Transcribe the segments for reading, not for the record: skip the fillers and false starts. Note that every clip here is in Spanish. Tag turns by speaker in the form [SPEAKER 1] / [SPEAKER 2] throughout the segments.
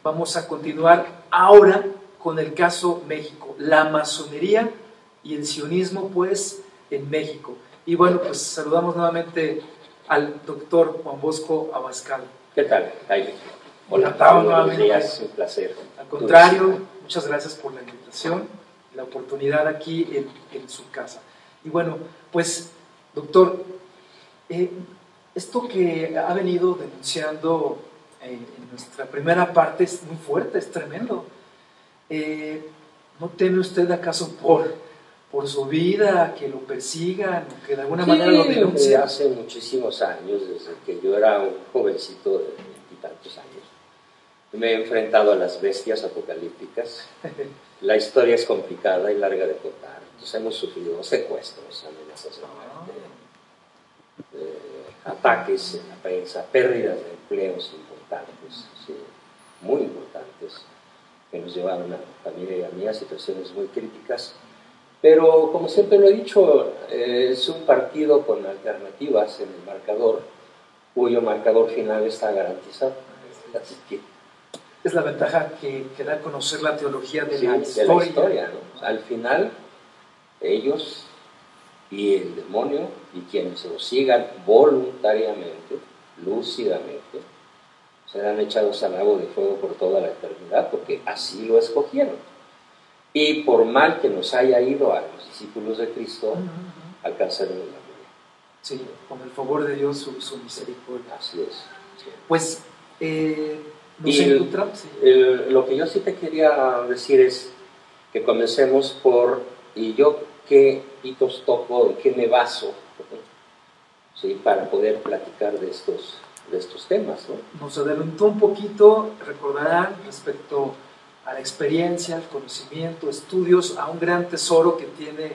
[SPEAKER 1] vamos a continuar ahora con el caso México, la masonería y el sionismo, pues, en México. Y bueno, pues saludamos nuevamente al doctor Juan Bosco Abascal.
[SPEAKER 2] ¿Qué tal, Jaime?
[SPEAKER 1] Hola,
[SPEAKER 2] buenos días, un placer.
[SPEAKER 1] Al contrario, muchas gracias por la invitación, la oportunidad aquí en su casa. Y bueno, pues, doctor, esto que ha venido denunciando en nuestra primera parte es muy fuerte, es tremendo. ¿No teme usted acaso por su vida, que lo persigan, que de alguna manera lo denuncien?
[SPEAKER 2] Hace muchísimos años, desde que yo era un jovencito de 20 y tantos años, me he enfrentado a las bestias apocalípticas. La historia es complicada y larga de contar. Entonces hemos sufrido secuestros, amenazas de muerte, ataques en la prensa, pérdidas de empleos importantes, sí, muy importantes, que nos llevaron a mi familia y a mí a situaciones muy críticas. Pero, como siempre lo he dicho, es un partido con alternativas en el marcador, cuyo marcador final está garantizado. Así que,
[SPEAKER 1] es la ventaja que da a conocer la teología de
[SPEAKER 2] sí,
[SPEAKER 1] la historia.
[SPEAKER 2] De la historia, ¿no? Al final, ellos y el demonio y quienes lo sigan voluntariamente, lúcidamente, serán echados al lago de fuego por toda la eternidad, porque así lo escogieron. Y por mal que nos haya ido a los discípulos de Cristo, alcanzaremos la gloria.
[SPEAKER 1] Sí, con el favor de Dios, su misericordia.
[SPEAKER 2] Así es. Sí.
[SPEAKER 1] Pues, nos encontramos. Sí.
[SPEAKER 2] Lo que yo sí te quería decir es que comencemos por, y yo qué hitos toco, en qué me baso, ¿sí? Para poder platicar de estos temas, ¿no?
[SPEAKER 1] Nos adelantó un poquito, recordarán, respecto a la experiencia, al conocimiento, estudios, a un gran tesoro que tiene,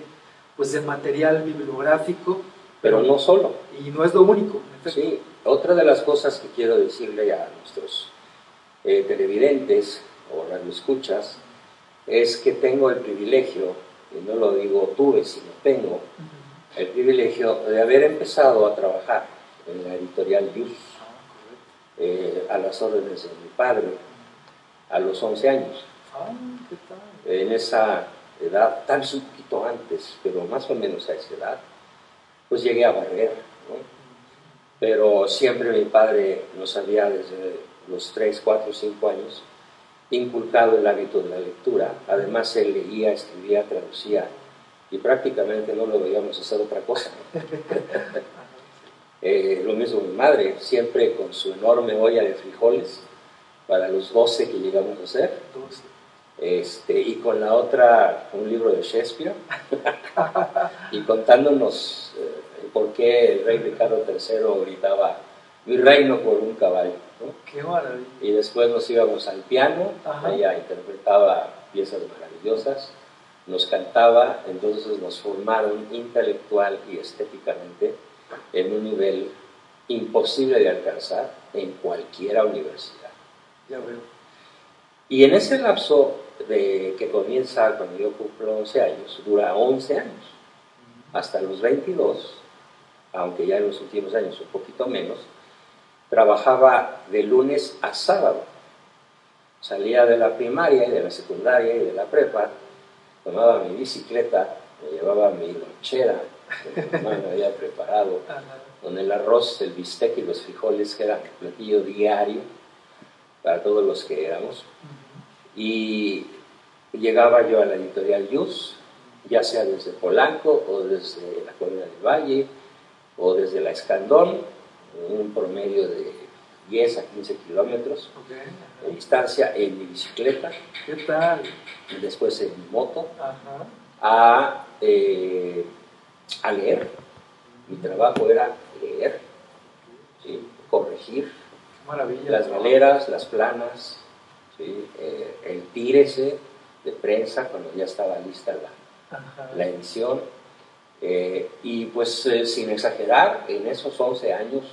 [SPEAKER 1] pues, de material bibliográfico.
[SPEAKER 2] Pero no solo.
[SPEAKER 1] Y no es lo único, en efecto.
[SPEAKER 2] Sí, otra de las cosas que quiero decirle a nuestros televidentes o radioescuchas es que tengo el privilegio, y no lo digo tuve, sino tengo el privilegio de haber empezado a trabajar en la editorial Yus, a las órdenes de mi padre, a los 11 años.
[SPEAKER 1] ¿Qué tal?
[SPEAKER 2] En esa edad, tal vez un poquito antes, pero más o menos a esa edad, pues llegué a barrer, ¿no? Pero siempre mi padre nos había, desde los 3, 4, 5 años, inculcado el hábito de la lectura. Además, él leía, escribía, traducía, y prácticamente no lo veíamos hacer otra cosa, ¿no? Lo mismo mi madre, siempre con su enorme olla de frijoles para los 12 que llegamos a hacer, y con la otra un libro de Shakespeare, y contándonos por qué el rey Ricardo III gritaba "mi reino por un caballo", ¿no?
[SPEAKER 1] ¡Qué maravilla!
[SPEAKER 2] Y después nos íbamos al piano, ella interpretaba piezas maravillosas, nos cantaba, entonces nos formaron intelectual y estéticamente en un nivel imposible de alcanzar en cualquier universidad.
[SPEAKER 1] Ya veo.
[SPEAKER 2] Y en ese lapso que comienza cuando yo cumplo 11 años, dura 11 años, hasta los 22, aunque ya en los últimos años un poquito menos, trabajaba de lunes a sábado. Salía de la primaria y de la secundaria y de la prepa, tomaba mi bicicleta, me llevaba mi lonchera que mi mamá me había preparado, con el arroz, el bistec y los frijoles, que era el platillo diario para todos los que éramos. Y llegaba yo a la editorial Yus, ya sea desde Polanco o desde la Colonia del Valle o desde la Escandón, un promedio de 10 a 15 kilómetros de distancia en mi bicicleta.
[SPEAKER 1] ¿Qué tal?
[SPEAKER 2] Y después en mi moto, a leer. Mi trabajo era leer, ¿sí? Corregir las galeras, las planas, ¿sí? El tírese de prensa cuando ya estaba lista la edición. Y pues sin exagerar, en esos 11 años,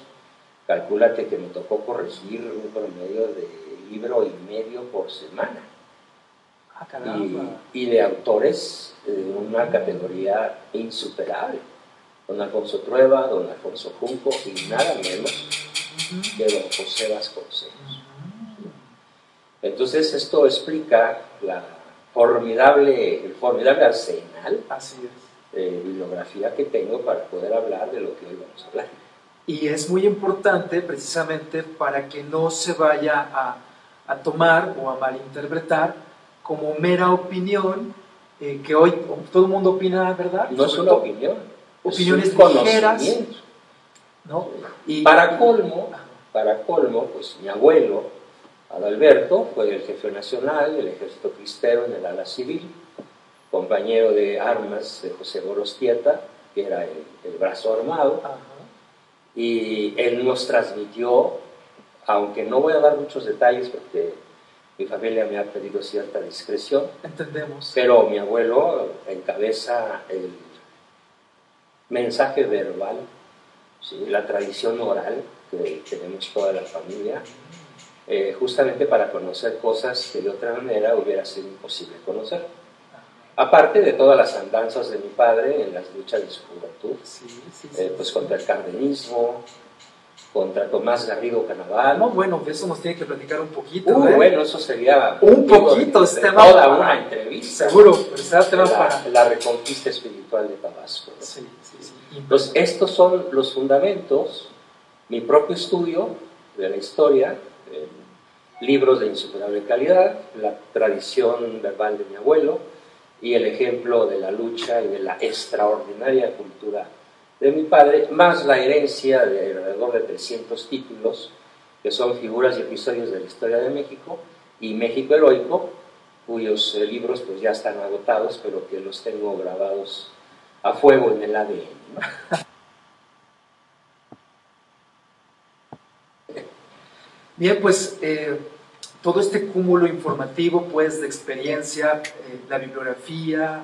[SPEAKER 2] calcúlate que me tocó corregir un promedio de libro y medio por semana. Y de autores de una categoría insuperable. Don Alfonso Trueba, don Alfonso Junco y nada menos que don José Vasconcelos. Entonces esto explica el formidable arsenal de bibliografía que tengo para poder hablar de lo que hoy vamos a hablar.
[SPEAKER 1] Y es muy importante precisamente para que no se vaya a tomar o a malinterpretar como mera opinión, que hoy todo el mundo opina, ¿verdad?
[SPEAKER 2] No es una opinión,
[SPEAKER 1] opiniones
[SPEAKER 2] es un
[SPEAKER 1] ligeras,
[SPEAKER 2] conocimiento.
[SPEAKER 1] ¿no? Y,
[SPEAKER 2] para colmo, pues mi abuelo, Adalberto, fue el jefe nacional del ejército cristero en el ala civil, compañero de armas de José Gorostieta, que era el brazo armado, y él nos transmitió, aunque no voy a dar muchos detalles porque mi familia me ha pedido cierta discreción.
[SPEAKER 1] Entendemos.
[SPEAKER 2] Pero mi abuelo encabeza el mensaje verbal, ¿sí? La tradición oral que tenemos toda la familia, justamente para conocer cosas que de otra manera hubiera sido imposible conocer. Aparte de todas las andanzas de mi padre en las luchas de su juventud, pues contra el cardenismo, contra Tomás Garrido Canaval.
[SPEAKER 1] No, bueno, de eso nos tiene que platicar un poquito.
[SPEAKER 2] Bueno, eso sería
[SPEAKER 1] un poquito,
[SPEAKER 2] de toda una entrevista.
[SPEAKER 1] Seguro, pero será tema para
[SPEAKER 2] la reconquista espiritual de Tabasco, ¿no?
[SPEAKER 1] Sí.
[SPEAKER 2] Entonces, estos son los fundamentos, mi propio estudio de la historia, libros de insuperable calidad, la tradición verbal de mi abuelo y el ejemplo de la lucha y de la extraordinaria cultura de mi padre, más la herencia de alrededor de 300 títulos, que son figuras y episodios de la historia de México, y México Heroico, cuyos libros pues ya están agotados, pero que los tengo grabados a fuego en el ADN, ¿no?
[SPEAKER 1] Bien, pues todo este cúmulo informativo pues de experiencia, la bibliografía,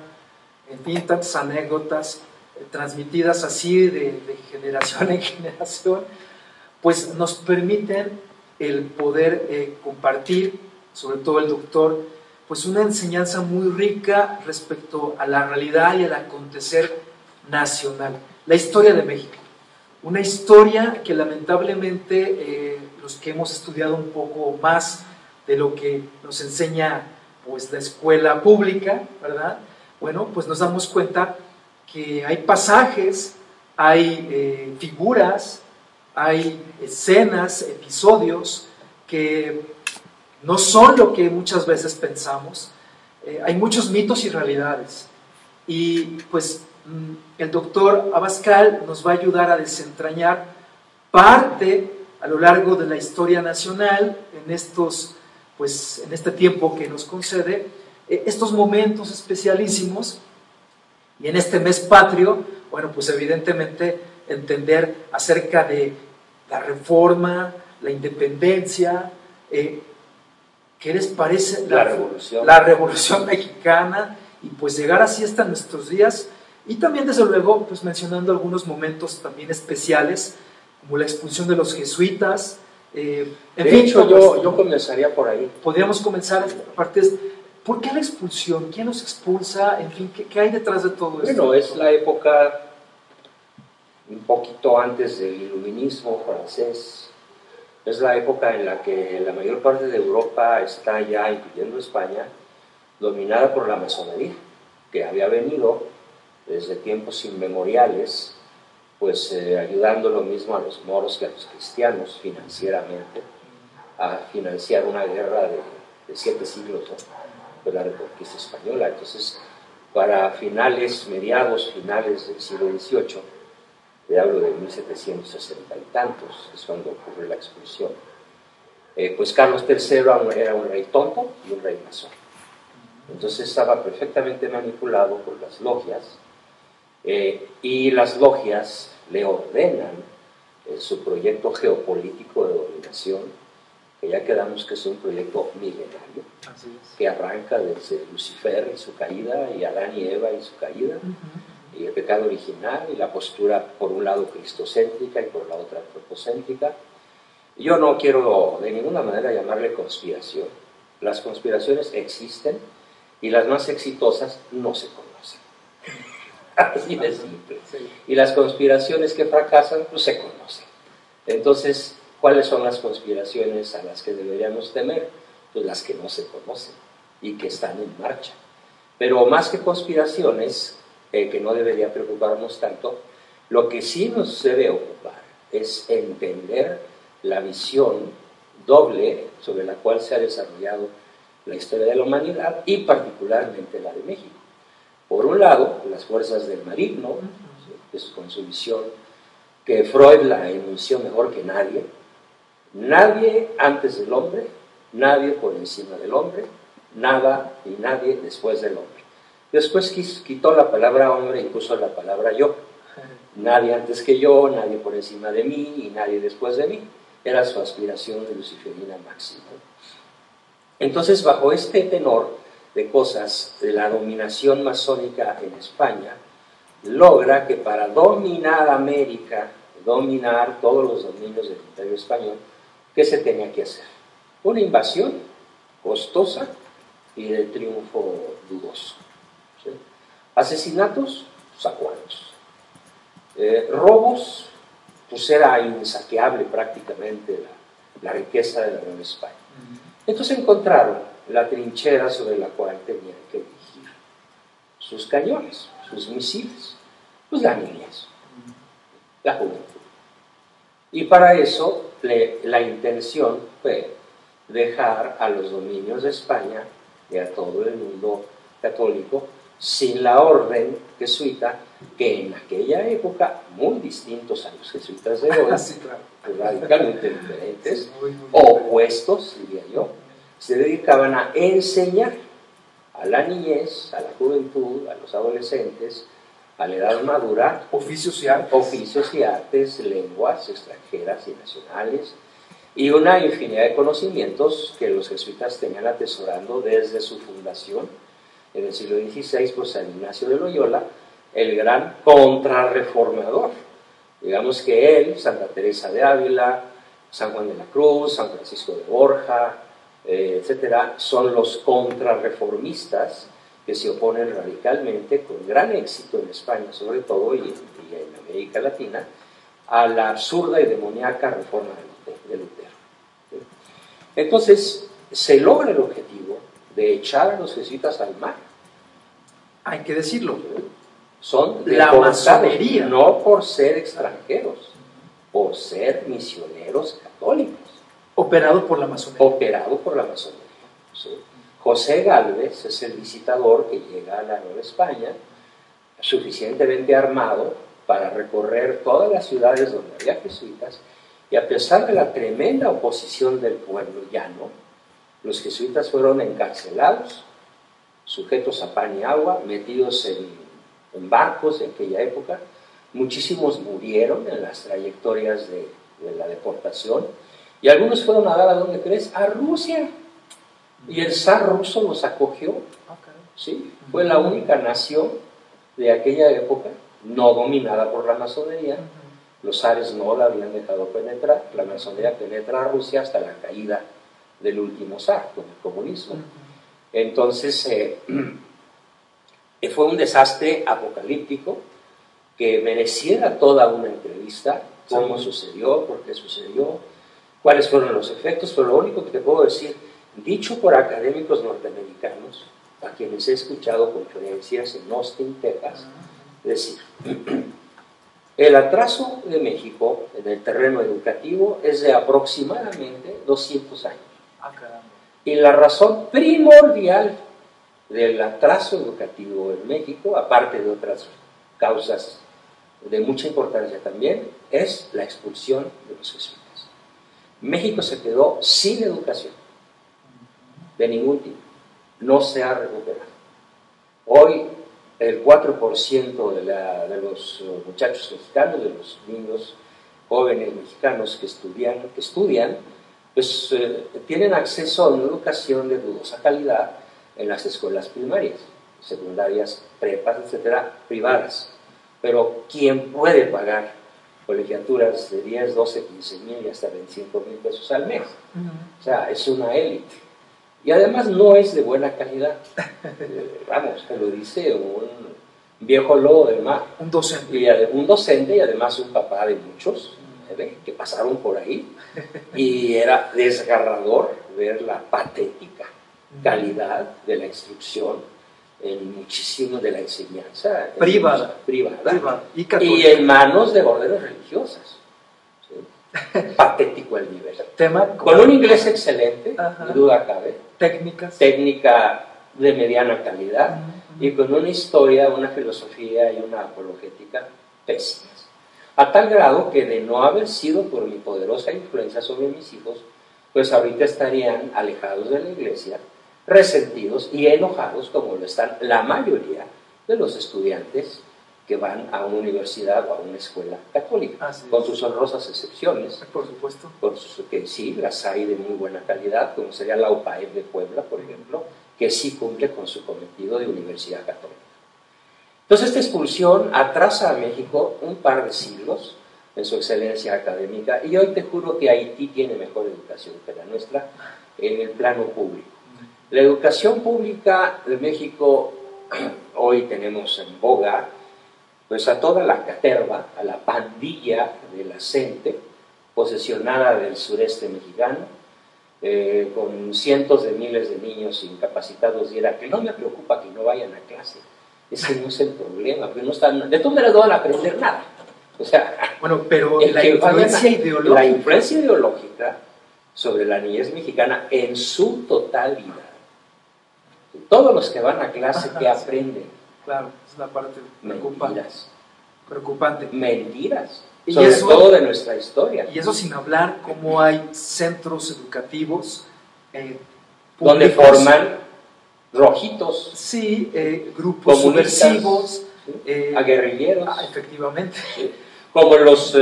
[SPEAKER 1] en fin, tantas anécdotas transmitidas así de generación en generación, pues nos permiten el poder compartir, sobre todo el doctor, pues una enseñanza muy rica respecto a la realidad y al acontecer nacional, la historia de México. Una historia que lamentablemente los que hemos estudiado un poco más de lo que nos enseña pues la escuela pública, ¿verdad? Bueno, pues nos damos cuenta que hay pasajes, hay figuras, hay escenas, episodios que no son lo que muchas veces pensamos. Hay muchos mitos y realidades. Y pues el doctor Abascal nos va a ayudar a desentrañar parte a lo largo de la historia nacional en este tiempo que nos concede, estos momentos especialísimos. Y en este mes patrio, bueno, pues evidentemente entender acerca de la reforma, la independencia, ¿qué les parece la revolución mexicana? Y pues llegar así hasta nuestros días, y también desde luego pues mencionando algunos momentos también especiales, como la expulsión de los jesuitas.
[SPEAKER 2] De hecho, yo comenzaría por ahí.
[SPEAKER 1] Podríamos comenzar a partir. ¿Por qué la expulsión? ¿Quién los expulsa? En fin, ¿qué hay detrás de todo esto?
[SPEAKER 2] Bueno, es la época un poquito antes del iluminismo francés. Es la época en la que la mayor parte de Europa está ya, incluyendo España, dominada por la masonería, que había venido desde tiempos inmemoriales, pues ayudando lo mismo a los moros que a los cristianos financieramente, a financiar una guerra de 7 siglos, ¿no? De la reconquista española. Entonces, para mediados finales del siglo XVIII, te hablo de 1760 y tantos, es cuando ocurre la expulsión, pues Carlos III era un rey tonto y un rey masón. Entonces estaba perfectamente manipulado por las logias, y las logias le ordenan su proyecto geopolítico de dominación, que ya quedamos que es un proyecto milenario, que arranca desde Lucifer y su caída, y Adán y Eva y su caída, y el pecado original, y la postura por un lado cristocéntrica y por la otra antropocéntrica. Yo no quiero de ninguna manera llamarle conspiración. Las conspiraciones existen, y las más exitosas no se conocen. Así de simple. Y las conspiraciones que fracasan, pues se conocen. Entonces, ¿cuáles son las conspiraciones a las que deberíamos temer? pues las que no se conocen y que están en marcha. Pero más que conspiraciones, que no debería preocuparnos tanto, lo que sí nos debe ocupar es entender la visión doble sobre la cual se ha desarrollado la historia de la humanidad y particularmente la de México. Por un lado, las fuerzas del maligno, con su visión que Freud la enunció mejor que nadie: nadie antes del hombre, nadie por encima del hombre, nada y nadie después del hombre. Después quitó la palabra hombre y puso la palabra yo. Nadie antes que yo, nadie por encima de mí y nadie después de mí. Era su aspiración de luciferina máxima. Entonces, bajo este tenor de cosas, de la dominación masónica en España logra que para dominar América, dominar todos los dominios del Imperio Español, ¿qué se tenía que hacer? Una invasión costosa y de triunfo dudoso. ¿Sí? Asesinatos, pues a cuantos. Robos, pues era insaqueable prácticamente la riqueza de la Nueva España. Entonces encontraron la trinchera sobre la cual tenían que dirigir sus cañones, sus misiles, pues la niñez, la juventud. Y para eso la intención fue dejar a los dominios de España y a todo el mundo católico sin la orden jesuita, que en aquella época, muy distintos a los jesuitas de hoy,
[SPEAKER 1] sí, claro,
[SPEAKER 2] radicalmente diferentes, opuestos, diría yo, se dedicaban a enseñar a la niñez, a la juventud, a los adolescentes, a la edad madura,
[SPEAKER 1] oficios y artes,
[SPEAKER 2] lenguas extranjeras y nacionales, y una infinidad de conocimientos que los jesuitas tenían atesorando desde su fundación en el siglo XVI por San Ignacio de Loyola, el gran contrarreformador. Digamos que él, Santa Teresa de Ávila, San Juan de la Cruz, San Francisco de Borja, etcétera, son los contrarreformistas que se oponen radicalmente, con gran éxito en España sobre todo y en América Latina, a la absurda y demoníaca reforma de Lutero. Entonces, se logra el objetivo de echar a los jesuitas al mar.
[SPEAKER 1] Hay que decirlo.
[SPEAKER 2] Son
[SPEAKER 1] la masonería.
[SPEAKER 2] No por ser extranjeros, por ser misioneros católicos.
[SPEAKER 1] Operado por la masonería.
[SPEAKER 2] Operado por la masonería. ¿Sí? José Gálvez es el visitador que llega a la Nueva España, suficientemente armado para recorrer todas las ciudades donde había jesuitas, y a pesar de la tremenda oposición del pueblo llano, los jesuitas fueron encarcelados, sujetos a pan y agua, metidos en barcos en aquella época. Muchísimos murieron en las trayectorias de la deportación, y algunos fueron a dar, ¿a dónde crees? A Rusia. Y el zar ruso los acogió. ¿Sí? Fue la única nación de aquella época no dominada por la masonería. Los zares no la habían dejado penetrar. La masonería penetra a Rusia hasta la caída del último zar, con el comunismo. Entonces, fue un desastre apocalíptico que mereciera toda una entrevista. Cómo sucedió, por qué sucedió, cuáles fueron los efectos. Pero lo único que te puedo decir, dicho por académicos norteamericanos, a quienes he escuchado conferencias en Austin, Texas, decir: el atraso de México en el terreno educativo es de aproximadamente 200 años. Y la razón primordial del atraso educativo en México, aparte de otras causas de mucha importancia también, es la expulsión de los jesuitas. México se quedó sin educación de ningún tipo, no se ha recuperado. Hoy el 4% de los muchachos mexicanos, de los niños jóvenes mexicanos que estudian, pues tienen acceso a una educación de dudosa calidad en las escuelas primarias, secundarias, prepas, etcétera, privadas. Pero ¿quién puede pagar colegiaturas de 10, 12, 15 mil y hasta 25 mil pesos al mes? O sea, es una élite. Y además no es de buena calidad. Vamos, te lo dice un viejo lobo del mar.
[SPEAKER 1] Un docente.
[SPEAKER 2] Un docente y además un papá de muchos que pasaron por ahí. Y era desgarrador ver la patética calidad de la instrucción en muchísimo de la enseñanza
[SPEAKER 1] privada
[SPEAKER 2] y en manos de órdenes religiosas. ¿Sí? Patético el nivel. Con un inglés excelente, ni duda cabe, técnica de mediana calidad, y con una historia, una filosofía y una apologética pésimas. A tal grado que, de no haber sido por mi poderosa influencia sobre mis hijos, pues ahorita estarían alejados de la iglesia, resentidos y enojados, como lo están la mayoría de los estudiantes que van a una universidad o a una escuela católica, con sus honrosas excepciones.
[SPEAKER 1] Por supuesto.
[SPEAKER 2] Que sí, las hay de muy buena calidad, como sería la UPAEP de Puebla, por ejemplo, que sí cumple con su cometido de universidad católica. Entonces, esta expulsión atrasa a México un par de siglos en su excelencia académica, y hoy te juro que Haití tiene mejor educación que la nuestra en el plano público. La educación pública de México, hoy tenemos en boga pues a toda la caterva, a la pandilla de la CENTE, posesionada del sureste mexicano, con cientos de miles de niños incapacitados, y era que no me preocupa que no vayan a clase. Ese no es el problema, porque no están, de todas maneras no van a aprender nada. O sea,
[SPEAKER 1] bueno, pero la influencia
[SPEAKER 2] ideológica sobre la niñez mexicana en su totalidad. Todos los que van a clase, ¿qué aprenden?
[SPEAKER 1] Claro, es la parte
[SPEAKER 2] preocupante. Mentiras.
[SPEAKER 1] Y
[SPEAKER 2] sobre
[SPEAKER 1] eso,
[SPEAKER 2] todo de nuestra historia.
[SPEAKER 1] Y eso sin hablar cómo hay centros educativos
[SPEAKER 2] donde forman rojitos,
[SPEAKER 1] sí, grupos subversivos,
[SPEAKER 2] ¿sí? A guerrilleros,
[SPEAKER 1] efectivamente,
[SPEAKER 2] ¿sí? Como los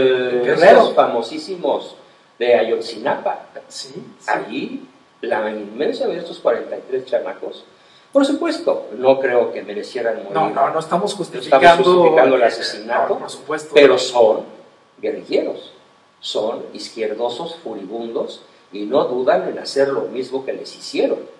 [SPEAKER 2] famosísimos de Ayotzinapa.
[SPEAKER 1] Sí.
[SPEAKER 2] Allí la inmensa de estos 43 chamacos, por supuesto, no creo que merecieran morir.
[SPEAKER 1] No estamos justificando
[SPEAKER 2] el asesinato,
[SPEAKER 1] por supuesto,
[SPEAKER 2] pero son guerrilleros, son izquierdosos furibundos y no dudan en hacer lo mismo que les hicieron.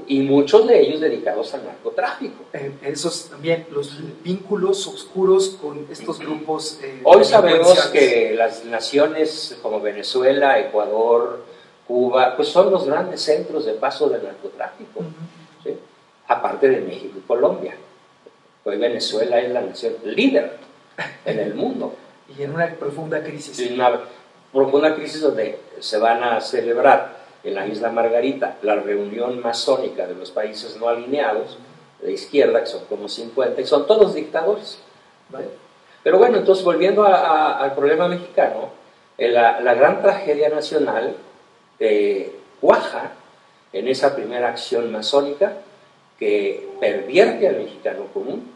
[SPEAKER 2] Y muchos de ellos dedicados al narcotráfico.
[SPEAKER 1] Esos también, los vínculos oscuros con estos grupos.
[SPEAKER 2] Hoy sabemos que las naciones como Venezuela, Ecuador, Cuba, pues son los grandes centros de paso del narcotráfico, ¿sí? Aparte de México y Colombia. Hoy Venezuela es la nación líder en el mundo.
[SPEAKER 1] Y en una profunda crisis.
[SPEAKER 2] En una profunda crisis donde se van a celebrar en la isla Margarita la reunión masónica de los países no alineados de izquierda, que son como 50, y son todos dictadores. ¿Vale? Pero bueno, entonces volviendo al problema mexicano, la gran tragedia nacional cuaja en esa primera acción masónica que pervierte al mexicano común,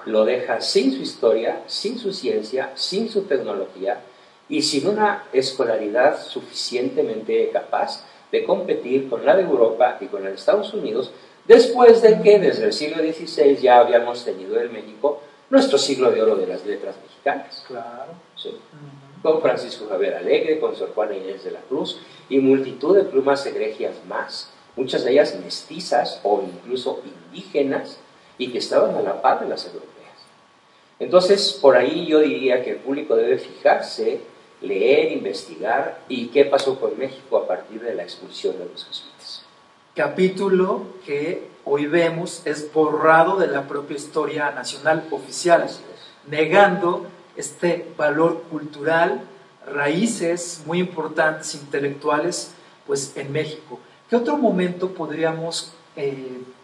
[SPEAKER 2] lo deja sin su historia, sin su ciencia, sin su tecnología y sin una escolaridad suficientemente capaz de competir con la de Europa y con la de Estados Unidos, después de que desde el siglo XVI ya habíamos tenido en México nuestro siglo de oro de las letras mexicanas.
[SPEAKER 1] Claro.
[SPEAKER 2] Sí. Con Francisco Javier Alegre, con Sor Juana Inés de la Cruz y multitud de plumas egregias más, muchas de ellas mestizas o incluso indígenas, y que estaban a la par de las europeas. Entonces, por ahí yo diría que el público debe fijarse, leer, investigar, y qué pasó con México a partir de la expulsión de los jesuitas.
[SPEAKER 1] Capítulo que hoy vemos es borrado de la propia historia nacional oficial, negando este valor cultural, raíces muy importantes, intelectuales, pues en México. ¿Qué otro momento podríamos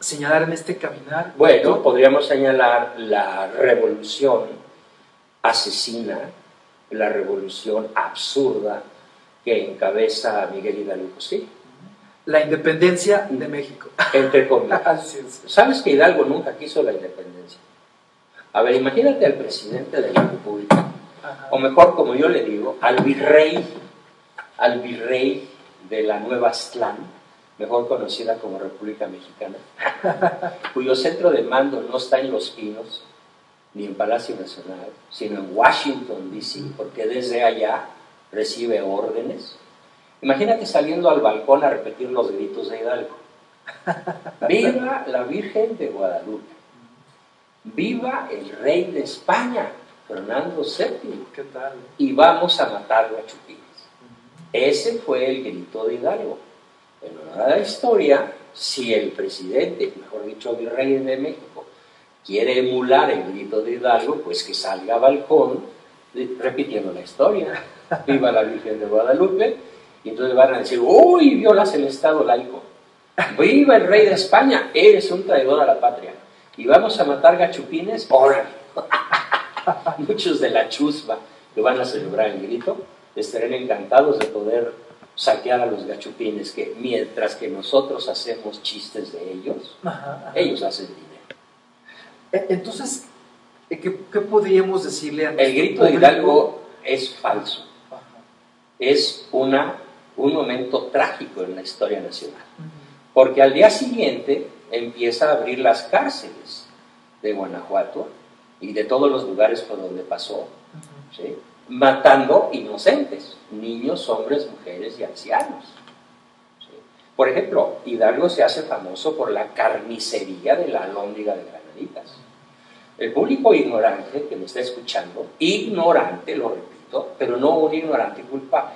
[SPEAKER 1] señalar en este caminar?
[SPEAKER 2] Bueno, podríamos señalar la revolución asesina, la revolución absurda que encabeza Miguel Hidalgo, ¿sí?
[SPEAKER 1] La independencia de México.
[SPEAKER 2] Entre comillas. ¿Sabes que Hidalgo nunca quiso la independencia? A ver, imagínate al presidente de la República, o mejor, como yo le digo, al virrey de la Nueva Aztlán, mejor conocida como República Mexicana, cuyo centro de mando no está en Los Pinos, ni en Palacio Nacional, sino en Washington, D.C., porque desde allá recibe órdenes. Imagínate saliendo al balcón a repetir los gritos de Hidalgo. ¡Viva la Virgen de Guadalupe! ¡Viva el rey de España, Fernando VII!
[SPEAKER 1] ¿Qué tal?
[SPEAKER 2] Y vamos a matarlo a chupines. Ese fue el grito de Hidalgo. En honor a la historia, si el presidente, mejor dicho, el rey de México, quiere emular el grito de Hidalgo, pues que salga a balcón repitiendo la historia. Viva la Virgen de Guadalupe. Y entonces van a decir, uy, violas el Estado laico. Viva el rey de España, eres un traidor a la patria. Y vamos a matar gachupines, órale. Muchos de la chusma que van a celebrar el grito estarán encantados de poder saquear a los gachupines, que mientras que nosotros hacemos chistes de ellos, ellos hacen dinero.
[SPEAKER 1] Entonces, ¿qué podríamos decirle a
[SPEAKER 2] el grito de Hidalgo es falso. Es un momento trágico en la historia nacional, porque al día siguiente empieza a abrir las cárceles de Guanajuato y de todos los lugares por donde pasó, ¿sí? Matando inocentes, niños, hombres, mujeres y ancianos. ¿Sí? Por ejemplo, Hidalgo se hace famoso por la carnicería de la alhóndiga de Granaditas. El público ignorante que me está escuchando, ignorante, lo repito, pero no un ignorante culpable,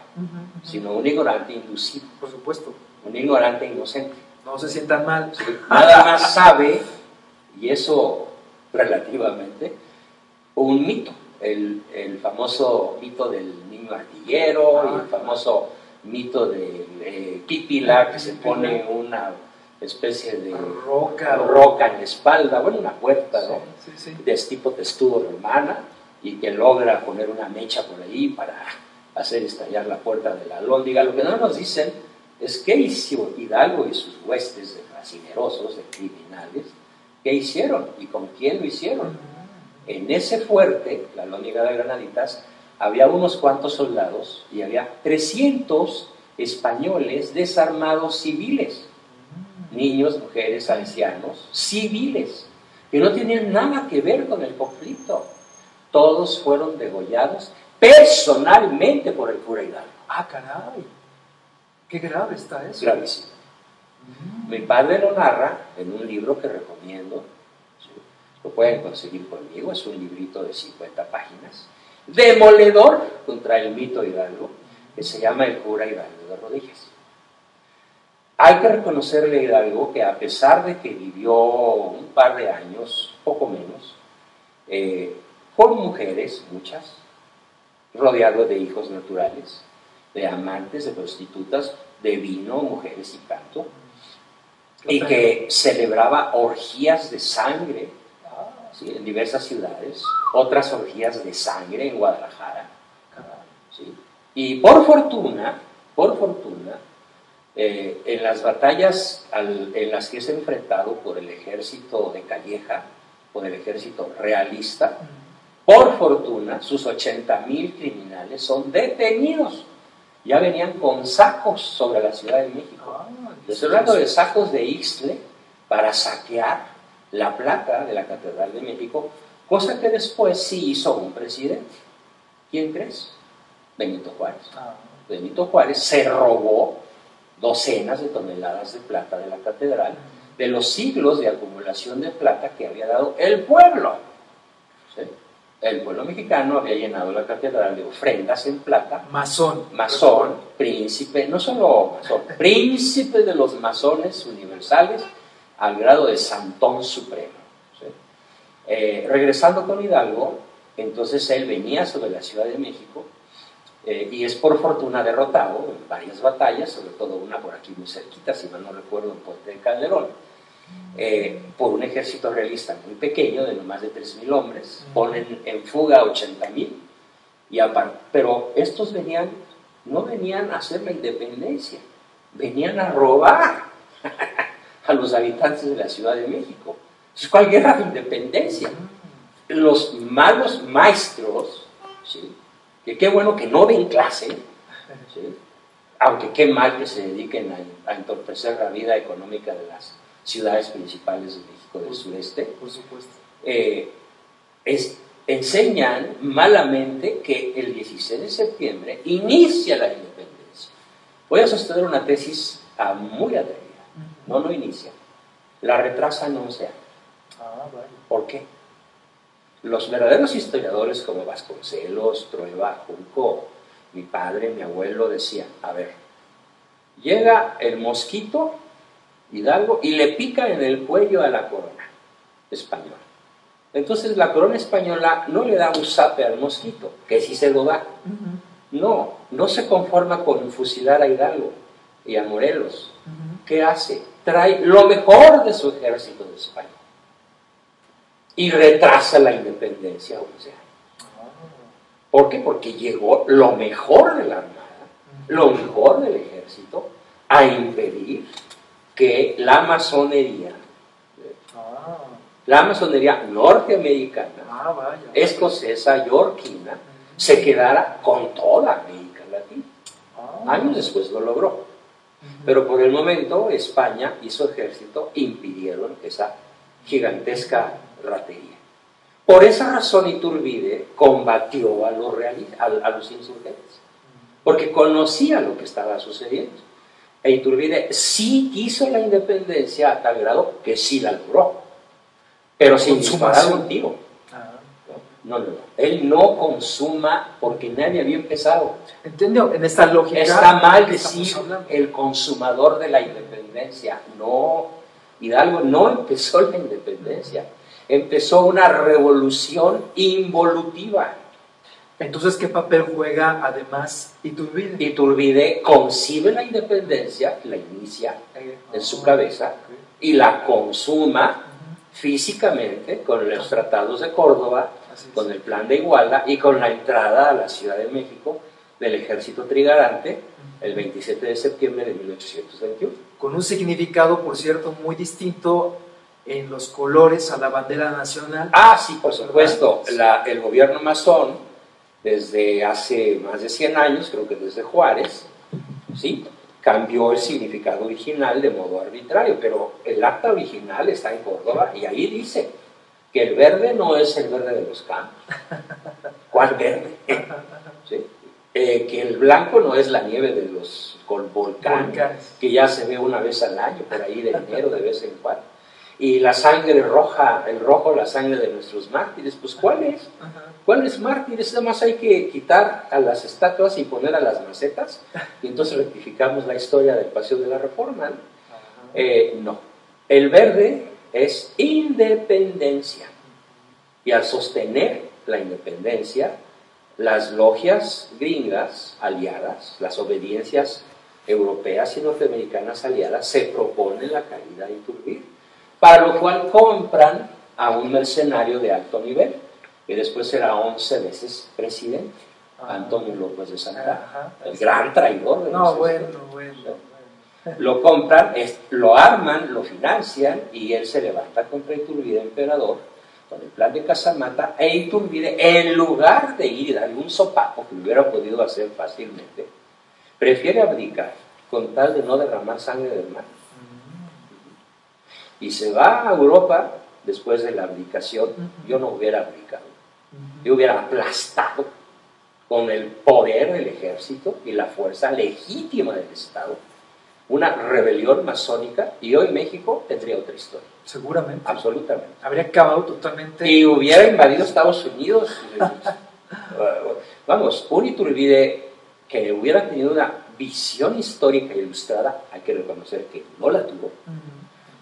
[SPEAKER 2] sino un ignorante inducido.
[SPEAKER 1] Por supuesto.
[SPEAKER 2] Un ignorante inocente.
[SPEAKER 1] No se sientan mal.
[SPEAKER 2] ¿Sí? Nada más sabe, y eso relativamente, un mito. El famoso mito del niño artillero, y el famoso mito de Pípila, que se pone una especie de roca en la espalda, bueno, una puerta, ¿no? Sí. De tipo testudo romana, y que logra poner una mecha por ahí para hacer estallar la puerta de la alhóndiga. Lo que no nos dicen es qué hizo Hidalgo y sus huestes de fascinerosos, de criminales, qué hicieron y con quién lo hicieron. En ese fuerte, la alhóndiga de Granaditas, había unos cuantos soldados y había 300 españoles desarmados civiles, niños, mujeres, ancianos, civiles, que no tenían nada que ver con el conflicto. Todos fueron degollados personalmente por el cura Hidalgo.
[SPEAKER 1] ¡Ah, caray! ¡Qué grave está eso!
[SPEAKER 2] Gravísimo. Mi padre lo narra en un libro que recomiendo. Lo pueden conseguir conmigo, es un librito de 50 páginas, demoledor contra el mito Hidalgo, que se llama El cura Hidalgo de rodillas. Hay que reconocerle a Hidalgo que a pesar de que vivió un par de años, poco menos, con mujeres, muchas, rodeado de hijos naturales, de amantes, de prostitutas, de vino, mujeres y canto, y que celebraba orgías de sangre, ¿sí? En diversas ciudades, otras orgías de sangre en Guadalajara, ¿sí? Y por fortuna, en las batallas en las que es enfrentado por el ejército de Calleja, por el ejército realista, por fortuna sus 80,000 criminales son detenidos. Ya venían con sacos sobre la Ciudad de México. Estoy hablando de sacos de Ixtle para saquear la placa de la Catedral de México, cosa que después sí hizo un presidente. ¿Quién crees? Benito Juárez. Benito Juárez se robó docenas de toneladas de plata de la catedral, de los siglos de acumulación de plata que había dado el pueblo. ¿Sí? El pueblo mexicano había llenado la catedral de ofrendas en plata. Masón, príncipe, no solo masón, príncipe de los masones universales, al grado de Santón Supremo. ¿Sí? Regresando con Hidalgo, entonces él venía sobre la Ciudad de México y es por fortuna derrotado en varias batallas, sobre todo una por aquí muy cerquita, si mal no recuerdo, en Puente de Calderón, por un ejército realista muy pequeño, de no más de 3,000 hombres, ponen en fuga 80,000, pero estos no venían a hacer la independencia, venían a robar a los habitantes de la Ciudad de México. ¿Cuál guerra de independencia? Los malos maestros, ¿sí? Que qué bueno que no den clase, ¿sí? Aunque qué mal que se dediquen a entorpecer la vida económica de las ciudades principales de México del sureste.
[SPEAKER 1] Por supuesto.
[SPEAKER 2] Enseñan malamente que el 16 de septiembre inicia la independencia. Voy a sostener una tesis muy atrevida. No inicia. La retrasan 11 años.
[SPEAKER 1] Vale.
[SPEAKER 2] ¿Por qué? Los verdaderos historiadores como Vasconcelos, Trueba, Junco, mi padre, mi abuelo decían, a ver, Llega el mosquito, Hidalgo, y le pica en el cuello a la corona española. Entonces la corona española no le da un zape al mosquito, que sí se lo da. No, no se conforma con fusilar a Hidalgo y a Morelos. ¿Qué hace? Trae lo mejor de su ejército de España y retrasa la independencia 11 años. ¿Por qué? Porque llegó lo mejor de la armada, lo mejor del ejército, a impedir que la masonería norteamericana, escocesa, yorquina, se quedara con toda América Latina. Años después lo logró. Pero por el momento España y su ejército impidieron esa gigantesca ratería. Por esa razón Iturbide combatió a los insurgentes, porque conocía lo que estaba sucediendo. E Iturbide sí quiso la independencia a tal grado que sí la logró, pero sin disparar un tiro. No. Él no consuma porque nadie había empezado.
[SPEAKER 1] ¿Entendió? En esta lógica.
[SPEAKER 2] Está mal decir el consumador de la independencia. No, Hidalgo no empezó la independencia. Empezó una revolución involutiva.
[SPEAKER 1] Entonces, ¿qué papel juega además Iturbide?
[SPEAKER 2] Iturbide concibe la independencia, la inicia en su cabeza y la consuma físicamente con los tratados de Córdoba, con el plan de Iguala y con la entrada a la Ciudad de México del ejército trigarante el 27 de septiembre de 1821.
[SPEAKER 1] Con un significado, por cierto, muy distinto en los colores a la bandera nacional.
[SPEAKER 2] Sí, por supuesto. El gobierno masón, desde hace más de 100 años, creo que desde Juárez, ¿sí?, cambió el significado original de modo arbitrario, pero el acta original está en Córdoba y ahí dice que el verde no es el verde de los campos. ¿Cuál verde? ¿Sí? Que el blanco no es la nieve de los volcanes, que ya se ve una vez al año, por ahí de enero, de vez en cuando. Y la sangre roja, el rojo, la sangre de nuestros mártires, pues ¿cuál es? ¿Cuáles mártires? Nada más hay que quitar a las estatuas y poner a las macetas, y entonces rectificamos la historia del Paseo de la Reforma, ¿no? No. El verde es independencia. Y al sostener la independencia, las logias gringas aliadas, las obediencias europeas y norteamericanas aliadas, se proponen la caída de Iturbide, para lo cual compran a un mercenario de alto nivel, que después será 11 veces presidente, Antonio López de Santana, el gran traidor de Lo compran, lo arman, lo financian, y él se levanta contra Iturbide emperador con el plan de Casamata, e Iturbide, en lugar de ir a darle un sopapo que lo hubiera podido hacer fácilmente, prefiere abdicar con tal de no derramar sangre del mar. Y se va a Europa después de la abdicación. Yo no hubiera abdicado. Yo hubiera aplastado con el poder del ejército y la fuerza legítima del Estado una rebelión masónica, y hoy México tendría otra historia.
[SPEAKER 1] Seguramente.
[SPEAKER 2] Absolutamente.
[SPEAKER 1] Habría acabado totalmente.
[SPEAKER 2] Y hubiera invadido Estados Unidos. Vamos, un Iturbide que hubiera tenido una visión histórica ilustrada, hay que reconocer que no la tuvo.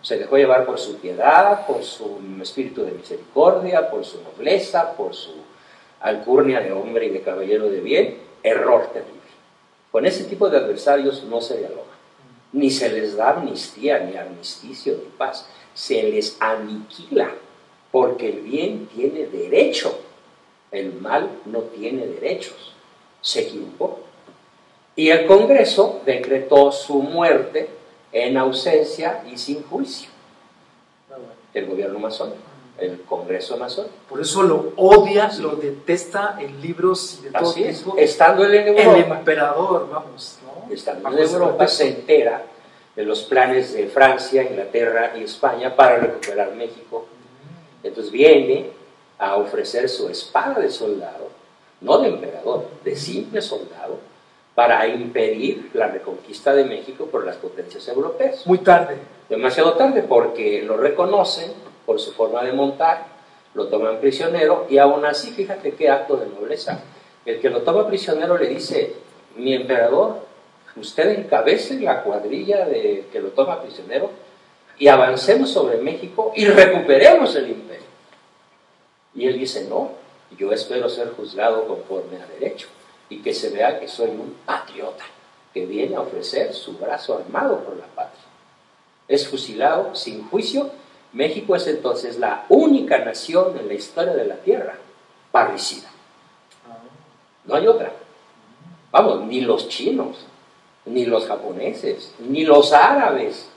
[SPEAKER 2] Se dejó llevar por su piedad, por su espíritu de misericordia, por su nobleza, por su alcurnia de hombre y de caballero de bien. Error terrible. Con ese tipo de adversarios no se dialoga. Ni se les da amnistía, ni armisticio, ni paz. Se les aniquila, porque el bien tiene derecho, el mal no tiene derechos. Se equivocó. Y el Congreso decretó su muerte en ausencia y sin juicio. El gobierno masón, el Congreso masón.
[SPEAKER 1] Por eso lo odia, lo detesta en libros y de todo tipo.
[SPEAKER 2] Estando él en Europa,
[SPEAKER 1] el emperador, vamos, ¿no?
[SPEAKER 2] Estando en Europa, se entera de los planes de Francia, Inglaterra y España para recuperar México. Entonces viene a ofrecer su espada de soldado, no de emperador, de simple soldado, para impedir la reconquista de México por las potencias europeas.
[SPEAKER 1] Muy tarde.
[SPEAKER 2] Demasiado tarde, porque lo reconocen por su forma de montar, lo toman prisionero, y aún así, fíjate qué acto de nobleza. El que lo toma prisionero le dice: mi emperador, usted encabece la cuadrilla que lo toma prisionero y avancemos sobre México y recuperemos el imperio. Y él dice, no, yo espero ser juzgado conforme a derecho y que se vea que soy un patriota que viene a ofrecer su brazo armado por la patria. Es fusilado sin juicio. México es entonces la única nación en la historia de la tierra parricida. No hay otra. Vamos, ni los chinos, ni los japoneses, ni los árabes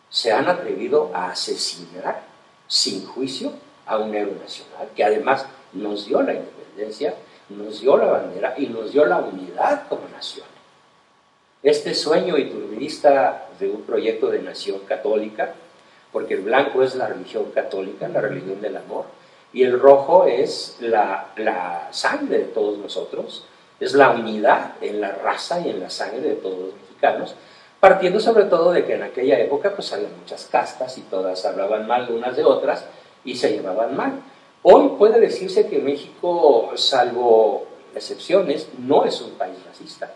[SPEAKER 2] se han atrevido a asesinar sin juicio a un héroe nacional, que además nos dio la independencia, nos dio la bandera y nos dio la unidad como nación. Este sueño iturbidista de un proyecto de nación católica, porque el blanco es la religión católica, la religión del amor, y el rojo es la sangre de todos nosotros, es la unidad en la raza y en la sangre de todos los mexicanos, partiendo sobre todo de que en aquella época pues había muchas castas y todas hablaban mal unas de otras y se llevaban mal. Hoy puede decirse que México, salvo excepciones, no es un país racista,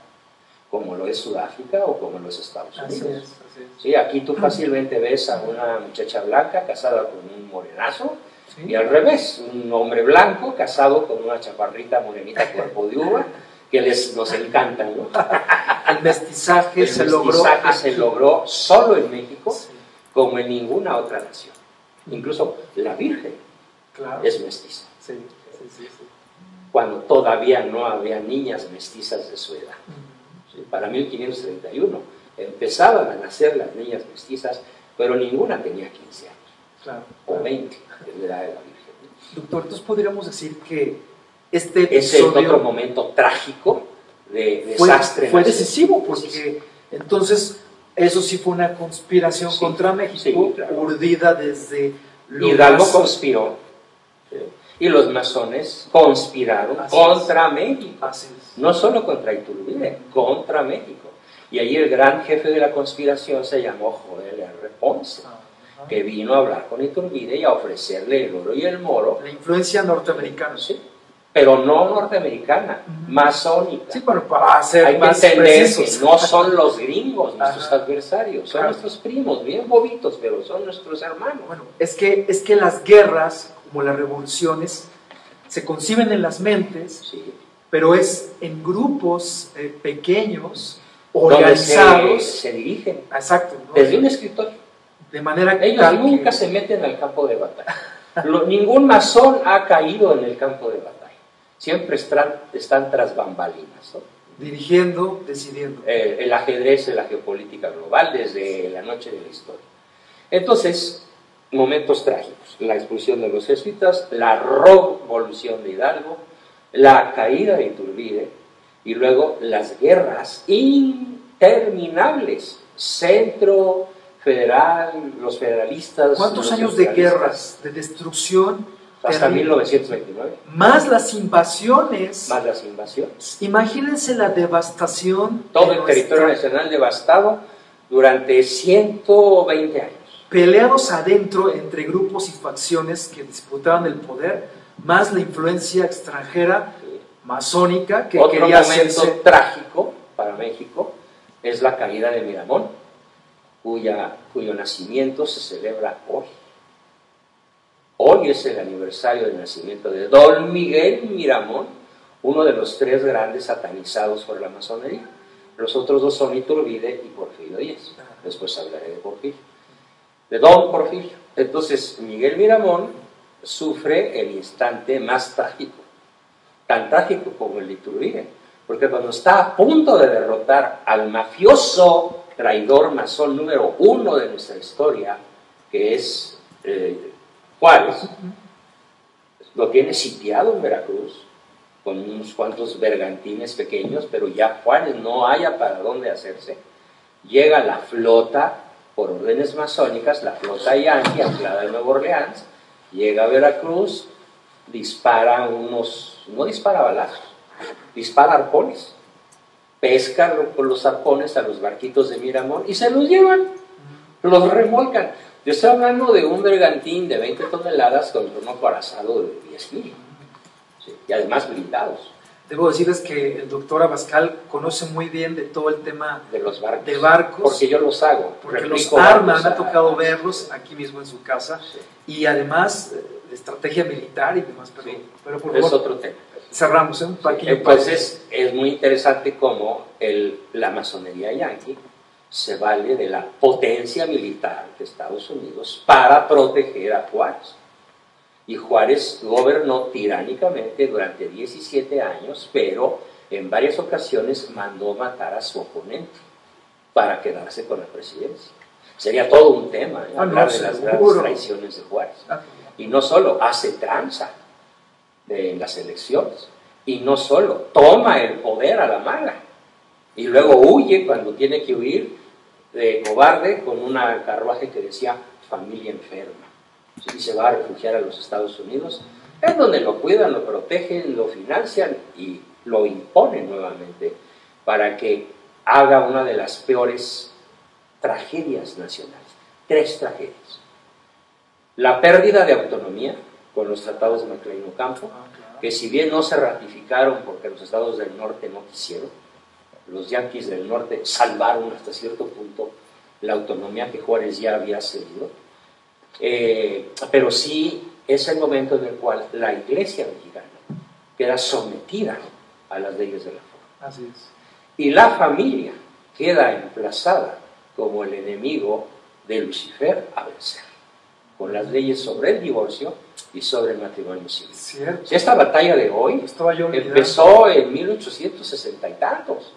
[SPEAKER 2] como lo es Sudáfrica o como lo es Estados Unidos.
[SPEAKER 1] Así es.
[SPEAKER 2] Sí, aquí tú fácilmente ves a una muchacha blanca casada con un morenazo,
[SPEAKER 1] Sí.
[SPEAKER 2] y al revés, un hombre blanco casado con una chaparrita morenita cuerpo de uva, que nos encantan, ¿no?
[SPEAKER 1] El mestizaje se logró.
[SPEAKER 2] Se logró solo en México,
[SPEAKER 1] Sí.
[SPEAKER 2] como en ninguna otra nación. Incluso la Virgen
[SPEAKER 1] Claro.
[SPEAKER 2] es mestiza,
[SPEAKER 1] Sí.
[SPEAKER 2] cuando todavía no había niñas mestizas de su edad. Sí, para 1531 empezaban a nacer las niñas mestizas, pero ninguna tenía 15 años,
[SPEAKER 1] Claro.
[SPEAKER 2] o 20, que es la edad de la Virgen.
[SPEAKER 1] Doctor, entonces podríamos decir que este
[SPEAKER 2] Ese es
[SPEAKER 1] episodio
[SPEAKER 2] otro momento trágico de
[SPEAKER 1] fue
[SPEAKER 2] desastre nacional.
[SPEAKER 1] decisivo, porque entonces eso sí fue una conspiración
[SPEAKER 2] Sí,
[SPEAKER 1] contra México,
[SPEAKER 2] sí, claro.
[SPEAKER 1] urdida desde lo
[SPEAKER 2] Hidalgo
[SPEAKER 1] más-
[SPEAKER 2] conspiró, ¿sí? Y los masones conspiraron
[SPEAKER 1] Así
[SPEAKER 2] contra México,
[SPEAKER 1] Así es.
[SPEAKER 2] no solo contra Iturbide, contra México. Y ahí el gran jefe de la conspiración se llamó Joel R. Ponce,
[SPEAKER 1] Ajá.
[SPEAKER 2] que vino a hablar con Iturbide y a ofrecerle el oro y el moro,
[SPEAKER 1] La influencia norteamericana.
[SPEAKER 2] ¿sí? Pero no norteamericana,
[SPEAKER 1] Ujú.
[SPEAKER 2] masónica.
[SPEAKER 1] Sí, bueno, para ser
[SPEAKER 2] Hay que
[SPEAKER 1] más
[SPEAKER 2] entender
[SPEAKER 1] precisos.
[SPEAKER 2] que no son los gringos nuestros
[SPEAKER 1] Ajá.
[SPEAKER 2] adversarios, son
[SPEAKER 1] Claro.
[SPEAKER 2] nuestros primos, bien bobitos, pero son nuestros hermanos.
[SPEAKER 1] Bueno, es que las guerras, como las revoluciones, se conciben en las mentes,
[SPEAKER 2] Sí.
[SPEAKER 1] pero es en grupos pequeños,
[SPEAKER 2] Donde
[SPEAKER 1] organizados.
[SPEAKER 2] se dirigen
[SPEAKER 1] Exacto. ¿no?
[SPEAKER 2] desde un escritorio.
[SPEAKER 1] De manera
[SPEAKER 2] Ellos
[SPEAKER 1] tal
[SPEAKER 2] nunca
[SPEAKER 1] que-
[SPEAKER 2] se meten al campo de batalla. Ningún masón ha caído en el campo de batalla. Siempre están tras bambalinas, ¿no?
[SPEAKER 1] dirigiendo, decidiendo.
[SPEAKER 2] El ajedrez de la geopolítica global desde la noche de la historia. Entonces, momentos trágicos: la expulsión de los jesuitas, la revolución de Hidalgo, la caída de Iturbide y luego las guerras interminables. Centro, federal, los federalistas.
[SPEAKER 1] ¿Cuántos
[SPEAKER 2] los
[SPEAKER 1] años de
[SPEAKER 2] centralistas,
[SPEAKER 1] guerras, de destrucción?
[SPEAKER 2] hasta
[SPEAKER 1] terrible?
[SPEAKER 2] 1929,
[SPEAKER 1] Más las invasiones.
[SPEAKER 2] más las invasiones.
[SPEAKER 1] Imagínense la devastación.
[SPEAKER 2] Todo
[SPEAKER 1] de
[SPEAKER 2] el territorio
[SPEAKER 1] nuestra-
[SPEAKER 2] nacional devastado durante 120 años.
[SPEAKER 1] Peleados adentro entre grupos y facciones que disputaban el poder, más la influencia extranjera masónica que
[SPEAKER 2] Otro
[SPEAKER 1] quería
[SPEAKER 2] momento
[SPEAKER 1] hacerse.
[SPEAKER 2] trágico para México es la caída de Miramón, cuyo nacimiento se celebra hoy. Hoy es el aniversario del nacimiento de Don Miguel Miramón, uno de los tres grandes satanizados por la masonería. Los otros dos son Iturbide y Porfirio Díaz. Después hablaré de Porfirio. De Don Porfirio. Entonces, Miguel Miramón sufre el instante más trágico, tan trágico como el de Iturbide, porque cuando está a punto de derrotar al mafioso traidor masón número 1 de nuestra historia, que es Juárez, lo tiene sitiado en Veracruz, con unos cuantos bergantines pequeños, pero ya Juárez no haya para dónde hacerse. Llega la flota, por órdenes masónicas, la flota yanqui anclada en Nueva Orleans, llega a Veracruz, dispara no dispara balazos, dispara arpones, pesca con los arpones a los barquitos de Miramón y se los llevan, los remolcan. Yo estoy hablando de un bergantín de 20 toneladas con un acorazado de 10,000, ¿sí? Y además blindados.
[SPEAKER 1] Debo decirles que el doctor Abascal conoce muy bien de todo el tema
[SPEAKER 2] de los barcos.
[SPEAKER 1] De barcos,
[SPEAKER 2] porque yo los hago.
[SPEAKER 1] Porque los arma, me ha tocado verlos aquí mismo en su casa.
[SPEAKER 2] Sí.
[SPEAKER 1] Y además de estrategia militar y demás. Pero,
[SPEAKER 2] Sí.
[SPEAKER 1] pero por
[SPEAKER 2] Es
[SPEAKER 1] favor,
[SPEAKER 2] otro tema.
[SPEAKER 1] cerramos, un pequeño
[SPEAKER 2] Pues es muy interesante cómo la masonería yanqui se vale de la potencia militar de Estados Unidos para proteger a Juárez. Y Juárez gobernó tiránicamente durante 17 años, pero en varias ocasiones mandó matar a su oponente para quedarse con la presidencia. Sería todo un tema hablar de las grandes traiciones de Juárez. Y no solo hace tranza en las elecciones, y no solo toma el poder a la mala, y luego huye cuando tiene que huir de cobarde con una carruaje que decía familia enferma. Y se va a refugiar a los Estados Unidos, es donde lo cuidan, lo protegen, lo financian y lo imponen nuevamente para que haga una de las peores tragedias nacionales. 3 tragedias. La pérdida de autonomía con los tratados de McLean-Ocampo, que si bien no se ratificaron porque los estados del norte no quisieron, los yanquis del norte salvaron hasta cierto punto la autonomía que Juárez ya había cedido. Pero sí es el momento en el cual la iglesia mexicana queda sometida a las leyes de la forma.
[SPEAKER 1] Así es.
[SPEAKER 2] Y la familia queda emplazada como el enemigo de Lucifer a vencer, con las leyes sobre el divorcio y sobre el matrimonio civil.
[SPEAKER 1] Cierto.
[SPEAKER 2] Esta batalla de hoy empezó en 1860 y tantos.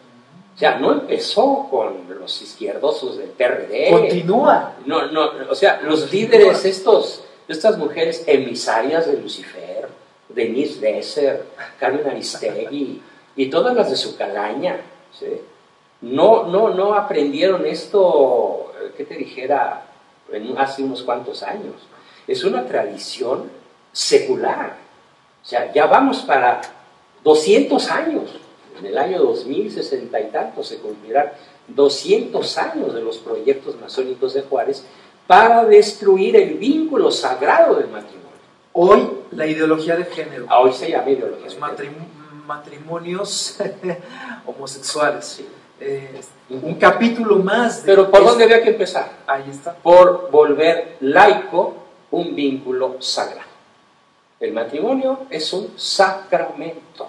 [SPEAKER 2] O sea, no empezó con los izquierdosos del PRD.
[SPEAKER 1] Continúa.
[SPEAKER 2] No, o sea, los líderes, estas mujeres emisarias de Lucifer, Denise Dresser, Carmen Aristegui y todas las de su calaña, ¿sí? No aprendieron esto, ¿qué te dijera? Hace unos cuantos años. Es una tradición secular. O sea, ya vamos para 200 años. En el año 2060 y tantos se cumplirán 200 años de los proyectos masónicos de Juárez para destruir el vínculo sagrado del matrimonio.
[SPEAKER 1] Hoy la ideología de género.
[SPEAKER 2] Hoy se llama ideología
[SPEAKER 1] los
[SPEAKER 2] de género.
[SPEAKER 1] matrimonios homosexuales. Sí. Un capítulo más.
[SPEAKER 2] Pero ¿por dónde había que empezar?
[SPEAKER 1] Ahí está.
[SPEAKER 2] Por volver laico un vínculo sagrado. El matrimonio es un sacramento.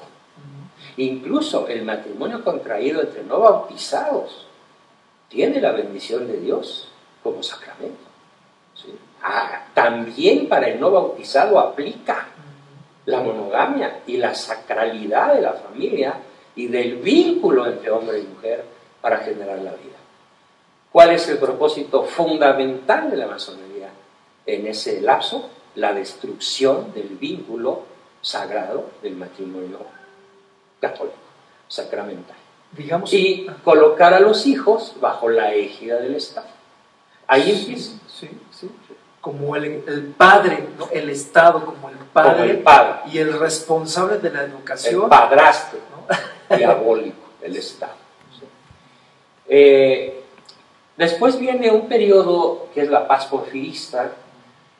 [SPEAKER 2] Incluso el matrimonio contraído entre no bautizados tiene la bendición de Dios como sacramento. ¿Sí? También para el no bautizado aplica la monogamia y la sacralidad de la familia y del vínculo entre hombre y mujer para generar la vida. ¿Cuál es el propósito fundamental de la masonería en ese lapso? La destrucción del vínculo sagrado del matrimonio católico, sacramental.
[SPEAKER 1] Digamos,
[SPEAKER 2] y colocar a los hijos bajo la égida del Estado. Ahí empieza.
[SPEAKER 1] Sí. Como el padre, ¿no? El Estado como el padre, y el responsable de la educación.
[SPEAKER 2] El padrastro, ¿no? Diabólico, el Estado. ¿Sí? Después viene un periodo que es la paz porfirista,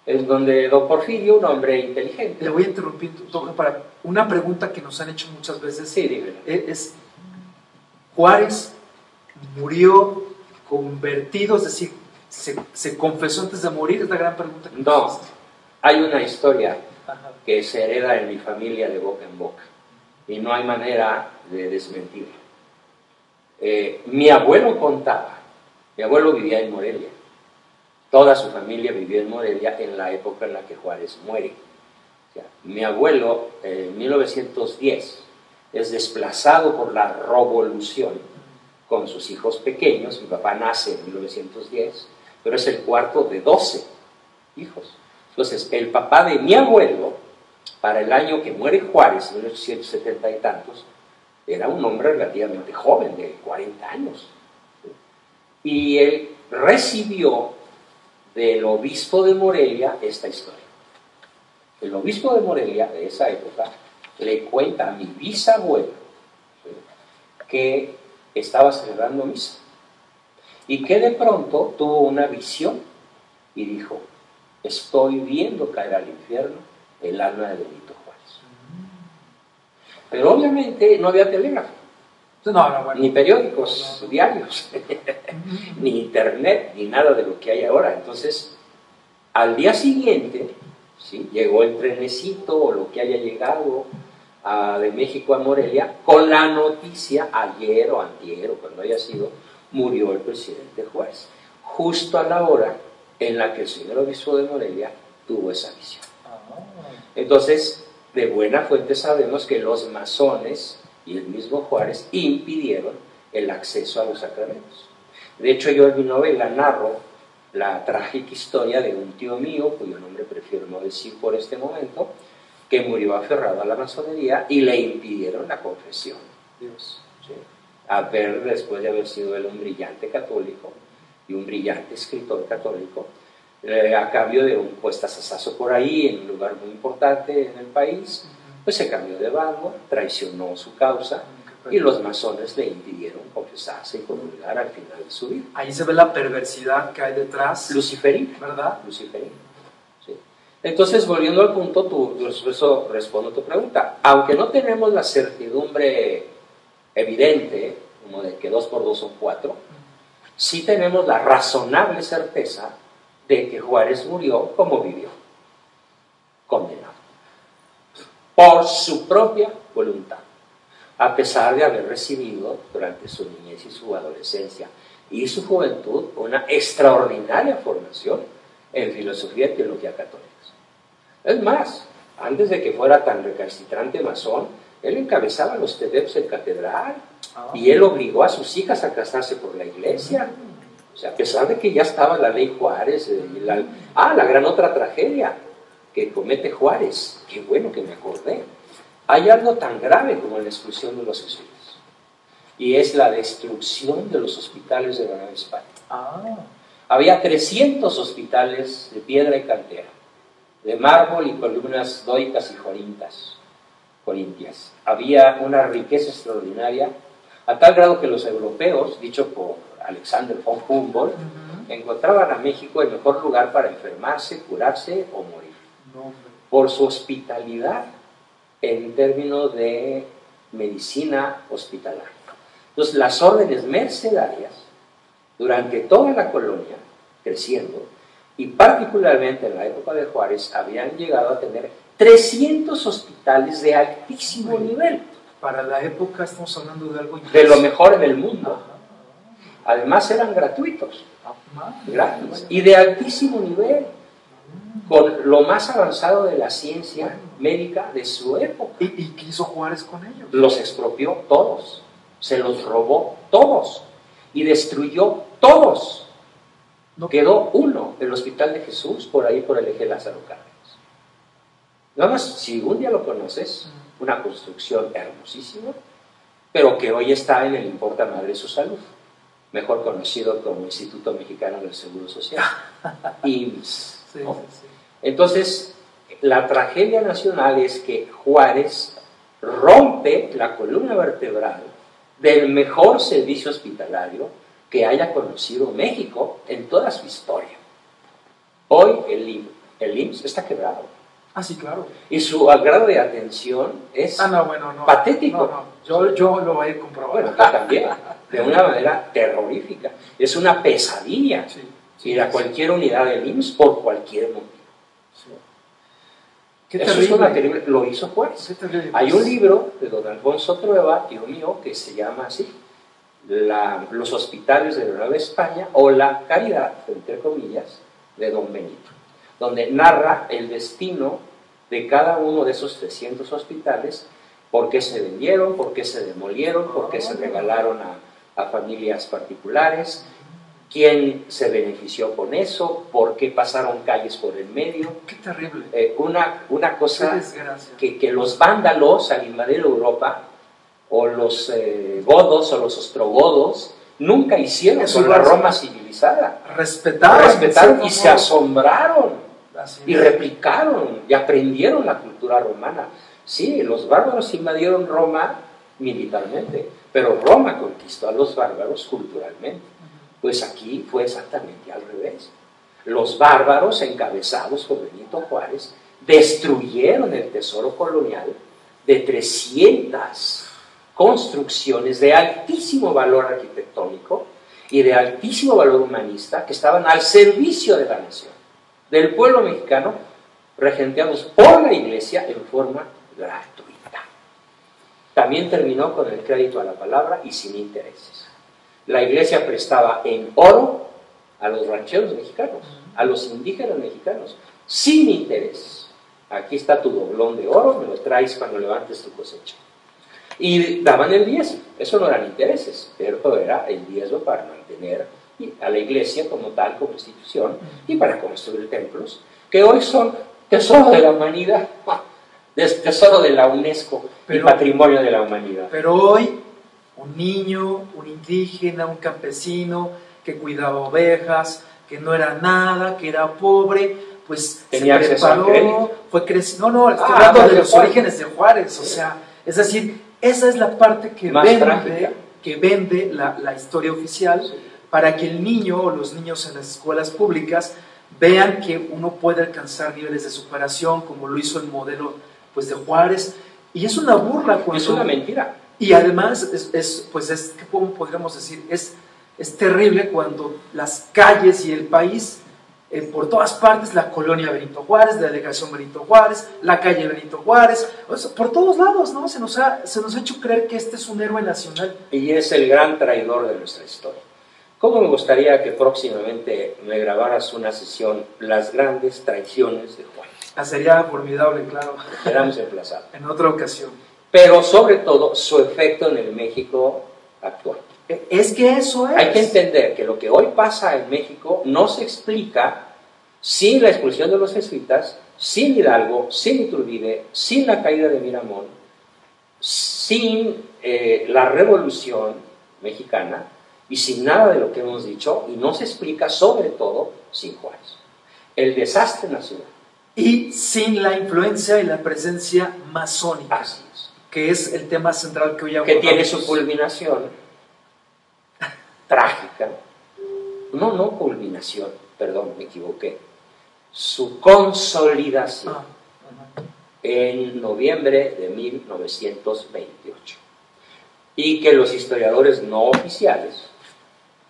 [SPEAKER 2] en donde don Porfirio, un hombre inteligente.
[SPEAKER 1] Le voy a interrumpir, Toja, para una pregunta que nos han hecho muchas veces.
[SPEAKER 2] Sí, dímelo.
[SPEAKER 1] Juárez murió convertido, es decir, se confesó antes de morir, es la gran pregunta que
[SPEAKER 2] no,
[SPEAKER 1] hiciste.
[SPEAKER 2] Hay una historia que se hereda en mi familia de boca en boca y no hay manera de desmentirla. Mi abuelo contaba, mi abuelo vivía en Morelia. Toda su familia vivió en Morelia en la época en la que Juárez muere. O sea, mi abuelo, en 1910, es desplazado por la revolución con sus hijos pequeños. Mi papá nace en 1910, pero es el cuarto de 12 hijos. Entonces, el papá de mi abuelo, para el año que muere Juárez, en 1870 y tantos, era un hombre relativamente joven, de 40 años. Y él recibió del obispo de Morelia esta historia. El obispo de Morelia de esa época le cuenta a mi bisabuelo que estaba celebrando misa y que de pronto tuvo una visión y dijo: estoy viendo caer al infierno el alma de Benito Juárez. Pero obviamente no había telégrafo,
[SPEAKER 1] Bueno.
[SPEAKER 2] ni periódicos diarios, ni internet, ni nada de lo que hay ahora. Entonces, al día siguiente, ¿sí?, llegó el trenecito o lo que haya llegado de México a Morelia con la noticia, ayer o antier o cuando haya sido, murió el presidente Juárez, justo a la hora en la que el señor obispo de Morelia tuvo esa visión. Entonces, de buena fuente sabemos que los masones y el mismo Juárez impidieron el acceso a los sacramentos. De hecho, yo en mi novela narro la trágica historia de un tío mío, cuyo nombre prefiero no decir por este momento, que murió aferrado a la masonería y le impidieron la confesión. Dios, ¿sí?, después de haber sido él un brillante católico y un brillante escritor católico, a cambio de un puestazazo por ahí en un lugar muy importante en el país, pues se cambió de bando, traicionó su causa y los masones le impidieron confesarse y comulgar al final de su vida.
[SPEAKER 1] Ahí se ve la perversidad que hay detrás.
[SPEAKER 2] Luciferina,
[SPEAKER 1] ¿verdad?
[SPEAKER 2] Luciferina, ¿sí? Entonces, volviendo al punto, eso respondo a tu pregunta. Aunque no tenemos la certidumbre evidente, como de que 2 por 2 son 4, sí tenemos la razonable certeza de que Juárez murió como vivió, condenado, por su propia voluntad, a pesar de haber recibido durante su niñez y su adolescencia y su juventud una extraordinaria formación en filosofía y teología católicas. Es más, antes de que fuera tan recalcitrante masón, él encabezaba los TEDx en catedral y él obligó a sus hijas a casarse por la iglesia. O sea, a pesar de que ya estaba la ley Juárez, la gran otra tragedia que comete Juárez, qué bueno que me acordé. Hay algo tan grave como la expulsión de los jesuitas, y es la destrucción de los hospitales de la Nueva España. Había 300 hospitales de piedra y cantera, de mármol y columnas dóicas y corintias. Había una riqueza extraordinaria, a tal grado que los europeos, dicho por Alexander von Humboldt, encontraban a México el mejor lugar para enfermarse, curarse o morir, por su hospitalidad en términos de medicina hospitalaria. Entonces, las órdenes mercedarias, durante toda la colonia, creciendo, y particularmente en la época de Juárez, habían llegado a tener 300 hospitales de altísimo nivel.
[SPEAKER 1] Para la época estamos hablando de algo
[SPEAKER 2] de lo mejor en el mundo. Además eran gratuitos, gratis, y de altísimo nivel, con lo más avanzado de la ciencia médica de su época.
[SPEAKER 1] ¿Y qué hizo Juárez con ellos?
[SPEAKER 2] Los expropió todos, se los robó todos y destruyó todos. Quedó uno, el Hospital de Jesús, por ahí por el eje Lázaro Cárdenas. Nada más, si un día lo conoces, una construcción hermosísima, pero que hoy está en el Importa Madre Su Salud, mejor conocido como Instituto Mexicano del Seguro Social, IMSS. ¿No? Entonces, la tragedia nacional es que Juárez rompe la columna vertebral del mejor servicio hospitalario que haya conocido México en toda su historia. Hoy el IMSS está quebrado.
[SPEAKER 1] Sí, claro.
[SPEAKER 2] Y su grado de atención es patético.
[SPEAKER 1] Yo lo he comprobado.
[SPEAKER 2] Bueno, yo también, de una manera terrorífica. Es una pesadilla ir a cualquier unidad del IMSS por cualquier motivo.
[SPEAKER 1] Qué
[SPEAKER 2] Eso
[SPEAKER 1] terrible.
[SPEAKER 2] es una terrible, lo hizo Juárez. Hay un libro de don Alfonso Trueba, tío mío, que se llama así, Los hospitales de la Nueva España, o la caridad, entre comillas, de don Benito, donde narra el destino de cada uno de esos 300 hospitales, por qué se vendieron, por qué se demolieron, por qué se regalaron a familias particulares, quién se benefició con eso, por qué pasaron calles por el medio.
[SPEAKER 1] Qué terrible.
[SPEAKER 2] Una cosa que los vándalos al invadir Europa, o los godos o los ostrogodos, nunca hicieron con la Roma civilizada. Respetaron y se asombraron y replicaron y aprendieron la cultura romana. Sí, los bárbaros invadieron Roma militarmente, pero Roma conquistó a los bárbaros culturalmente. Pues aquí fue exactamente al revés. Los bárbaros, encabezados por Benito Juárez, destruyeron el tesoro colonial de 300 construcciones de altísimo valor arquitectónico y de altísimo valor humanista que estaban al servicio de la nación, del pueblo mexicano, regenteados por la Iglesia en forma gratuita. También terminó con el crédito a la palabra y sin intereses. La Iglesia prestaba en oro a los rancheros mexicanos, a los indígenas mexicanos, sin intereses. Aquí está tu doblón de oro, me lo traes cuando levantes tu cosecha. Y daban el diezmo, eso no eran intereses, pero era el diezmo para mantener a la Iglesia como tal, como institución, y para construir templos, que hoy son tesoro de la humanidad, tesoro de la UNESCO y patrimonio de la humanidad.
[SPEAKER 1] Pero hoy, un niño, un indígena, un campesino que cuidaba ovejas, que no era nada, que era pobre, pues
[SPEAKER 2] tenía
[SPEAKER 1] se preparó, fue creciendo. No, estoy hablando de los orígenes de Juárez, o sea, es decir, esa es la parte que vende la historia oficial, sí, para que el niño o los niños en las escuelas públicas vean que uno puede alcanzar niveles de superación, como lo hizo el modelo pues, de Juárez, y es una burla cuando...
[SPEAKER 2] Es una mentira.
[SPEAKER 1] Y además, ¿cómo podríamos decir? Es terrible cuando las calles y el país, por todas partes, la colonia Benito Juárez, la delegación Benito Juárez, la calle Benito Juárez, o sea, por todos lados, ¿no? Se nos ha hecho creer que este es un héroe nacional.
[SPEAKER 2] Y es el gran traidor de nuestra historia. ¿Cómo me gustaría que próximamente me grabaras una sesión, Las grandes traiciones de Juárez?
[SPEAKER 1] Sería formidable, claro.
[SPEAKER 2] Quedamos emplazados.
[SPEAKER 1] En otra ocasión.
[SPEAKER 2] Pero sobre todo, su efecto en el México actual.
[SPEAKER 1] Es que eso es.
[SPEAKER 2] Hay que entender que lo que hoy pasa en México no se explica sin la expulsión de los jesuitas, sin Hidalgo, sin Iturbide, sin la caída de Miramón, sin la Revolución Mexicana y sin nada de lo que hemos dicho, y no se explica sobre todo sin Juárez. El desastre nacional.
[SPEAKER 1] Y sin la influencia y la presencia masónica.
[SPEAKER 2] Así es.
[SPEAKER 1] Que es el tema central que hoy abordamos.
[SPEAKER 2] Que tiene su culminación trágica. No culminación, perdón, me equivoqué. Su consolidación en noviembre de 1928. Y que los historiadores no oficiales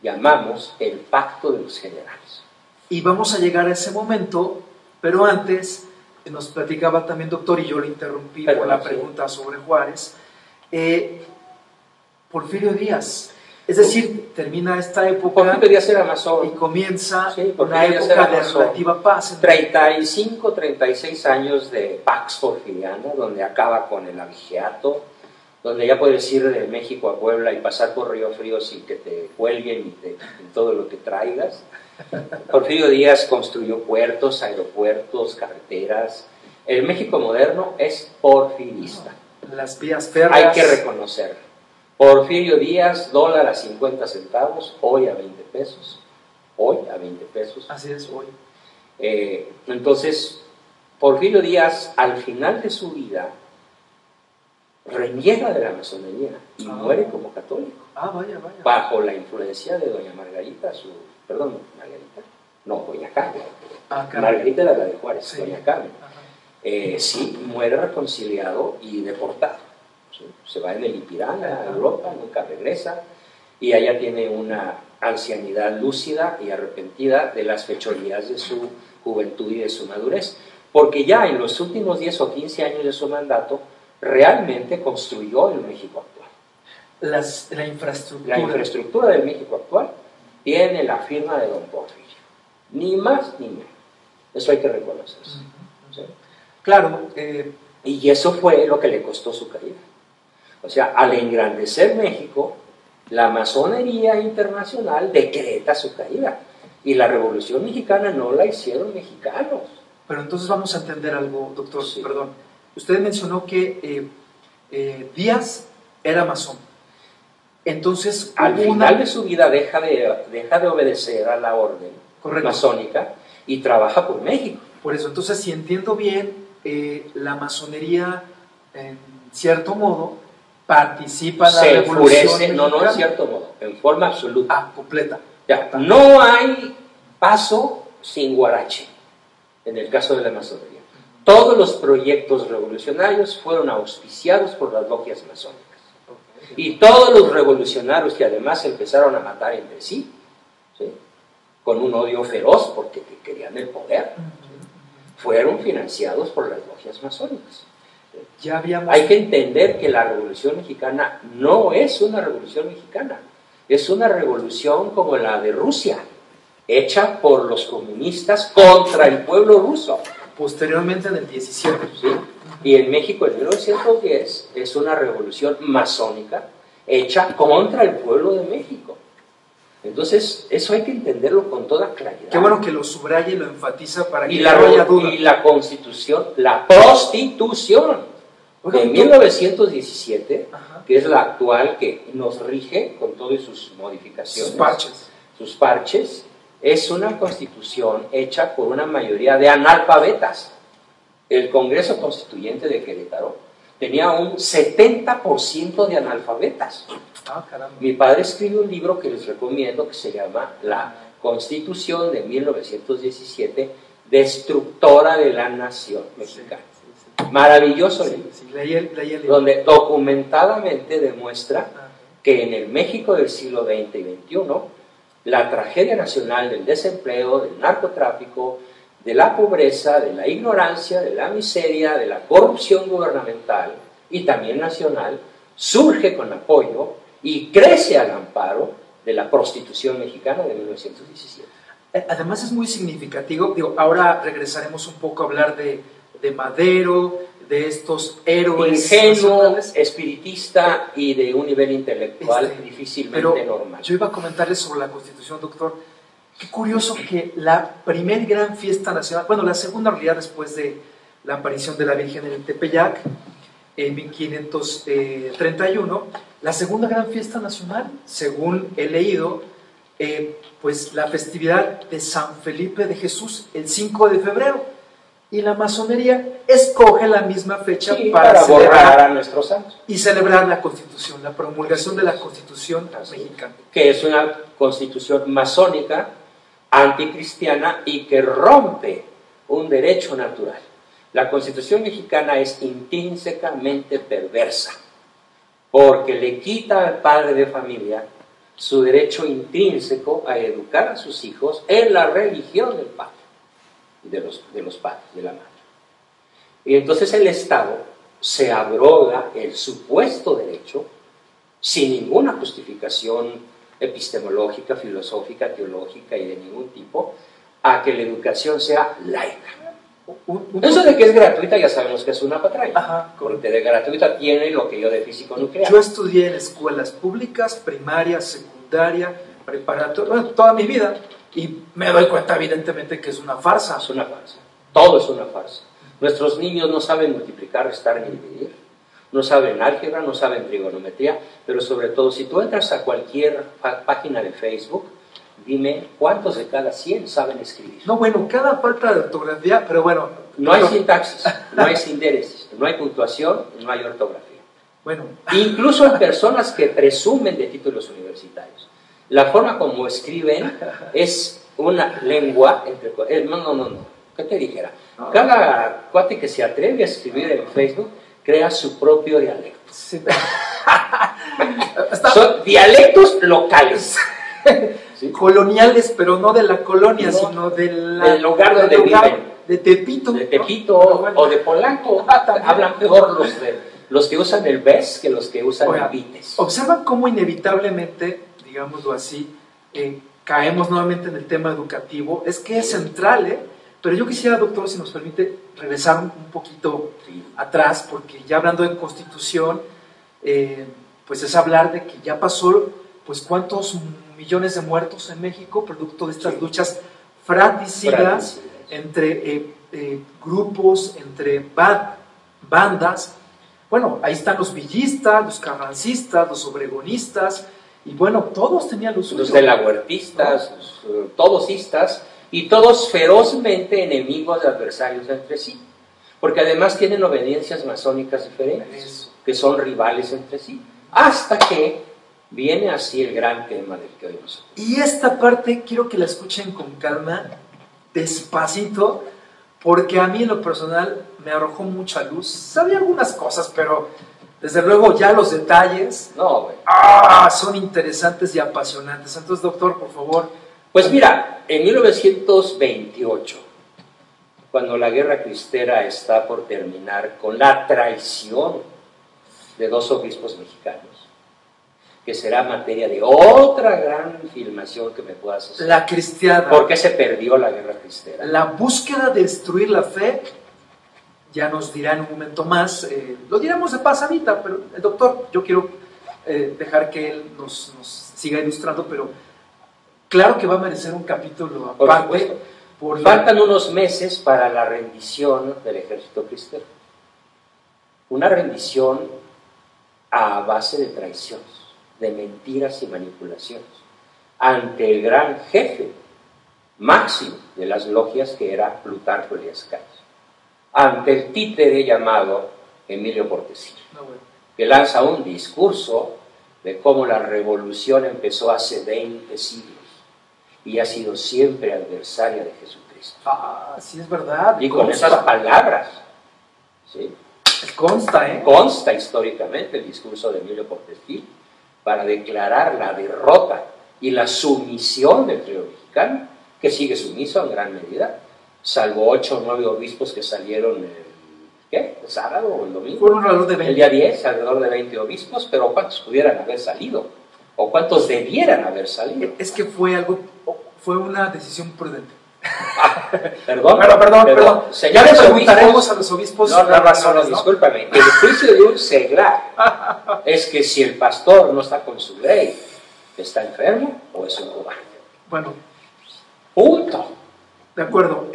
[SPEAKER 2] llamamos el Pacto de los Generales.
[SPEAKER 1] Y vamos a llegar a ese momento, pero antes nos platicaba también, doctor, y yo le interrumpí por la pregunta sobre Juárez, Porfirio Díaz. Es decir, termina esta época
[SPEAKER 2] Porfirio Díaz era masón,
[SPEAKER 1] y comienza una época de relativa paz.
[SPEAKER 2] 35, 36 años de Pax Porfiriana, donde acaba con el abigeato, donde ya puedes ir de México a Puebla y pasar por Río Frío sin que te cuelguen y te quiten todo lo que traigas. Porfirio Díaz construyó puertos, aeropuertos, carreteras. El México moderno es porfirista.
[SPEAKER 1] Las vías férreas.
[SPEAKER 2] Hay que reconocerlo. Porfirio Díaz, dólar a 50 centavos, hoy a 20 pesos. Hoy a 20 pesos.
[SPEAKER 1] Así es, hoy.
[SPEAKER 2] Entonces, Porfirio Díaz, al final de su vida, reniega de la masonería y muere como católico.
[SPEAKER 1] Vaya.
[SPEAKER 2] Bajo la influencia de doña Margarita, doña Carmen. Margarita era la de Juárez, sí. Doña Carmen. Sí, muere reconciliado y deportado. ¿Sí? Se va en el Ipiranga a Europa, nunca regresa, y allá tiene una ancianidad lúcida y arrepentida de las fechorías de su juventud y de su madurez, porque ya en los últimos 10 o 15 años de su mandato realmente construyó el México actual.
[SPEAKER 1] La infraestructura.
[SPEAKER 2] La infraestructura del México actual tiene la firma de don Porfirio. Ni más ni menos. Eso hay que reconocerse. ¿Sí?
[SPEAKER 1] Claro.
[SPEAKER 2] Y eso fue lo que le costó su caída. O sea, al engrandecer México, la masonería internacional decreta su caída. Y la Revolución Mexicana no la hicieron mexicanos.
[SPEAKER 1] Pero entonces vamos a entender algo, doctor.
[SPEAKER 2] Sí.
[SPEAKER 1] Perdón. Usted mencionó que Díaz era masón. Entonces,
[SPEAKER 2] al final de su vida deja de obedecer a la orden masónica y trabaja por México.
[SPEAKER 1] Por eso, entonces, si entiendo bien, la masonería, en cierto modo, participa en la revolución mexicana.
[SPEAKER 2] No, en cierto modo, en forma absoluta.
[SPEAKER 1] Completa.
[SPEAKER 2] Ya, no hay paso sin guarache, en el caso de la masonería. Todos los proyectos revolucionarios fueron auspiciados por las logias masónicas. Y todos los revolucionarios que además empezaron a matar entre sí, ¿sí?, con un odio feroz porque querían el poder, fueron financiados por las logias masónicas. Hay que entender que la Revolución Mexicana no es una revolución mexicana, es una revolución como la de Rusia, hecha por los comunistas contra el pueblo ruso.
[SPEAKER 1] Posteriormente en el 17.
[SPEAKER 2] ¿Sí? Y en México en 1910 es una revolución masónica hecha contra el pueblo de México. Entonces, eso hay que entenderlo con toda claridad.
[SPEAKER 1] Qué bueno que lo subraya y lo enfatiza para que
[SPEAKER 2] no haya duda. Y la Constitución, la Prostitución de 1917, que es la actual que nos rige con todas sus modificaciones, sus parches, es una Constitución hecha por una mayoría de analfabetas. El Congreso Constituyente de Querétaro tenía un 70% de analfabetas. Mi padre escribió un libro que les recomiendo que se llama La Constitución de 1917, destructora de la nación mexicana. Maravilloso libro, donde documentadamente demuestra que en el México del siglo XX y XXI la tragedia nacional del desempleo, del narcotráfico, de la pobreza, de la ignorancia, de la miseria, de la corrupción gubernamental y también nacional, surge con apoyo y crece al amparo de la prostitución mexicana de 1917.
[SPEAKER 1] Además es muy significativo, digo, ahora regresaremos un poco a hablar de Madero, de estos héroes
[SPEAKER 2] ingenuo, espiritista y de un nivel intelectual difícilmente normal.
[SPEAKER 1] Yo iba a comentarles sobre la Constitución, doctor. Qué curioso que la primer gran fiesta nacional, bueno, la segunda en realidad después de la aparición de la Virgen en el Tepeyac, en 1531, la segunda gran fiesta nacional, según he leído, pues la festividad de San Felipe de Jesús, el 5 de febrero. Y la masonería escoge la misma fecha
[SPEAKER 2] para borrar a nuestros santos.
[SPEAKER 1] Y celebrar la Constitución, la promulgación de la Constitución mexicana.
[SPEAKER 2] Que es una constitución masónica, anticristiana y que rompe un derecho natural. La Constitución mexicana es intrínsecamente perversa, porque le quita al padre de familia su derecho intrínseco a educar a sus hijos en la religión del padre. De los padres, de la madre. Y entonces el Estado se abroga el supuesto derecho, sin ninguna justificación epistemológica, filosófica, teológica y de ningún tipo, a que la educación sea laica. Eso de que es gratuita ya sabemos que es una patraña, porque de gratuita tiene lo que yo de físico nuclear.
[SPEAKER 1] Yo estudié en escuelas públicas, primaria, secundaria, preparatoria, bueno, toda mi vida. Y me doy cuenta evidentemente que es una farsa.
[SPEAKER 2] Es una farsa. Todo es una farsa. Nuestros niños no saben multiplicar, restar ni dividir. No saben álgebra, no saben trigonometría. Pero sobre todo, si tú entras a cualquier página de Facebook, dime cuántos de cada 100 saben escribir.
[SPEAKER 1] No, bueno, cada falta de ortografía, pero bueno.
[SPEAKER 2] No hay sintaxis, no hay sindéresis, no hay puntuación, no hay ortografía.
[SPEAKER 1] Bueno.
[SPEAKER 2] Incluso hay personas que presumen de títulos universitarios. La forma como escriben es una lengua entre... No. ¿Qué te dijera? Cada cuate que se atreve a escribir en Facebook crea su propio dialecto. Sí. Son dialectos locales.
[SPEAKER 1] ¿Sí? Coloniales, pero no de la colonia, sino del
[SPEAKER 2] lugar donde viven.
[SPEAKER 1] De Tepito.
[SPEAKER 2] De Tepito o de Polanco. Hablan mejor los que usan el ves que los que usan el vites.
[SPEAKER 1] Observan cómo inevitablemente, digámoslo así, caemos nuevamente en el tema educativo. Es que es central, pero yo quisiera, doctor, si nos permite, regresar un poquito atrás, porque ya hablando de Constitución, pues es hablar de que ya pasó, pues cuántos millones de muertos en México, producto de estas luchas fratricidas entre grupos, entre bandas. Bueno, ahí están los villistas, los carrancistas, los obregonistas, y bueno, todos tenían los suyos.
[SPEAKER 2] Los delahuertistas, los todosistas, y todos ferozmente enemigos de adversarios entre sí, porque además tienen obediencias masónicas diferentes, que son rivales entre sí, hasta que viene así el gran tema del que hoy nos ocupamos.
[SPEAKER 1] Y esta parte quiero que la escuchen con calma, despacito, porque a mí en lo personal me arrojó mucha luz. Sabía algunas cosas, pero desde luego ya los detalles
[SPEAKER 2] No, güey.
[SPEAKER 1] son interesantes y apasionantes. Entonces, doctor, por favor.
[SPEAKER 2] Pues mira, en 1928, cuando la guerra cristera está por terminar con la traición de dos obispos mexicanos, que será materia de otra gran filmación que me puedas hacer.
[SPEAKER 1] La cristiana.
[SPEAKER 2] ¿Por qué se perdió la guerra cristera?
[SPEAKER 1] La búsqueda de destruir la fe, ya nos dirá en un momento más, lo diremos de pasadita, pero el doctor, yo quiero dejar que él nos siga ilustrando, pero claro que va a merecer un capítulo aparte.
[SPEAKER 2] Faltan unos meses para la rendición del ejército cristiano. Una rendición a base de traiciones, de mentiras y manipulaciones, ante el gran jefe máximo de las logias, que era Plutarco Elías Calles, ante el títere llamado Emilio Portesino, que lanza un discurso de cómo la revolución empezó hace 20 siglos y ha sido siempre adversaria de Jesucristo.
[SPEAKER 1] Sí, es verdad.
[SPEAKER 2] Y con esas palabras, ¿sí?
[SPEAKER 1] Consta,
[SPEAKER 2] Consta históricamente el discurso de Emilio Portesino para declarar la derrota y la sumisión del clero mexicano, que sigue sumiso en gran medida, salvo 8 o 9 obispos que salieron el sábado o el domingo.
[SPEAKER 1] Fueron alrededor de 20.
[SPEAKER 2] El día 10, alrededor de 20 obispos, pero ¿cuántos pudieran haber salido? ¿O cuántos debieran haber salido?
[SPEAKER 1] Es que fue una decisión prudente.
[SPEAKER 2] Perdón.
[SPEAKER 1] Ya le preguntaremos a los obispos.
[SPEAKER 2] No, discúlpame. El juicio de un seglar es que si el pastor no está con su grey, ¿está enfermo o es un cobarde?
[SPEAKER 1] Bueno.
[SPEAKER 2] Punto.
[SPEAKER 1] De acuerdo.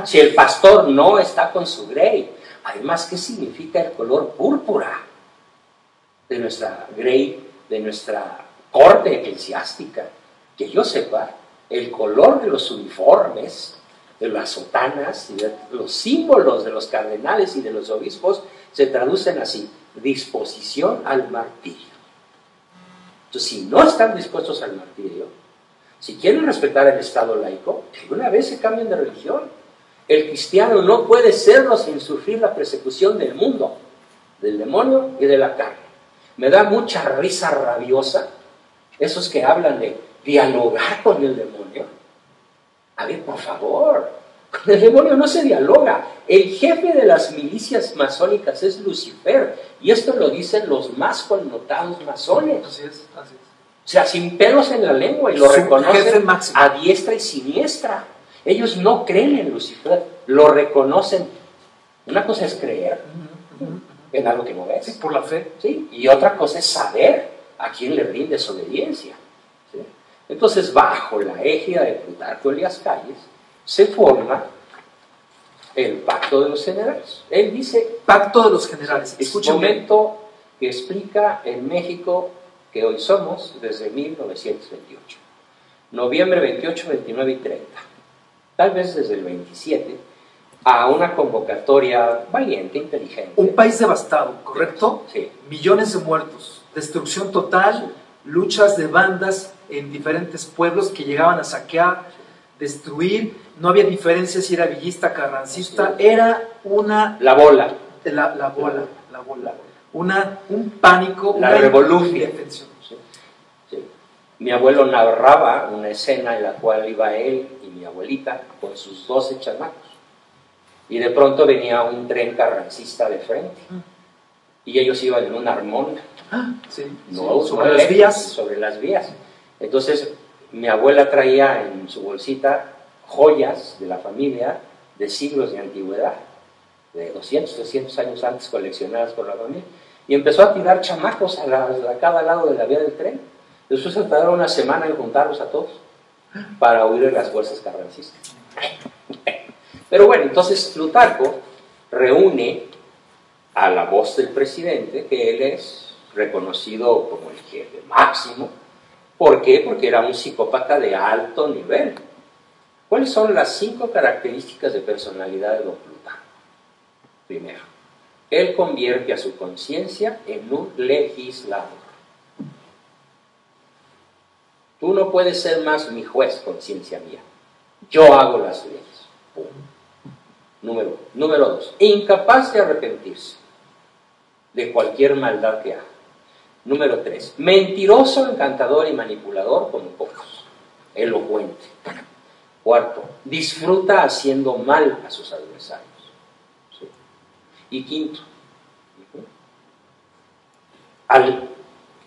[SPEAKER 2] Si el pastor no está con su grey, además, ¿qué significa el color púrpura de nuestra grey, de nuestra corte eclesiástica? Que yo sepa, el color de los uniformes, de las sotanas y de los símbolos de los cardenales y de los obispos se traducen así: disposición al martirio. Entonces, si no están dispuestos al martirio, si quieren respetar el Estado laico, que una vez se cambien de religión. El cristiano no puede serlo sin sufrir la persecución del mundo, del demonio y de la carne. Me da mucha risa rabiosa esos que hablan de dialogar con el demonio. A ver, por favor, con el demonio no se dialoga. El jefe de las milicias masónicas es Lucifer, y esto lo dicen los más connotados masones.
[SPEAKER 1] Así es.
[SPEAKER 2] O sea, sin pelos en la lengua, y lo reconocen a diestra y siniestra. Ellos no creen en Lucifer, lo reconocen. Una cosa es creer en algo que no ves.
[SPEAKER 1] Sí, por la fe.
[SPEAKER 2] ¿Sí? Y otra cosa es saber a quién le rindes obediencia. ¿Sí? Entonces, bajo la égida de Plutarco Elías Calles, se forma el Pacto de los Generales. Él dice...
[SPEAKER 1] Pacto de los Generales.
[SPEAKER 2] Es un momento que explica en México que hoy somos desde 1928. Noviembre 28, 29 y 30. Tal vez desde el 27, a una convocatoria valiente, inteligente.
[SPEAKER 1] Un país devastado, ¿correcto?
[SPEAKER 2] Sí.
[SPEAKER 1] Millones de muertos, destrucción total, luchas de bandas en diferentes pueblos que llegaban a saquear, destruir, no había diferencia si era villista, carrancista, era una...
[SPEAKER 2] La bola.
[SPEAKER 1] La bola. Un pánico,
[SPEAKER 2] una revolución. Sí. Mi abuelo narraba una escena en la cual iba él y mi abuelita con sus 12 chamacos, y de pronto venía un tren carrancista de frente y ellos iban en un armón sobre las vías. Entonces mi abuela traía en su bolsita joyas de la familia de siglos de antigüedad, de 200, 300 años antes, coleccionadas por la familia, y empezó a tirar chamacos a cada lado de la vía del tren. Después se tardaron una semana en juntarlos a todos para huir de las fuerzas carrancistas. Pero bueno, entonces Plutarco reúne a la voz del presidente, que él es reconocido como el jefe máximo. ¿Por qué? Porque era un psicópata de alto nivel. ¿Cuáles son las 5 características de personalidad de don Plutarco? Primero, él convierte a su conciencia en un legislador. Tú no puedes ser más mi juez, conciencia mía. Yo hago las leyes. Número uno. Número dos, incapaz de arrepentirse de cualquier maldad que haga. Número tres, mentiroso, encantador y manipulador como pocos. Elocuente. Cuarto, disfruta haciendo mal a sus adversarios. ¿Sí? Y quinto,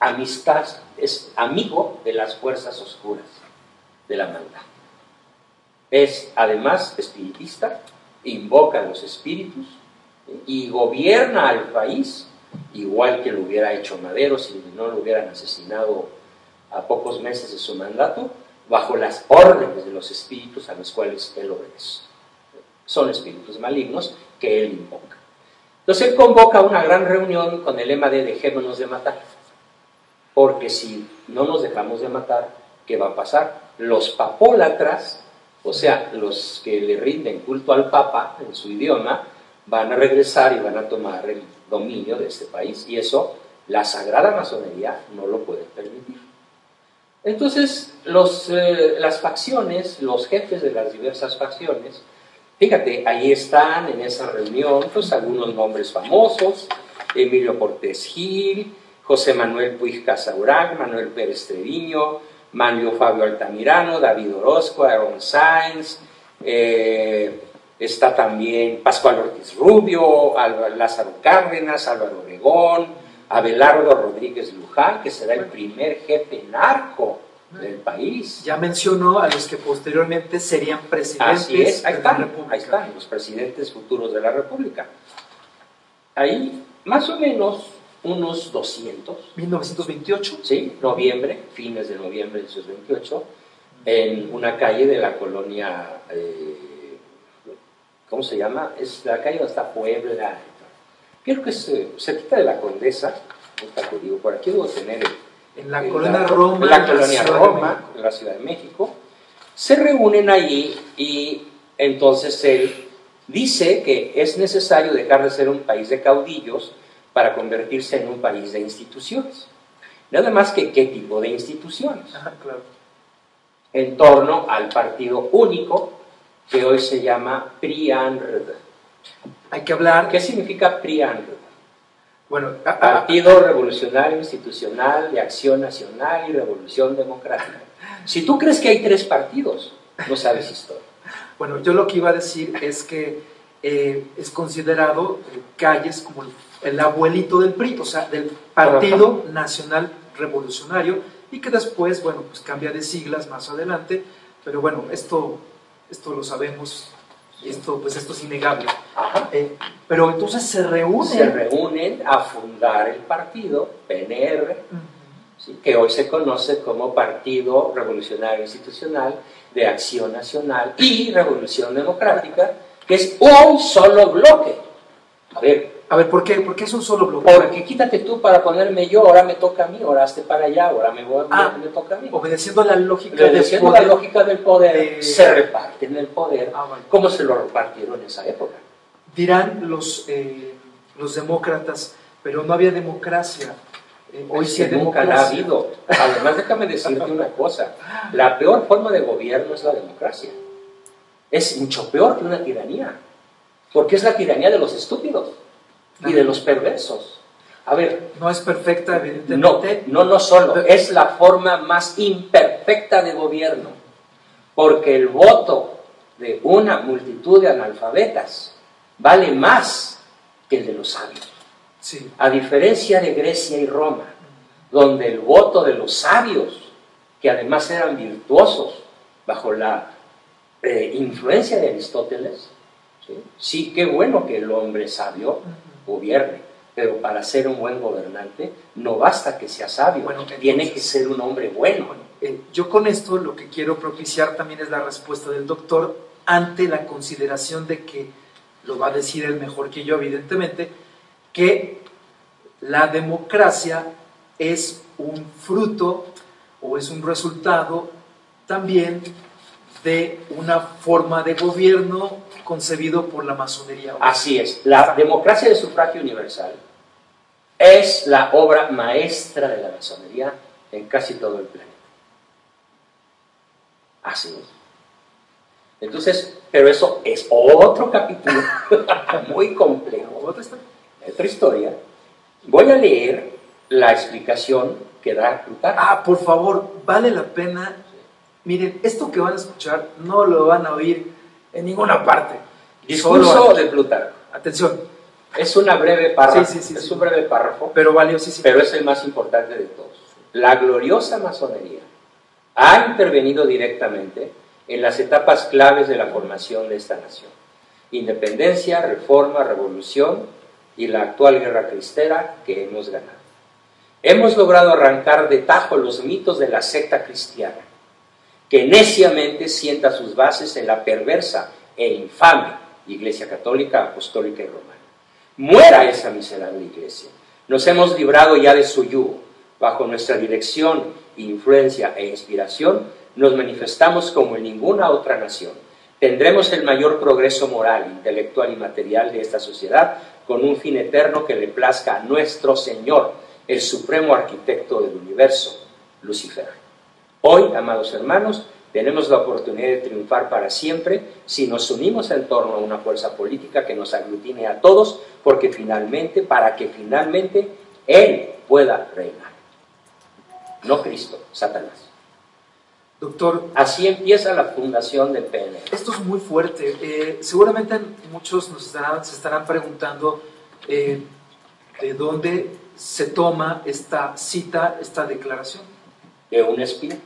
[SPEAKER 2] amistad, es amigo de las fuerzas oscuras de la maldad. Es además espiritista, invoca a los espíritus y gobierna al país igual que lo hubiera hecho Madero si no lo hubieran asesinado a pocos meses de su mandato, bajo las órdenes de los espíritus a los cuales él obedece. Son espíritus malignos que él invoca. Entonces él convoca una gran reunión con el lema de dejémonos de matar, porque si no nos dejamos de matar, ¿qué va a pasar? Los papólatras, o sea, los que le rinden culto al Papa en su idioma, van a regresar y van a tomar el dominio de este país, y eso la sagrada masonería no lo puede permitir. Entonces, las facciones, los jefes de las diversas facciones, fíjate, ahí están en esa reunión pues algunos nombres famosos: Emilio Portes Gil, José Manuel Puig Casaurán, Manuel Pérez Treviño, Manlio Fabio Altamirano, David Orozco, Aaron Sainz, está también Pascual Ortiz Rubio, Lázaro Cárdenas, Álvaro Obregón, Abelardo Rodríguez Luján, que será el primer jefe narco del país.
[SPEAKER 1] Ya mencionó a los que posteriormente serían presidentes.
[SPEAKER 2] Así es, ahí
[SPEAKER 1] de la
[SPEAKER 2] están,
[SPEAKER 1] República.
[SPEAKER 2] ahí están, los presidentes futuros de la República. Ahí, más o menos, unos 200.
[SPEAKER 1] 1928.
[SPEAKER 2] Sí, noviembre, fines de noviembre de 1928, en una calle de la colonia, ¿cómo se llama? Es la calle donde está Puebla. Creo que es cerquita de la Condesa, te digo, por aquí debo tener
[SPEAKER 1] en la colonia Roma.
[SPEAKER 2] En la colonia Roma, en la Ciudad de México. Se reúnen allí y entonces él dice que es necesario dejar de ser un país de caudillos para convertirse en un país de instituciones. Nada más que qué tipo de instituciones.
[SPEAKER 1] Ajá, claro.
[SPEAKER 2] En torno al partido único que hoy se llama PRIANRD.
[SPEAKER 1] Hay que hablar.
[SPEAKER 2] ¿Qué significa PRIANRD?
[SPEAKER 1] Bueno,
[SPEAKER 2] Partido Revolucionario Institucional de Acción Nacional y Revolución Democrática. Si tú crees que hay tres partidos, no sabes historia.
[SPEAKER 1] Bueno, yo lo que iba a decir es que es considerado Calles como el abuelito del PRI, o sea, del Partido Nacional Revolucionario, y que después, bueno, pues cambia de siglas más adelante, pero bueno, esto lo sabemos, y esto es innegable. Pero entonces se reúnen
[SPEAKER 2] a fundar el partido PNR, ¿sí?, que hoy se conoce como Partido Revolucionario Institucional de Acción Nacional y Revolución Democrática, que es un solo bloque.
[SPEAKER 1] A ver, ¿por qué es un solo bloque?
[SPEAKER 2] Porque quítate tú para ponerme yo, ahora me toca a mí, ahora hazte para allá, ahora me toca a mí.
[SPEAKER 1] Obedeciendo la lógica
[SPEAKER 2] del poder, se reparten el poder.
[SPEAKER 1] Vale.
[SPEAKER 2] ¿Cómo se lo repartieron en esa época?
[SPEAKER 1] Dirán los demócratas, pero no había democracia. Hoy sí hay
[SPEAKER 2] nunca
[SPEAKER 1] democracia.
[SPEAKER 2] la ha habido. Además, déjame decirte una cosa: la peor forma de gobierno es la democracia. Es mucho peor que una tiranía, porque es la tiranía de los estúpidos y de los perversos. A ver,
[SPEAKER 1] no es perfecta, evidentemente.
[SPEAKER 2] No solo, es la forma más imperfecta de gobierno, porque el voto de una multitud de analfabetas vale más que el de los sabios.
[SPEAKER 1] Sí.
[SPEAKER 2] A diferencia de Grecia y Roma, donde el voto de los sabios, que además eran virtuosos bajo la influencia de Aristóteles, sí, qué bueno que el hombre sabio gobierne, pero para ser un buen gobernante no basta que sea sabio, tiene que ser un hombre bueno.
[SPEAKER 1] Yo con esto lo que quiero propiciar también es la respuesta del doctor ante la consideración de que, lo va a decir él mejor que yo evidentemente, que la democracia es un fruto o es un resultado también de una forma de gobierno concebido por la masonería.
[SPEAKER 2] Así es, la democracia de sufragio universal es la obra maestra de la masonería en casi todo el planeta. Así es. Entonces, pero eso es otro capítulo muy complejo. Otra historia. Voy a leer la explicación que da Plutarco.
[SPEAKER 1] Ah, por favor, vale la pena. Miren, esto que van a escuchar no lo van a oír en ninguna parte.
[SPEAKER 2] Discurso de Plutarco.
[SPEAKER 1] Atención.
[SPEAKER 2] Es una breve párrafo.
[SPEAKER 1] Sí,
[SPEAKER 2] un breve párrafo.
[SPEAKER 1] Pero valiosísimo.
[SPEAKER 2] Pero es el más importante de todos. La gloriosa masonería ha intervenido directamente en las etapas claves de la formación de esta nación. Independencia, reforma, revolución y la actual guerra cristera que hemos ganado. Hemos logrado arrancar de tajo los mitos de la secta cristiana, que neciamente sienta sus bases en la perversa e infame Iglesia Católica, Apostólica y Romana. Muera esa miserable iglesia. Nos hemos librado ya de su yugo. Bajo nuestra dirección, influencia e inspiración, nos manifestamos como en ninguna otra nación. Tendremos el mayor progreso moral, intelectual y material de esta sociedad con un fin eterno que le plazca a nuestro Señor, el supremo arquitecto del universo, Lucifer. Hoy, amados hermanos, tenemos la oportunidad de triunfar para siempre si nos unimos en torno a una fuerza política que nos aglutine a todos, para que finalmente Él pueda reinar. No Cristo, Satanás.
[SPEAKER 1] Doctor,
[SPEAKER 2] así empieza la fundación del PNR.
[SPEAKER 1] Esto es muy fuerte. Seguramente muchos se estarán preguntando de dónde se toma esta cita, esta declaración.
[SPEAKER 2] De un espía.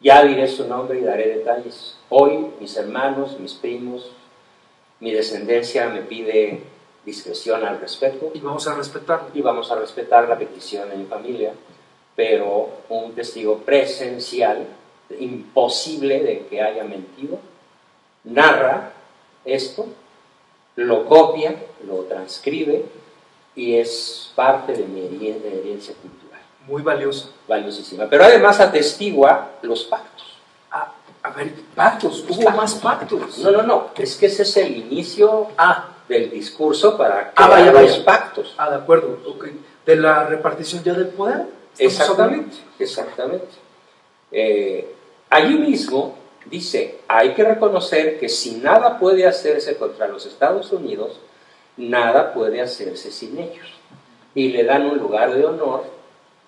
[SPEAKER 2] Ya diré su nombre y daré detalles. Hoy mis hermanos, mis primos, mi descendencia me pide discreción al respecto.
[SPEAKER 1] Y vamos a respetarlo.
[SPEAKER 2] Y vamos a respetar la petición de mi familia. Pero un testigo presencial, imposible de que haya mentido, narra esto, lo copia, lo transcribe y es parte de mi herencia cultural.
[SPEAKER 1] Muy valiosa.
[SPEAKER 2] Valiosísima. Pero además atestigua los pactos.
[SPEAKER 1] A ver, pactos, hubo más pactos.
[SPEAKER 2] No, es que ese es el inicio del discurso para que
[SPEAKER 1] vaya.
[SPEAKER 2] los pactos.
[SPEAKER 1] De acuerdo, okay. De la repartición ya del poder.
[SPEAKER 2] Exactamente. Allí mismo dice, hay que reconocer que si nada puede hacerse contra los Estados Unidos, nada puede hacerse sin ellos. Y le dan un lugar de honor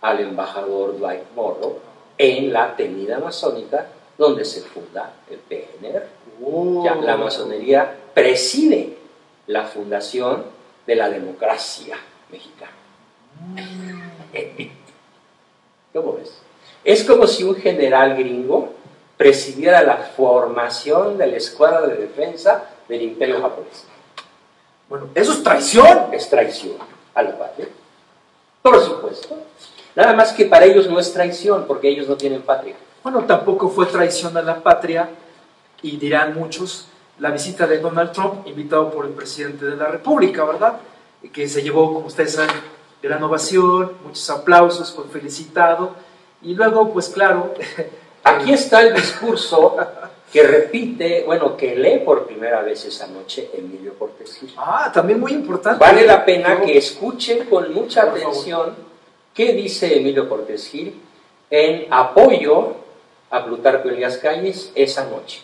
[SPEAKER 2] al embajador Dwight Morrow en la temida masónica donde se funda el PNR. Ya, la masonería preside la fundación de la democracia mexicana. ¿Cómo ves? Es como si un general gringo presidiera la formación de la escuadra de defensa del imperio japonés.
[SPEAKER 1] Bueno, eso es traición.
[SPEAKER 2] Es traición a la patria. Por supuesto. Nada más que para ellos no es traición, porque ellos no tienen patria.
[SPEAKER 1] Bueno, tampoco fue traición a la patria, y dirán muchos, la visita de Donald Trump, invitado por el presidente de la República, ¿verdad? Que se llevó, como ustedes saben, gran ovación, muchos aplausos, fue felicitado, y luego, pues claro...
[SPEAKER 2] Aquí está el discurso que repite, que lee por primera vez esa noche Emilio Portes Gil.
[SPEAKER 1] También muy importante.
[SPEAKER 2] Vale la pena que escuchen con mucha atención qué dice Emilio Portes Gil en apoyo a Plutarco Elías Calles esa noche.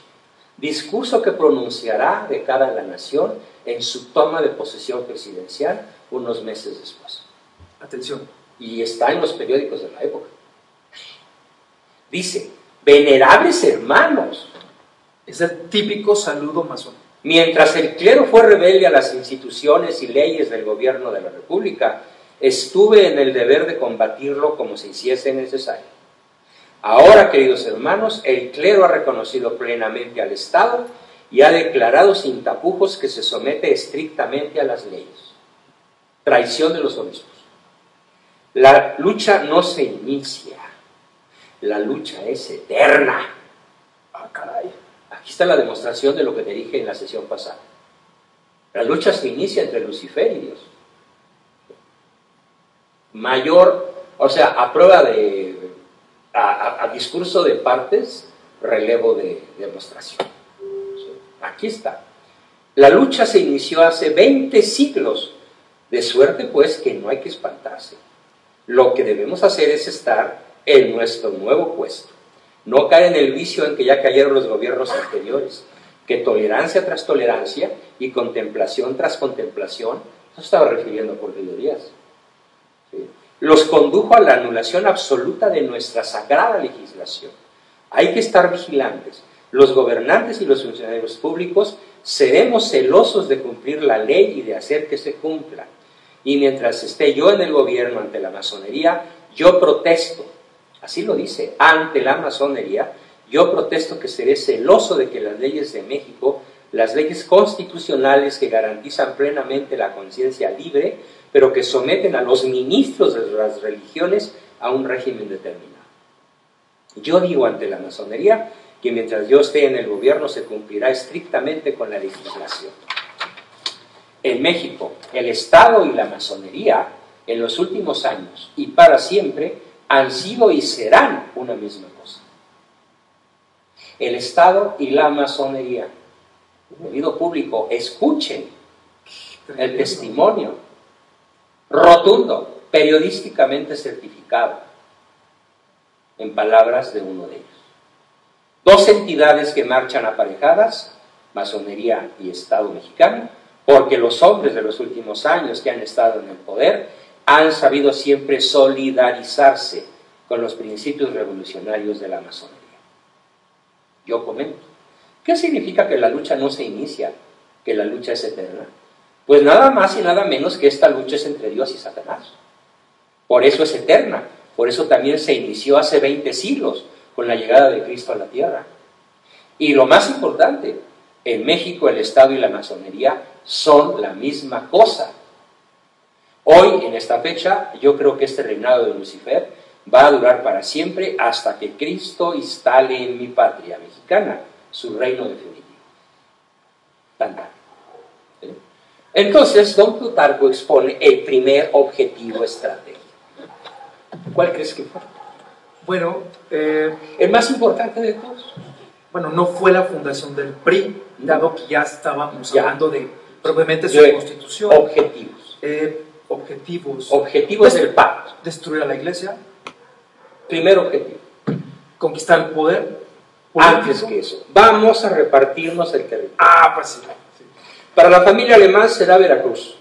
[SPEAKER 2] Discurso que pronunciará de cara a la nación en su toma de posesión presidencial unos meses después.
[SPEAKER 1] Atención.
[SPEAKER 2] Y está en los periódicos de la época. Dice, venerables hermanos.
[SPEAKER 1] Es el típico saludo masón.
[SPEAKER 2] Mientras el clero fue rebelde a las instituciones y leyes del gobierno de la República, estuve en el deber de combatirlo como se hiciese necesario. Ahora, queridos hermanos, el clero ha reconocido plenamente al Estado y ha declarado sin tapujos que se somete estrictamente a las leyes. Traición de los obispos. La lucha no se inicia, la lucha es eterna.
[SPEAKER 1] Caray.
[SPEAKER 2] Aquí está la demostración de lo que te dije en la sesión pasada. La lucha se inicia entre Lucifer y Dios. A prueba de... a discurso de partes, relevo de demostración. Aquí está. La lucha se inició hace 20 siglos, de suerte pues que no hay que espantarse. Lo que debemos hacer es estar en nuestro nuevo puesto. no caer en el vicio en que ya cayeron los gobiernos anteriores, que tolerancia tras tolerancia y contemplación tras contemplación, eso estaba refiriendo Porfirio Díaz, ¿sí?, los condujo a la anulación absoluta de nuestra sagrada legislación. Hay que estar vigilantes. Los gobernantes y los funcionarios públicos seremos celosos de cumplir la ley y de hacer que se cumpla. Y mientras esté yo en el gobierno ante la masonería, yo protesto, así lo dice, ante la masonería, yo protesto que seré celoso de que las leyes de México, las leyes constitucionales que garantizan plenamente la conciencia libre, pero que someten a los ministros de las religiones a un régimen determinado. Yo digo ante la masonería que mientras yo esté en el gobierno se cumplirá estrictamente con la legislación. En México, el Estado y la masonería, en los últimos años y para siempre, han sido y serán una misma cosa. El Estado y la masonería. Oído público, escuchen el testimonio rotundo, periodísticamente certificado, en palabras de uno de ellos. Dos entidades que marchan aparejadas, masonería y Estado mexicano, porque los hombres de los últimos años que han estado en el poder han sabido siempre solidarizarse con los principios revolucionarios de la masonería. Yo comento, ¿qué significa que la lucha no se inicia, que la lucha es eterna? Pues nada más y nada menos que esta lucha es entre Dios y Satanás. Por eso es eterna, por eso también se inició hace 20 siglos con la llegada de Cristo a la tierra. Y lo más importante, en México el Estado y la masonería son la misma cosa. Hoy, en esta fecha, yo creo que este reinado de Lucifer va a durar para siempre hasta que Cristo instale en mi patria mexicana su reino definitivo. Tan, tan. ¿Sí? Entonces, don Plutarco expone el primer objetivo estratégico. ¿Cuál crees que fue?
[SPEAKER 1] Bueno,
[SPEAKER 2] el más importante de todos.
[SPEAKER 1] Bueno, no fue la fundación del PRI, dado que ya estábamos hablando de propiamente su constitución.
[SPEAKER 2] Objetivos.
[SPEAKER 1] Objetivos.
[SPEAKER 2] Objetivos del pacto.
[SPEAKER 1] Destruir a la iglesia.
[SPEAKER 2] Primer objetivo.
[SPEAKER 1] Conquistar el poder.
[SPEAKER 2] Antes que eso, vamos a repartirnos el territorio.
[SPEAKER 1] Ah, pues sí.
[SPEAKER 2] Para la familia Alemán será Veracruz.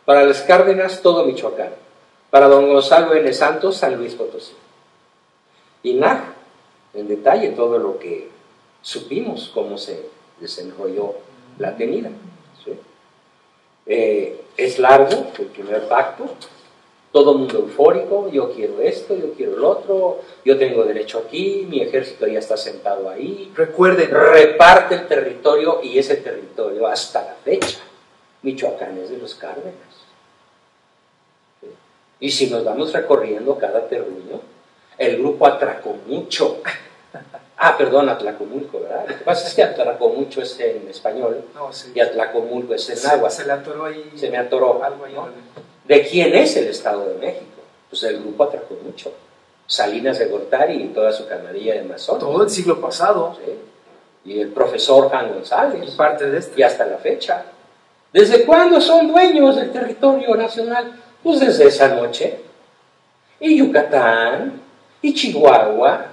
[SPEAKER 2] Para las Cárdenas, todo Michoacán. Para don Gonzalo N. Santos, San Luis Potosí. Y narra en detalle todo lo que supimos, cómo se desenrolló la tenida. ¿Sí? Es largo el primer pacto, todo mundo eufórico, yo quiero esto, yo quiero el otro, yo tengo derecho aquí, mi ejército ya está sentado ahí.
[SPEAKER 1] Recuerden,
[SPEAKER 2] reparte el territorio y ese territorio hasta la fecha, Michoacán es de los Cárdenas. ¿Sí? Y si nos vamos recorriendo cada terruño, el grupo Atracomucho, Atlacomulco, ¿verdad? Lo que pasa es que Atracomucho es en español,
[SPEAKER 1] no, sí,
[SPEAKER 2] y Atlacomulco es en náhuatl.
[SPEAKER 1] Se le atoró ahí.
[SPEAKER 2] Se me atoró.
[SPEAKER 1] Algo ahí,
[SPEAKER 2] ¿no? ¿De quién es el Estado de México? Pues el grupo Atracomucho. Salinas de Gortari y toda su camarilla de masones.
[SPEAKER 1] Todo el siglo pasado.
[SPEAKER 2] ¿Sí? Y el profesor Juan González.
[SPEAKER 1] Y parte de este.
[SPEAKER 2] Y hasta la fecha. ¿Desde cuándo son dueños del territorio nacional? Pues desde esa noche. Y Yucatán, y Chihuahua,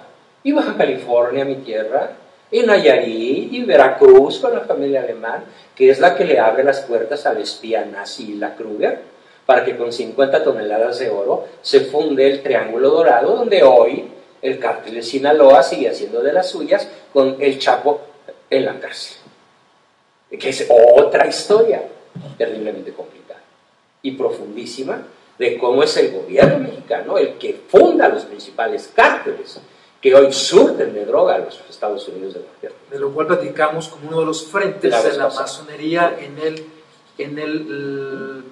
[SPEAKER 2] y Baja California, mi tierra, y Nayarit, y Veracruz con la familia Alemán, que es la que le abre las puertas al espía nazi la Kruger, para que con 50 toneladas de oro se funde el Triángulo Dorado, donde hoy el cártel de Sinaloa sigue haciendo de las suyas con el Chapo en la cárcel. Que es otra historia terriblemente complicada y profundísima de cómo es el gobierno mexicano el que funda los principales cárteles que hoy surten de droga a los Estados Unidos de Norteamérica.
[SPEAKER 1] De lo cual platicamos como uno de los frentes de la masonería en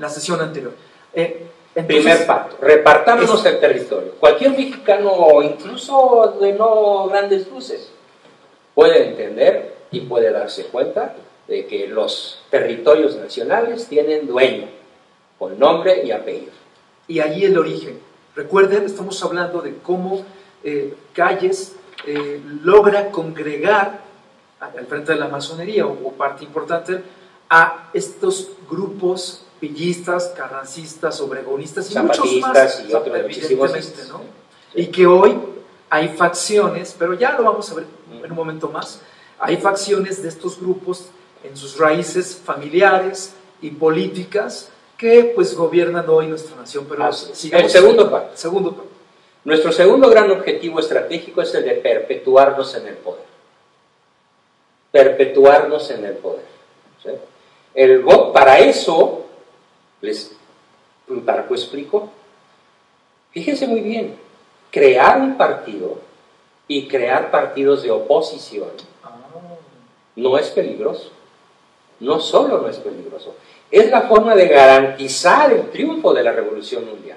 [SPEAKER 1] la sesión anterior. Entonces,
[SPEAKER 2] primer pacto, repartámonos el territorio. Cualquier mexicano, incluso de no grandes luces, puede entender y puede darse cuenta de que los territorios nacionales tienen dueño, con nombre y apellido.
[SPEAKER 1] Y allí el origen. Recuerden, estamos hablando de cómo Calles logra congregar al frente de la masonería, o parte importante, a estos grupos villistas, carrancistas, obregonistas y muchos más,
[SPEAKER 2] y otros muchísimos,
[SPEAKER 1] ¿no? Y que hoy hay facciones, pero ya lo vamos a ver en un momento más, hay facciones de estos grupos en sus raíces familiares y políticas que pues gobiernan hoy nuestra nación. Pero
[SPEAKER 2] el segundo pacto.
[SPEAKER 1] Segundo pacto.
[SPEAKER 2] Nuestro segundo gran objetivo estratégico es el de perpetuarnos en el poder. Perpetuarnos en el poder. ¿Sí? Para eso, Plutarco explicó, fíjense muy bien, crear un partido y crear partidos de oposición no es peligroso. No solo no es peligroso, es la forma de garantizar el triunfo de la revolución mundial.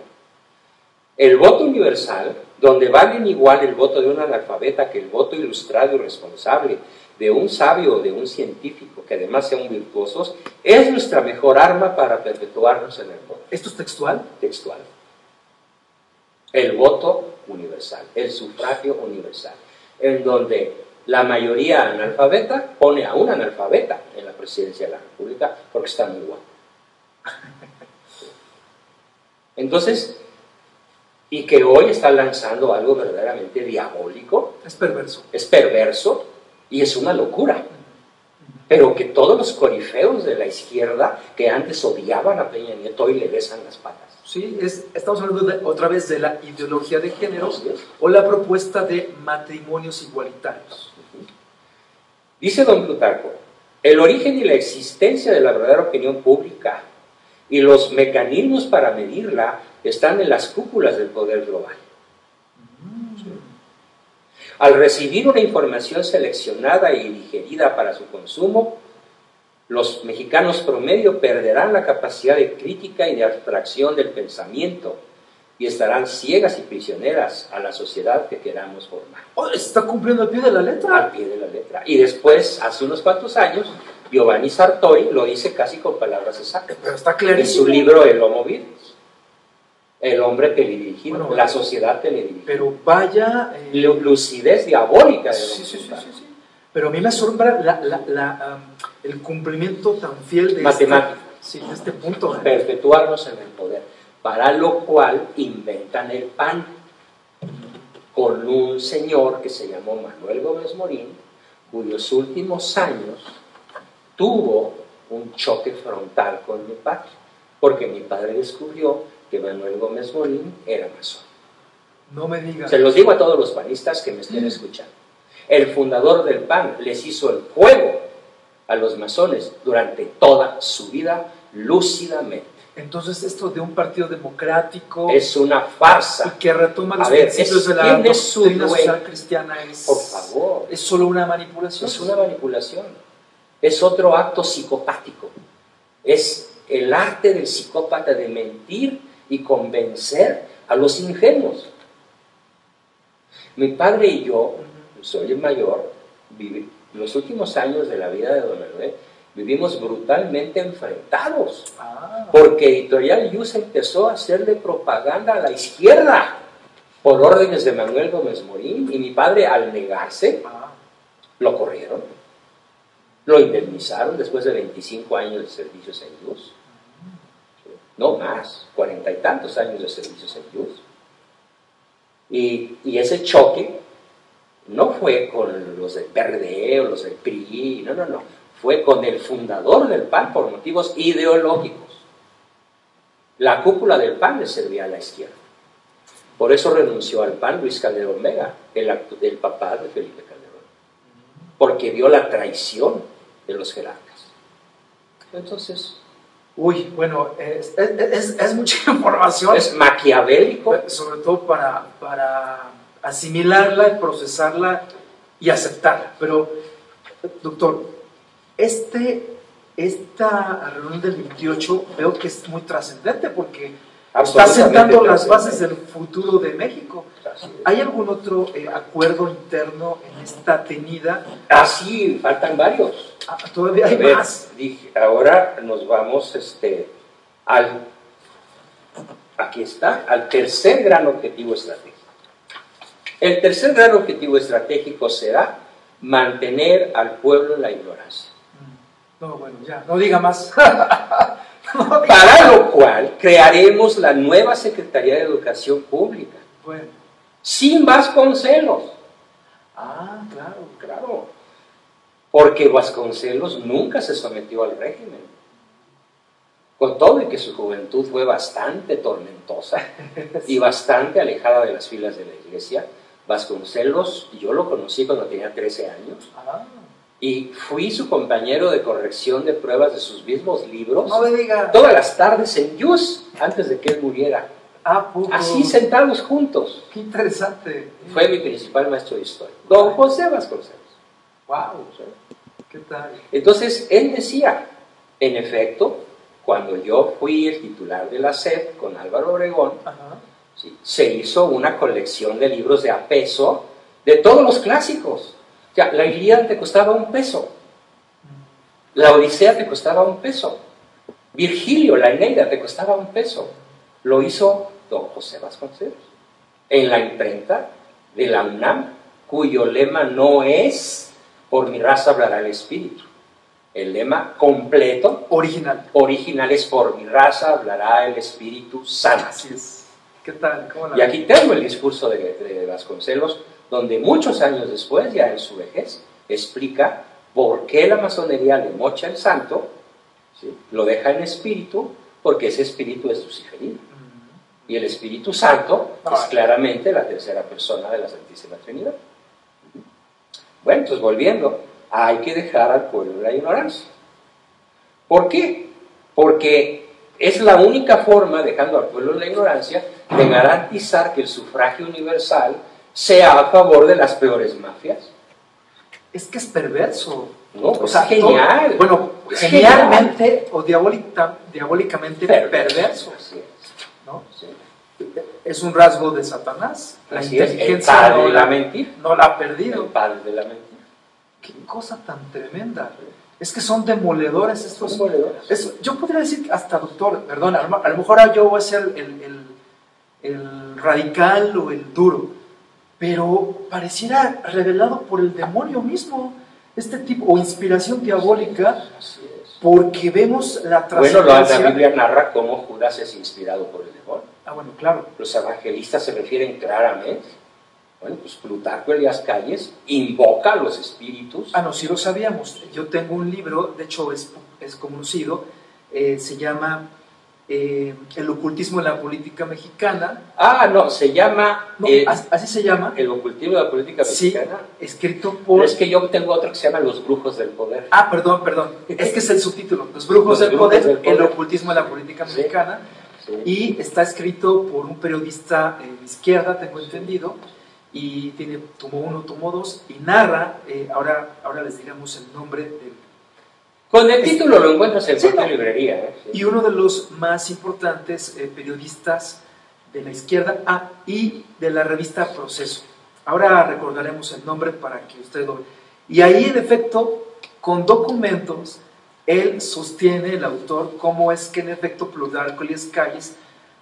[SPEAKER 2] El voto universal, donde valen igual el voto de un analfabeta que el voto ilustrado y responsable de un sabio o de un científico, que además sean virtuosos, es nuestra mejor arma para perpetuarnos en el poder.
[SPEAKER 1] ¿Esto es textual?
[SPEAKER 2] Textual. El voto universal, el sufragio universal, en donde la mayoría analfabeta pone a un analfabeta en la presidencia de la República porque está muy guapo. Entonces, y que hoy está lanzando algo verdaderamente diabólico.
[SPEAKER 1] Es perverso.
[SPEAKER 2] Es perverso y es una locura. Pero que todos los corifeos de la izquierda que antes odiaban a Peña Nieto hoy le besan las patas.
[SPEAKER 1] Sí, estamos hablando otra vez de la ideología de género o la propuesta de matrimonios igualitarios.
[SPEAKER 2] Dice don Plutarco, el origen y la existencia de la verdadera opinión pública y los mecanismos para medirla están en las cúpulas del poder global. Al recibir una información seleccionada y digerida para su consumo, los mexicanos promedio perderán la capacidad de crítica y de abstracción del pensamiento y estarán ciegas y prisioneras a la sociedad que queramos formar.
[SPEAKER 1] ¿Está cumpliendo al pie de la letra?
[SPEAKER 2] Al pie de la letra. Y después, hace unos cuantos años, Giovanni Sartori lo dice casi con palabras exactas.
[SPEAKER 1] Pero está clarísimo.
[SPEAKER 2] En su libro El Homo Vidis. El hombre teledirigido, bueno, la sociedad teledirigida.
[SPEAKER 1] Pero vaya...
[SPEAKER 2] lucidez diabólica de
[SPEAKER 1] sí. Pero a mí me asombra el cumplimiento tan fiel de
[SPEAKER 2] matemático.
[SPEAKER 1] De este punto.
[SPEAKER 2] Perpetuarnos en el poder. Para lo cual inventan el PAN con un señor que se llamó Manuel Gómez Morín, cuyos últimos años tuvo un choque frontal con mi padre, porque mi padre descubrió que Manuel Gómez Morín era masón.
[SPEAKER 1] No me digas.
[SPEAKER 2] Se los digo a todos los panistas que me estén escuchando. El fundador del PAN les hizo el juego a los masones durante toda su vida lúcidamente.
[SPEAKER 1] Entonces esto de un partido democrático
[SPEAKER 2] es una farsa
[SPEAKER 1] y que retoma los principios de la doctrina social cristiana
[SPEAKER 2] por favor,
[SPEAKER 1] es solo una manipulación.
[SPEAKER 2] Es una manipulación, es otro acto psicopático, es el arte del psicópata de mentir y convencer a los ingenuos. Mi padre y yo, soy el mayor, los últimos años de la vida de don Manuel vivimos brutalmente enfrentados, porque Editorial Yus empezó a hacerle propaganda a la izquierda por órdenes de Manuel Gómez Morín, y mi padre, al negarse, lo corrieron, lo indemnizaron después de 25 años de servicios en Yus, no más, 40 y tantos años de servicios en Yus, y ese choque no fue con los del PRD o los del PRI, no. Fue con el fundador del PAN por motivos ideológicos. La cúpula del PAN le servía a la izquierda. Por eso renunció al PAN Luis Calderón Vega, el papá de Felipe Calderón, porque vio la traición de los jerarcas. Entonces...
[SPEAKER 1] Uy, bueno, es mucha información.
[SPEAKER 2] Es maquiavélico.
[SPEAKER 1] Sobre todo para asimilarla y procesarla y aceptarla. Pero, doctor, esta reunión del 28 veo que es muy trascendente porque está sentando las bases del futuro de México. ¿Hay algún otro acuerdo interno en esta tenida?
[SPEAKER 2] Sí, faltan varios.
[SPEAKER 1] Todavía hay más.
[SPEAKER 2] Ahora nos vamos al tercer gran objetivo estratégico. El tercer gran objetivo estratégico será mantener al pueblo en la ignorancia.
[SPEAKER 1] No, bueno, ya, no diga más.
[SPEAKER 2] Para lo cual crearemos la nueva Secretaría de Educación Pública.
[SPEAKER 1] Bueno.
[SPEAKER 2] sin Vasconcelos.
[SPEAKER 1] Ah, claro.
[SPEAKER 2] Claro, porque Vasconcelos nunca se sometió al régimen. Con todo y que su juventud fue bastante tormentosa y bastante alejada de las filas de la iglesia, Vasconcelos, yo lo conocí cuando tenía 13 años.
[SPEAKER 1] Ah.
[SPEAKER 2] Y fui su compañero de corrección de pruebas de sus mismos libros.
[SPEAKER 1] No me diga.
[SPEAKER 2] Todas las tardes en Yus, antes de que él muriera.
[SPEAKER 1] Ah, poco.
[SPEAKER 2] Así sentados juntos.
[SPEAKER 1] Qué interesante.
[SPEAKER 2] Fue mi principal maestro de historia, don José Vasconcelos.
[SPEAKER 1] Wow. ¿Qué tal?
[SPEAKER 2] Entonces, él decía, en efecto, cuando yo fui el titular de la SEP con Álvaro Obregón,
[SPEAKER 1] Ajá.
[SPEAKER 2] ¿sí?, se hizo una colección de libros de a peso de todos los clásicos. O sea, la Ilíada te costaba $1, la Odisea te costaba $1, Virgilio, la Eneida te costaba $1. Lo hizo don José Vasconcelos en la imprenta de la UNAM, cuyo lema no es "por mi raza hablará el espíritu". El lema completo, original es "por mi raza hablará el Espíritu Santo".
[SPEAKER 1] Así es. ¿Qué tal? ¿Cómo la
[SPEAKER 2] Y aquí tengo el discurso de Vasconcelos, donde muchos años después, ya en su vejez, explica por qué la masonería le mocha el santo, ¿sí?, lo deja en espíritu, porque ese espíritu es luciferino. Y el Espíritu Santo es claramente la tercera persona de la Santísima Trinidad. Bueno, entonces volviendo, hay que dejar al pueblo la ignorancia. ¿Por qué? Porque es la única forma, dejando al pueblo la ignorancia, de garantizar que el sufragio universal sea a favor de las peores mafias.
[SPEAKER 1] Es que es perverso.
[SPEAKER 2] No, pues es genial.
[SPEAKER 1] Bueno,
[SPEAKER 2] es
[SPEAKER 1] genialmente
[SPEAKER 2] genial.
[SPEAKER 1] O diabólicamente perverso.
[SPEAKER 2] Así es.
[SPEAKER 1] ¿No?
[SPEAKER 2] Sí.
[SPEAKER 1] Es un rasgo de Satanás. La
[SPEAKER 2] Así es, el
[SPEAKER 1] inteligencia
[SPEAKER 2] padre de la mentira.
[SPEAKER 1] no la ha perdido.
[SPEAKER 2] El padre de la mentira.
[SPEAKER 1] Qué cosa tan tremenda. Es que son demoledores estos.
[SPEAKER 2] Demoledores.
[SPEAKER 1] Yo podría decir que hasta, doctor, perdón, a lo mejor ahora yo voy a ser el radical o el duro, pero pareciera revelado por el demonio mismo, este tipo, o inspiración diabólica,
[SPEAKER 2] Así es.
[SPEAKER 1] porque vemos la
[SPEAKER 2] Bueno,
[SPEAKER 1] trascendencia.
[SPEAKER 2] la Biblia narra cómo Judas es inspirado por el demonio.
[SPEAKER 1] Ah, bueno, claro.
[SPEAKER 2] Los evangelistas se refieren claramente. Bueno, pues Plutarco Elías Calles invoca a los espíritus.
[SPEAKER 1] Ah, no, sí lo sabíamos. Yo tengo un libro, de hecho es conocido, se llama El ocultismo en la política mexicana.
[SPEAKER 2] Ah, no, se llama...
[SPEAKER 1] No, así se llama.
[SPEAKER 2] El ocultismo de la política mexicana.
[SPEAKER 1] Sí, escrito por...
[SPEAKER 2] Pero es que yo tengo otro que se llama Los brujos del poder.
[SPEAKER 1] Ah, perdón. Es que es el subtítulo. Los brujos del poder, el ocultismo en la política mexicana.
[SPEAKER 2] Sí.
[SPEAKER 1] Y está escrito por un periodista de izquierda, tengo entendido, y tiene tomo 1, tomo 2, y narra, ahora les digamos el nombre del...
[SPEAKER 2] Con el título lo encuentras en cualquier librería. Sí.
[SPEAKER 1] Y uno de los más importantes periodistas de la izquierda, y de la revista Proceso. Ahora recordaremos el nombre para que ustedes lo vean. Y ahí, en efecto, con documentos, él sostiene, el autor, cómo es que en efecto Plutarco Elías Calles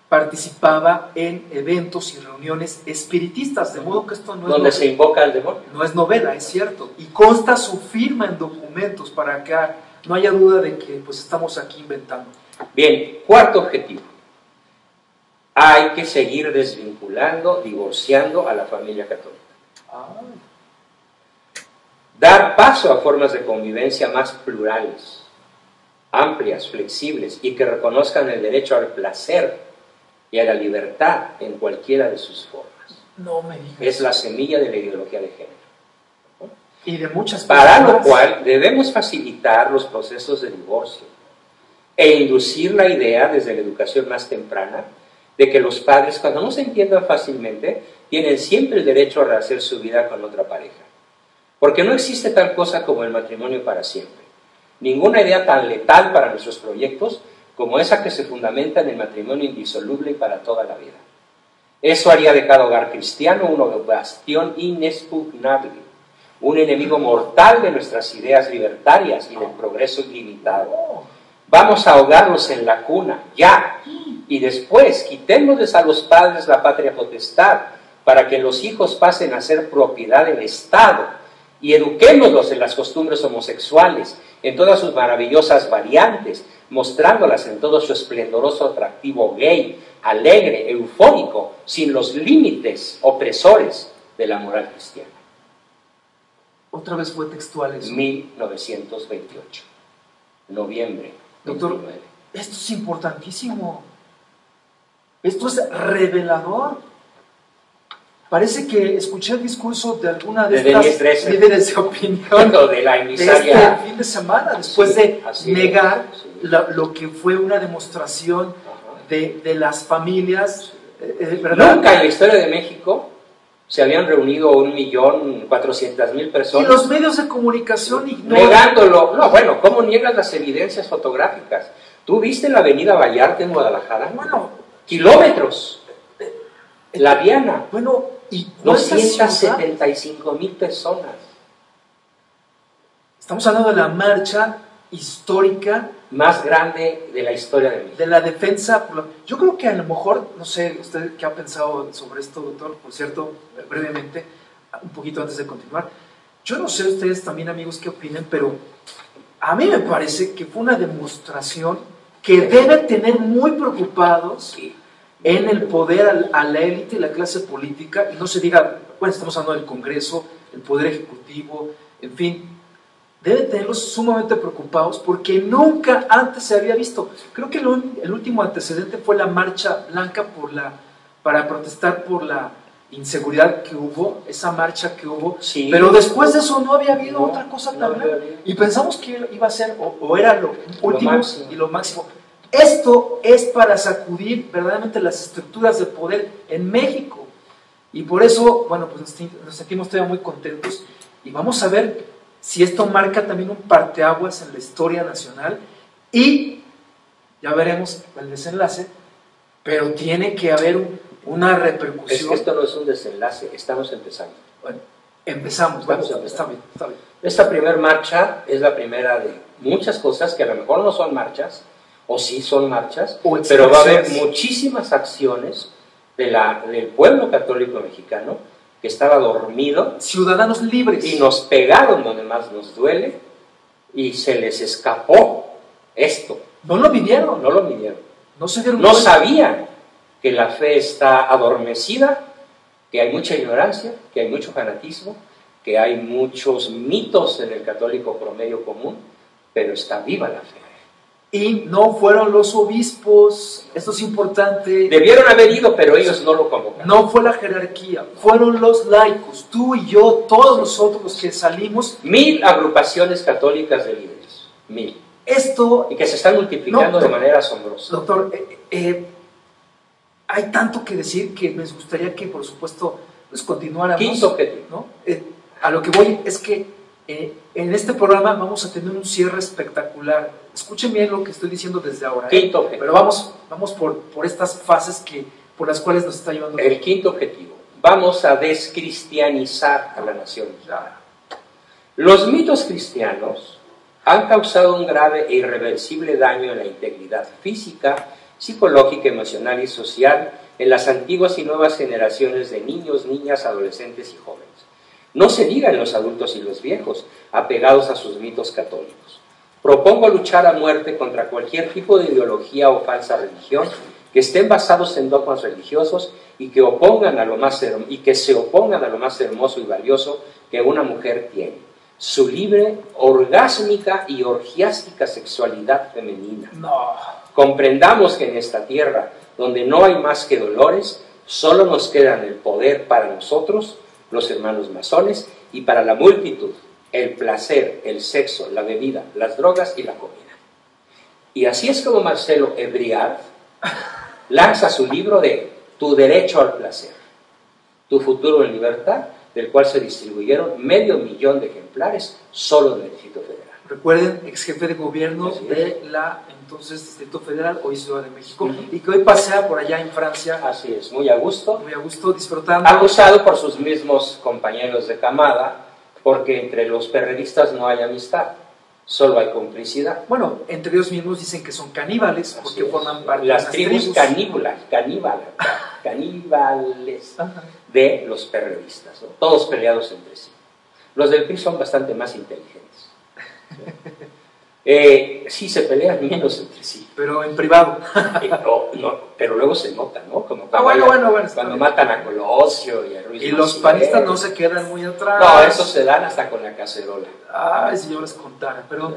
[SPEAKER 1] participaba en eventos y reuniones espiritistas, de modo que esto no es
[SPEAKER 2] donde se invoca al demonio.
[SPEAKER 1] No es novela, es cierto, y consta su firma en documentos para que no haya duda de que pues estamos aquí inventando.
[SPEAKER 2] Bien, cuarto objetivo. Hay que seguir desvinculando, divorciando a la familia católica. Dar paso a formas de convivencia más plurales, amplias, flexibles y que reconozcan el derecho al placer y a la libertad en cualquiera de sus formas.
[SPEAKER 1] No me digas.
[SPEAKER 2] Es la semilla de la ideología de género.
[SPEAKER 1] Y de muchas cosas.
[SPEAKER 2] Para lo cual debemos facilitar los procesos de divorcio e inducir la idea desde la educación más temprana de que los padres, cuando no se entiendan fácilmente, tienen siempre el derecho a rehacer su vida con otra pareja. Porque no existe tal cosa como el matrimonio para siempre. Ninguna idea tan letal para nuestros proyectos como esa que se fundamenta en el matrimonio indisoluble para toda la vida. Eso haría de cada hogar cristiano un bastión inexpugnable, un enemigo mortal de nuestras ideas libertarias y del progreso ilimitado. Vamos a ahogarlos en la cuna, ya, y después quitémosles a los padres la patria potestad para que los hijos pasen a ser propiedad del Estado y eduquémoslos en las costumbres homosexuales, en todas sus maravillosas variantes, mostrándolas en todo su esplendoroso atractivo gay, alegre, eufórico, sin los límites opresores de la moral cristiana.
[SPEAKER 1] Otra vez fue textual eso.
[SPEAKER 2] 1928, noviembre 29.
[SPEAKER 1] Doctor, esto es importantísimo. Esto es revelador. Parece que escuché el discurso de alguna de estas líderes de opinión
[SPEAKER 2] de la emisaria,
[SPEAKER 1] este fin de semana, después de negar lo que fue una demostración de las familias, ¿verdad?
[SPEAKER 2] Nunca en la historia de México se habían reunido 1.400.000 personas.
[SPEAKER 1] Y los medios de comunicación ignoran.
[SPEAKER 2] Negándolo. No, bueno, ¿cómo niegas las evidencias fotográficas? ¿Tú viste la avenida Vallarta en Guadalajara?
[SPEAKER 1] Bueno,
[SPEAKER 2] kilómetros. La Diana.
[SPEAKER 1] Bueno, ¿y
[SPEAKER 2] 275.000 personas?
[SPEAKER 1] Estamos hablando de la marcha histórica
[SPEAKER 2] más grande de la historia de México.
[SPEAKER 1] De la defensa. Yo creo que a lo mejor, no sé, usted qué ha pensado sobre esto, doctor, por cierto, brevemente, un poquito antes de continuar. Yo no sé ustedes también, amigos, qué opinen, pero a mí me parece que fue una demostración que debe tener muy preocupados en el poder a la élite y la clase política, y no se diga, bueno, estamos hablando del Congreso, el Poder Ejecutivo, en fin, debe tenerlos sumamente preocupados porque nunca antes se había visto. Creo que el último antecedente fue la marcha blanca para protestar por la inseguridad que hubo, esa marcha que hubo, sí, pero después de eso no había habido otra cosa también, y pensamos que iba a ser, o era lo último y lo máximo. Esto es para sacudir verdaderamente las estructuras de poder en México, y por eso, bueno, pues nos sentimos todavía muy contentos, y vamos a ver si esto marca también un parteaguas en la historia nacional, y ya veremos el desenlace, pero tiene que haber una repercusión.
[SPEAKER 2] Es que esto no es un desenlace, estamos empezando.
[SPEAKER 1] Bueno, empezamos, vamos, está bien.
[SPEAKER 2] Esta primera marcha es la primera de muchas cosas que a lo mejor no son marchas, o sí son marchas, pero va a haber muchísimas acciones del pueblo católico mexicano que estaba dormido,
[SPEAKER 1] ciudadanos libres,
[SPEAKER 2] y nos pegaron donde más nos duele, y se les escapó esto.
[SPEAKER 1] No lo midieron.
[SPEAKER 2] No se dieron cuenta. Sabían que la fe está adormecida, que hay mucha ignorancia, que hay mucho fanatismo, que hay muchos mitos en el católico promedio común, pero está viva la fe.
[SPEAKER 1] Y no fueron los obispos, esto es importante.
[SPEAKER 2] Debieron haber ido, pero ellos no lo convocaron.
[SPEAKER 1] No fue la jerarquía, fueron los laicos, tú y yo, todos nosotros los que salimos.
[SPEAKER 2] 1000 agrupaciones católicas de líderes, 1000.
[SPEAKER 1] Esto,
[SPEAKER 2] y que se están multiplicando de manera asombrosa.
[SPEAKER 1] Doctor, hay tanto que decir que me gustaría que, por supuesto, pues continuáramos.
[SPEAKER 2] Quinto objetivo.
[SPEAKER 1] ¿No? A lo que voy es que en este programa vamos a tener un cierre espectacular. Escuchen bien lo que estoy diciendo desde ahora.
[SPEAKER 2] Quinto objetivo.
[SPEAKER 1] Pero vamos por estas fases por las cuales nos está llevando.
[SPEAKER 2] El quinto objetivo. Vamos a descristianizar a la nación. Los mitos cristianos han causado un grave e irreversible daño en la integridad física, psicológica, emocional y social en las antiguas y nuevas generaciones de niños, niñas, adolescentes y jóvenes. No se diga en los adultos y los viejos, apegados a sus mitos católicos. Propongo luchar a muerte contra cualquier tipo de ideología o falsa religión que estén basados en dogmas religiosos y que se opongan a lo más hermoso y valioso que una mujer tiene: su libre, orgásmica y orgiástica sexualidad femenina.
[SPEAKER 1] No.
[SPEAKER 2] Comprendamos que en esta tierra, donde no hay más que dolores, solo nos quedan el poder para nosotros, los hermanos masones, y para la multitud, el placer, el sexo, la bebida, las drogas y la comida. Y así es como Marcelo Ebrard lanza su libro de Tu derecho al placer, tu futuro en libertad, del cual se distribuyeron 500.000 de ejemplares solo en el Distrito Federal.
[SPEAKER 1] Recuerden, ex jefe de gobierno de la entonces Distrito Federal, hoy Ciudad de México, y que hoy pasea por allá en Francia.
[SPEAKER 2] Así es, muy a gusto.
[SPEAKER 1] Muy a gusto, disfrutando.
[SPEAKER 2] Acusado por sus mismos compañeros de camada, porque entre los perredistas no hay amistad, solo hay complicidad.
[SPEAKER 1] Bueno, entre ellos mismos dicen que son caníbales, porque forman parte de
[SPEAKER 2] las tribus caníbales de los perredistas, ¿no? Todos peleados entre sí. Los del PRI son bastante más inteligentes. Sí, se pelean menos entre sí.
[SPEAKER 1] Pero en privado.
[SPEAKER 2] Pero luego se nota, ¿no? Como cuando matan a Colosio y a Ruiz.
[SPEAKER 1] Y los panistas no se quedan muy atrás.
[SPEAKER 2] No, eso se dan hasta con la cacerola.
[SPEAKER 1] Ay, si yo les contara. Pero,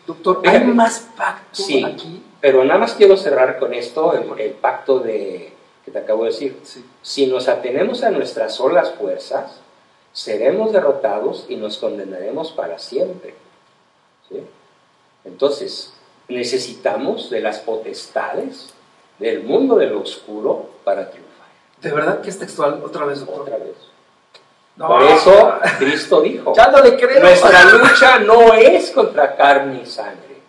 [SPEAKER 1] doctor, ¿hay más pacto aquí?
[SPEAKER 2] Pero nada más quiero cerrar con esto, el pacto que te acabo de decir.
[SPEAKER 1] Sí.
[SPEAKER 2] Si nos atenemos a nuestras solas fuerzas, seremos derrotados y nos condenaremos para siempre. ¿Sí? Entonces, necesitamos de las potestades del mundo de lo oscuro para triunfar.
[SPEAKER 1] ¿De verdad que es textual otra vez, doctor?
[SPEAKER 2] Otra vez.
[SPEAKER 1] No.
[SPEAKER 2] Por eso Cristo dijo,
[SPEAKER 1] ya no le creo.
[SPEAKER 2] Nuestra lucha no es contra carne y sangre,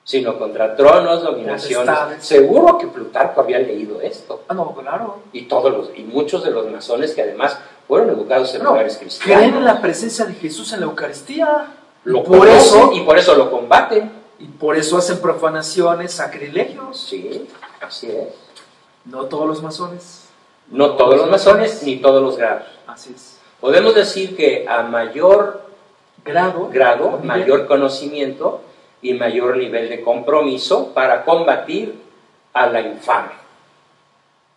[SPEAKER 2] sino contra tronos, dominaciones.
[SPEAKER 1] Potestades.
[SPEAKER 2] Seguro que Plutarco había leído esto.
[SPEAKER 1] Ah, no, claro.
[SPEAKER 2] Y muchos de los masones que además fueron educados en lugares cristianos.
[SPEAKER 1] Creen en la presencia de Jesús en la Eucaristía.
[SPEAKER 2] Por eso lo combaten.
[SPEAKER 1] Y por eso hacen profanaciones, sacrilegios.
[SPEAKER 2] Sí, así es.
[SPEAKER 1] No todos los masones.
[SPEAKER 2] No todos los masones, ni todos los grados.
[SPEAKER 1] Así es.
[SPEAKER 2] Podemos decir que a mayor grado, mayor conocimiento y mayor nivel de compromiso para combatir a la infame.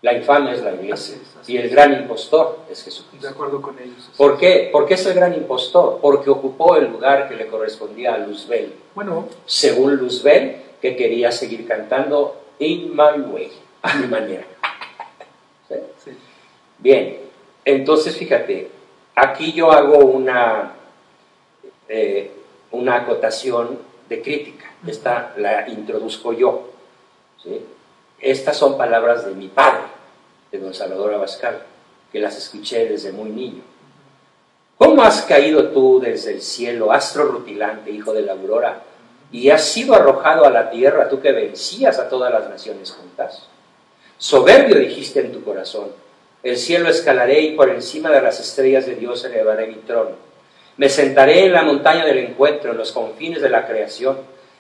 [SPEAKER 2] La infame es la iglesia. Y el gran impostor es Jesucristo.
[SPEAKER 1] De acuerdo con ellos.
[SPEAKER 2] ¿Por qué? ¿Por qué es el gran impostor? Porque ocupó el lugar que le correspondía a Luzbel.
[SPEAKER 1] Bueno.
[SPEAKER 2] Según Luzbel, que quería seguir cantando In My Way, a mi manera. ¿Sí?
[SPEAKER 1] Sí.
[SPEAKER 2] Bien, entonces fíjate, aquí yo hago una acotación de crítica. Esta la introduzco yo. ¿Sí? Estas son palabras de mi padre, de don Salvador Abascal, que las escuché desde muy niño. ¿Cómo has caído tú desde el cielo, astro rutilante, hijo de la aurora, y has sido arrojado a la tierra, tú que vencías a todas las naciones juntas? Soberbio dijiste en tu corazón, el cielo escalaré y por encima de las estrellas de Dios elevaré mi trono. Me sentaré en la montaña del encuentro, en los confines de la creación,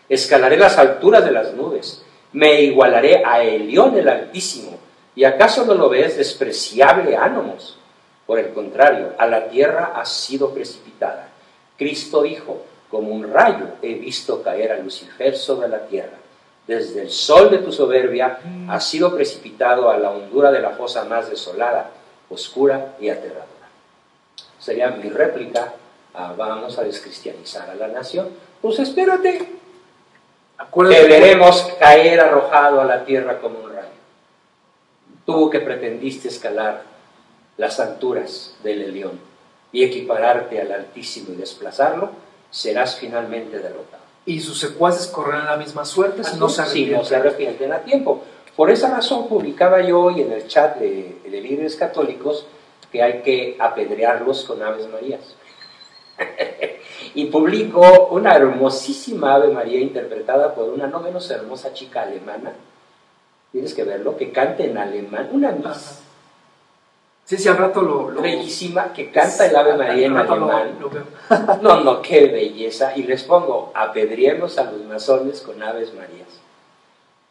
[SPEAKER 2] escalaré las alturas de las nubes, me igualaré a Elión el Altísimo. ¿Y acaso no lo ves, despreciable Ánomos? Por el contrario, a la tierra has sido precipitada. Cristo dijo, como un rayo he visto caer a Lucifer sobre la tierra. Desde el sol de tu soberbia has sido precipitado a la hondura de la fosa más desolada, oscura y aterradora. Sería mi réplica a vamos a descristianizar a la nación. Pues espérate. Te veremos caer arrojado a la tierra como un rayo. Tú que pretendiste escalar las alturas del Elión y equipararte al Altísimo y desplazarlo, serás finalmente derrotado.
[SPEAKER 1] Y sus secuaces correrán la misma suerte si no se arrepienten.
[SPEAKER 2] Si no se arrepienten a tiempo. Por esa razón publicaba yo hoy en el chat de líderes católicos que hay que apedrearlos con Aves Marías. Y publicó una hermosísima Ave María interpretada por una no menos hermosa chica alemana. Tienes que verlo, que canta en alemán, una miss.
[SPEAKER 1] Sí, al rato lo
[SPEAKER 2] bellísima, que canta el Ave María en alemán.
[SPEAKER 1] Lo veo.
[SPEAKER 2] No, qué belleza. Y les pongo, apedriemos a los masones con Aves Marías.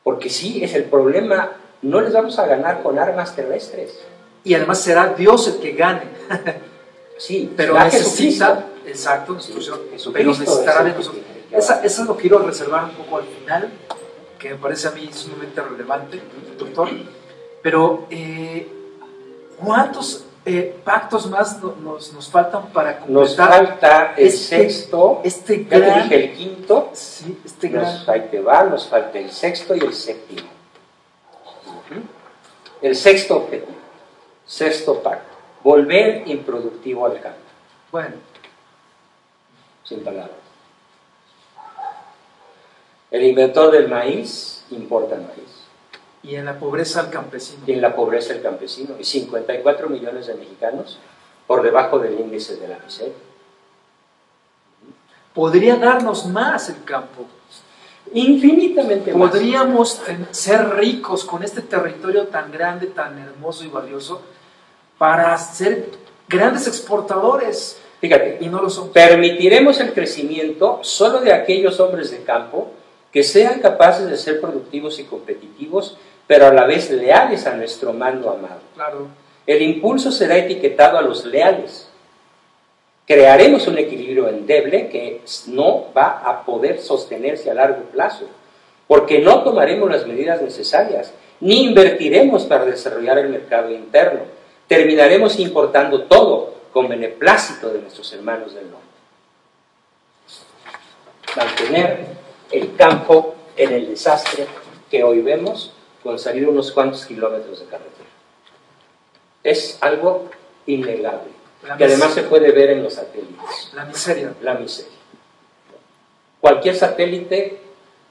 [SPEAKER 2] Porque sí, es el problema, no les vamos a ganar con armas terrestres.
[SPEAKER 1] Y además será Dios el que gane.
[SPEAKER 2] Sí,
[SPEAKER 1] pero necesita, exacto, instrucción, pero necesitará de nosotros. Eso lo quiero reservar un poco al final, que me parece a mí sumamente relevante, doctor. Pero, ¿cuántos pactos más nos faltan para completar?
[SPEAKER 2] Nos falta el sexto, ya te dije el quinto,
[SPEAKER 1] sí,
[SPEAKER 2] nos falta el sexto y el séptimo. El sexto objetivo, sexto pacto. Volver improductivo al campo.
[SPEAKER 1] Bueno.
[SPEAKER 2] Sin palabras. El inventor del maíz importa el maíz.
[SPEAKER 1] Y en la pobreza al campesino.
[SPEAKER 2] Y en la pobreza el campesino. Y 54 millones de mexicanos por debajo del índice de la miseria.
[SPEAKER 1] Podría darnos más el campo.
[SPEAKER 2] Infinitamente más.
[SPEAKER 1] Podríamos ser ricos con este territorio tan grande, tan hermoso y valioso, para ser grandes exportadores.
[SPEAKER 2] Fíjate,
[SPEAKER 1] y no lo son.
[SPEAKER 2] Permitiremos el crecimiento solo de aquellos hombres de campo que sean capaces de ser productivos y competitivos, pero a la vez leales a nuestro mando amado.
[SPEAKER 1] Claro.
[SPEAKER 2] El impulso será etiquetado a los leales, crearemos un equilibrio endeble que no va a poder sostenerse a largo plazo, porque no tomaremos las medidas necesarias, ni invertiremos para desarrollar el mercado interno. Terminaremos importando todo con beneplácito de nuestros hermanos del norte. Mantener el campo en el desastre que hoy vemos con salir unos cuantos kilómetros de carretera. Es algo innegable, que además se puede ver en los satélites.
[SPEAKER 1] La miseria.
[SPEAKER 2] La miseria. Cualquier satélite,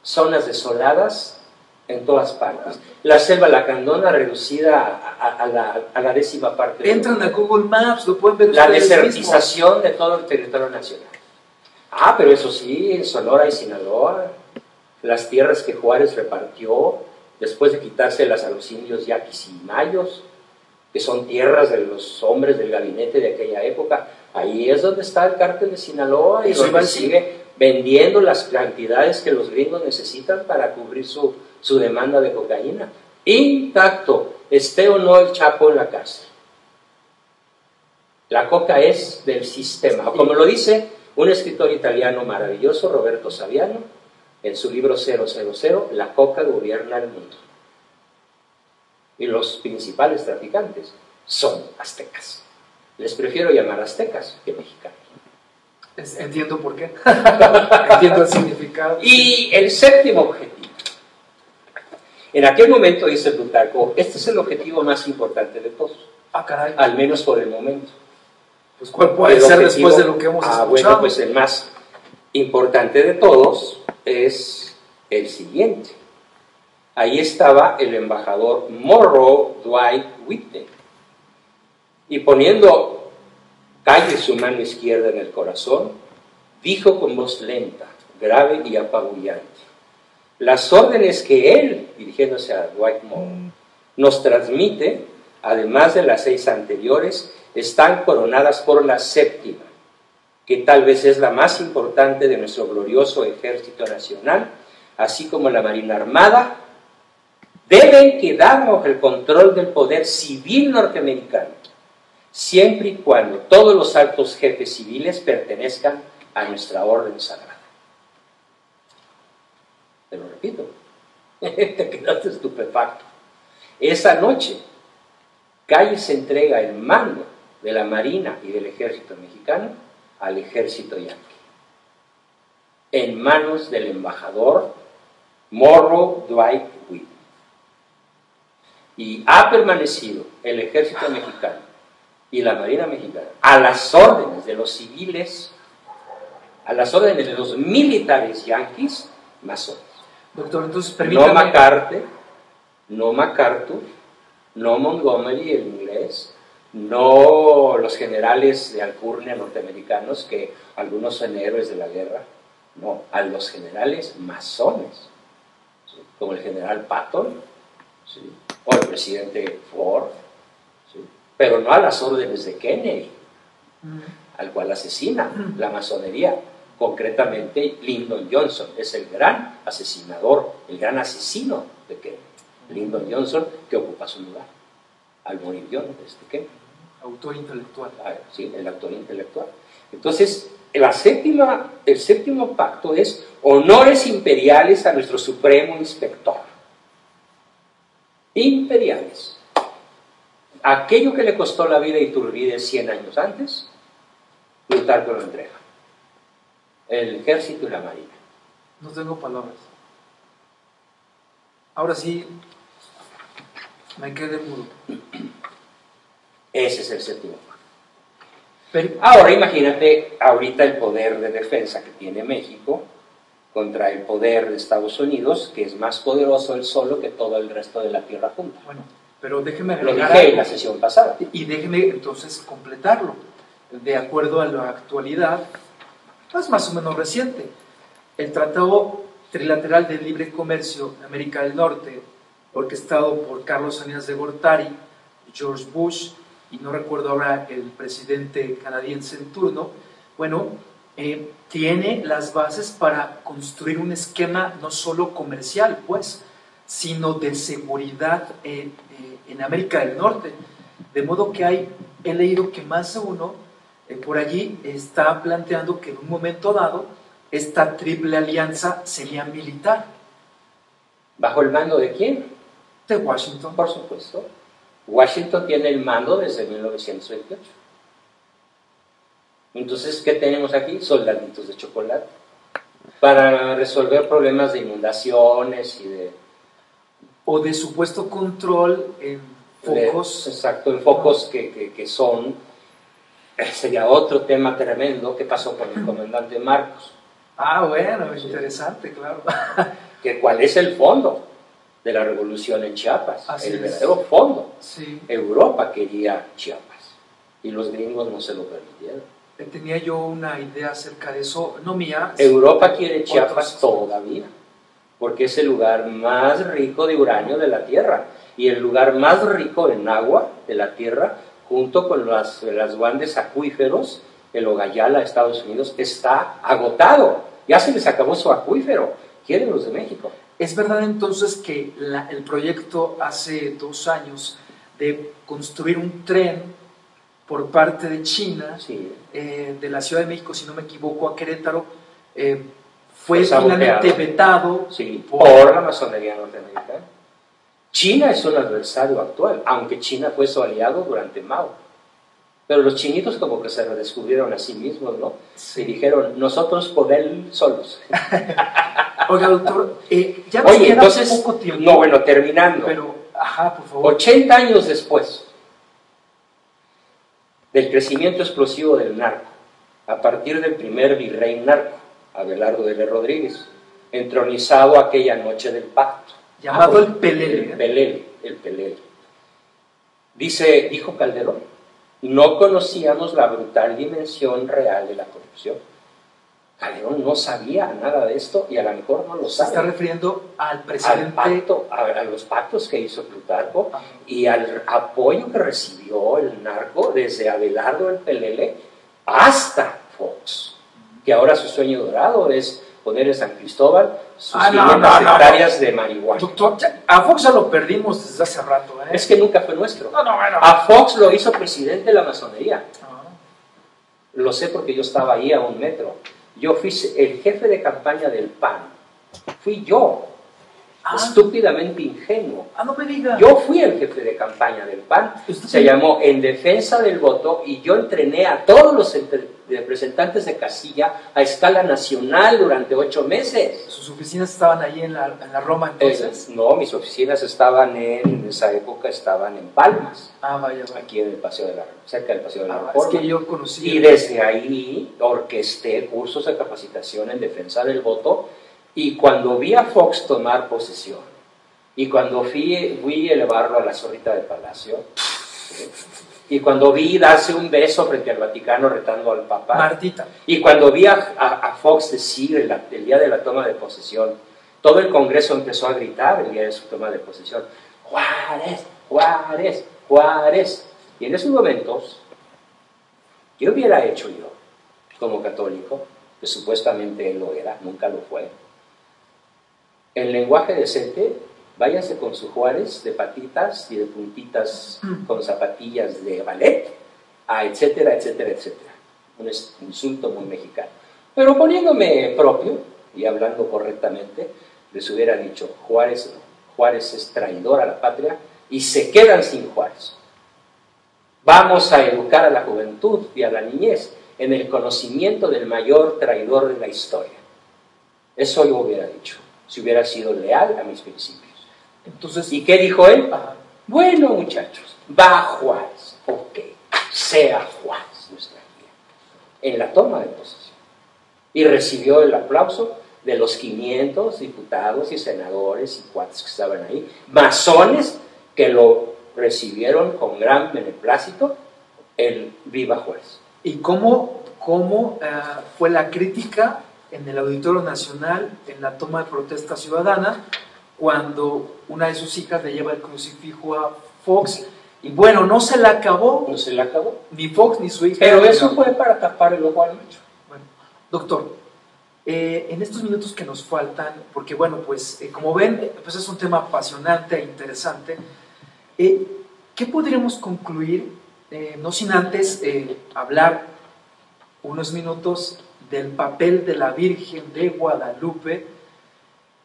[SPEAKER 2] zonas desoladas en todas partes. La selva lacandona reducida a la décima parte.
[SPEAKER 1] Entran a Google Maps, lo pueden ver
[SPEAKER 2] la
[SPEAKER 1] ustedes
[SPEAKER 2] desertización
[SPEAKER 1] mismos.
[SPEAKER 2] De todo el territorio nacional. Ah, pero eso sí, en Sonora y Sinaloa, las tierras que Juárez repartió después de quitárselas a los indios yaquis y mayos, que son tierras de los hombres del gabinete de aquella época, ahí es donde está el cártel de Sinaloa y donde sigue vendiendo las cantidades que los gringos necesitan para cubrir su demanda de cocaína. Intacto, esté o no el Chapo en la cárcel. La coca es del sistema, o como lo dice un escritor italiano maravilloso, Roberto Saviano, en su libro 000, la coca gobierna el mundo. Y los principales traficantes son aztecas. Les prefiero llamar aztecas que mexicanos.
[SPEAKER 1] Entiendo por qué. Entiendo el significado.
[SPEAKER 2] Y el séptimo objetivo. En aquel momento, dice Plutarco, este es el objetivo más importante de todos.
[SPEAKER 1] Ah, caray.
[SPEAKER 2] Al menos por el momento.
[SPEAKER 1] Pues ¿cuál puede ser después de lo que hemos escuchado?
[SPEAKER 2] Bueno, pues el más importante de todos es el siguiente. Ahí estaba el embajador Morrow Dwight Whitney. Y poniendo calle su mano izquierda en el corazón, dijo con voz lenta, grave y apabullante: las órdenes que él, dirigiéndose a Dwight Morrow, nos transmite, además de las 6 anteriores, están coronadas por la séptima, que tal vez es la más importante de nuestro glorioso ejército nacional, así como la Marina Armada, deben quedar bajo el control del poder civil norteamericano, siempre y cuando todos los altos jefes civiles pertenezcan a nuestra orden sagrada. Te lo repito, te quedaste estupefacto. Esa noche, Calles entrega el mando de la Marina y del Ejército mexicano al Ejército yanqui, en manos del embajador Morrow Dwight Whitney. Y ha permanecido el Ejército mexicano y la Marina mexicana a las órdenes de los civiles, a las órdenes de los militares yanquis masones.
[SPEAKER 1] Doctor, entonces permítame...
[SPEAKER 2] No MacArthur, no Montgomery, el inglés, no los generales de alcurnia norteamericanos, que algunos son héroes de la guerra, no, a los generales masones, ¿sí? Como el general Patton, ¿sí? O el presidente Ford, ¿sí? Pero no a las órdenes de Kennedy, al cual asesina la masonería. Concretamente, Lyndon Johnson es el gran asesinador, el gran asesino de Kennedy. Lyndon Johnson, que ocupa su lugar al morir Kennedy.
[SPEAKER 1] Autor intelectual.
[SPEAKER 2] Sí, el autor intelectual. Entonces, el séptimo pacto es honores imperiales a nuestro supremo inspector. Imperiales. Aquello que le costó la vida a Iturbide 100 años antes, Plutarco lo entrega. El ejército y la marina.
[SPEAKER 1] No tengo palabras. Ahora sí, me quedé mudo.
[SPEAKER 2] Ese es el séptimo pacto. Ahora imagínate ahorita el poder de defensa que tiene México contra el poder de Estados Unidos, que es más poderoso él solo que todo el resto de la tierra junta.
[SPEAKER 1] Bueno, pero déjeme
[SPEAKER 2] lo
[SPEAKER 1] agregar
[SPEAKER 2] dije en la sesión pasada.
[SPEAKER 1] Y déjeme entonces completarlo. De acuerdo a la actualidad, es más o menos reciente. El Tratado Trilateral de Libre Comercio de América del Norte, orquestado por Carlos Salinas de Gortari, George Bush, y no recuerdo ahora el presidente canadiense en turno, bueno, tiene las bases para construir un esquema no solo comercial, pues, sino de seguridad en América del Norte. De modo que he leído que más de uno por allí está planteando que en un momento dado esta triple alianza sería militar.
[SPEAKER 2] ¿Bajo el mando de quién?
[SPEAKER 1] De Washington.
[SPEAKER 2] Por supuesto. Washington tiene el mando desde 1928. Entonces, ¿qué tenemos aquí? Soldaditos de chocolate. Para resolver problemas de inundaciones y de...
[SPEAKER 1] O de supuesto control en focos.
[SPEAKER 2] Exacto, en focos que son... Sería otro tema tremendo. ¿Qué pasó con el comandante Marcos?
[SPEAKER 1] Ah, bueno, interesante, claro.
[SPEAKER 2] ¿Cuál es el fondo de la revolución en Chiapas?
[SPEAKER 1] Así
[SPEAKER 2] el
[SPEAKER 1] es.
[SPEAKER 2] verdadero fondo.
[SPEAKER 1] Sí.
[SPEAKER 2] Europa quería Chiapas y los gringos no se lo permitieron.
[SPEAKER 1] Tenía yo una idea acerca de eso, no mía.
[SPEAKER 2] Europa quiere Chiapas todavía, porque es el lugar más rico de uranio de la Tierra y el lugar más rico en agua de la Tierra, junto con las grandes acuíferos. El Ogallala, Estados Unidos, está agotado. Ya se les acabó su acuífero. Quieren los de México.
[SPEAKER 1] ¿Es verdad entonces que el proyecto hace 2 años de construir un tren por parte de China,
[SPEAKER 2] sí,
[SPEAKER 1] de la Ciudad de México, si no me equivoco, a Querétaro, fue finalmente vetado?
[SPEAKER 2] Sí, por la masonería norteamericana. China es un adversario actual, aunque China fue su aliado durante Mao. Pero los chinitos como que se redescubrieron a sí mismos, ¿no?
[SPEAKER 1] Sí.
[SPEAKER 2] Y dijeron, nosotros por él solos.
[SPEAKER 1] Oiga, doctor, ya nos queda poco tiempo.
[SPEAKER 2] No, bueno, terminando.
[SPEAKER 1] Pero, ajá, por favor.
[SPEAKER 2] 80 años después del crecimiento explosivo del narco, a partir del primer virrey narco, Abelardo L. Rodríguez, entronizado aquella noche del pacto.
[SPEAKER 1] Llamado el Pelele.
[SPEAKER 2] El Pelele. Dijo Calderón, no conocíamos la brutal dimensión real de la corrupción. Calderón no sabía nada de esto y a lo mejor no lo sabe.
[SPEAKER 1] Se está refiriendo al presidente.
[SPEAKER 2] A los pactos que hizo Plutarco y al apoyo que recibió el narco desde Abelardo el Pelele hasta Fox, que ahora su sueño dorado es poner en San Cristóbal sus 500 hectáreas de marihuana.
[SPEAKER 1] Doctor, a Fox ya lo perdimos desde hace rato.
[SPEAKER 2] Es que nunca fue nuestro.
[SPEAKER 1] Bueno.
[SPEAKER 2] A Fox lo hizo presidente de la masonería. Lo sé porque yo estaba ahí a 1 metro. Yo fui el jefe de campaña del PAN. Fui yo. Estúpidamente ingenuo.
[SPEAKER 1] No me diga.
[SPEAKER 2] Yo fui el jefe de campaña del PAN. Se llamó En Defensa del Voto y yo entrené a todos los representantes de casilla a escala nacional durante 8 meses.
[SPEAKER 1] ¿Sus oficinas estaban ahí en la Roma entonces?
[SPEAKER 2] No, mis oficinas estaban en esa época estaban en Palmas.
[SPEAKER 1] Vaya.
[SPEAKER 2] Aquí en el Paseo de cerca del Paseo de la
[SPEAKER 1] Reforma.
[SPEAKER 2] Reforma.
[SPEAKER 1] Es que yo conocí.
[SPEAKER 2] Y desde ahí orquesté cursos de capacitación en defensa del voto. Y cuando vi a Fox tomar posesión, y cuando fui a elevarlo a la zorrita del Palacio, ¿sí? Y cuando vi darse un beso frente al Vaticano retando al Papa,
[SPEAKER 1] Martita.
[SPEAKER 2] y cuando vi a Fox decir el día de la toma de posesión, todo el Congreso empezó a gritar el día de su toma de posesión, Juárez, Juárez, Juárez. Y en esos momentos, ¿qué hubiera hecho yo como católico? Que supuestamente él lo era, nunca lo fue. En lenguaje decente, váyase con su Juárez de patitas y de puntitas con zapatillas de ballet, etcétera, etcétera, etcétera. Un insulto muy mexicano. Pero poniéndome propio y hablando correctamente, les hubiera dicho, Juárez no. Juárez es traidor a la patria y se quedan sin Juárez. Vamos a educar a la juventud y a la niñez en el conocimiento del mayor traidor de la historia. Eso yo hubiera dicho, si hubiera sido leal a mis principios.
[SPEAKER 1] Entonces,
[SPEAKER 2] ¿y qué dijo él? Bueno, muchachos, va Juárez, ok, sea Juárez nuestra guía, en la toma de posesión. Y recibió el aplauso de los 500 diputados y senadores y cuates que estaban ahí, masones que lo recibieron con gran beneplácito, el Viva Juárez.
[SPEAKER 1] ¿Y cómo fue la crítica en el Auditorio Nacional en la toma de protesta ciudadana cuando una de sus hijas le lleva el crucifijo a Fox? Y bueno, no se la acabó.
[SPEAKER 2] No se la acabó.
[SPEAKER 1] Ni Fox ni su hija.
[SPEAKER 2] Pero eso fue para tapar el ojo al macho.
[SPEAKER 1] Bueno, doctor, en estos minutos que nos faltan, porque bueno, pues como ven, pues es un tema apasionante e interesante, ¿qué podríamos concluir, no sin antes hablar unos minutos del papel de la Virgen de Guadalupe,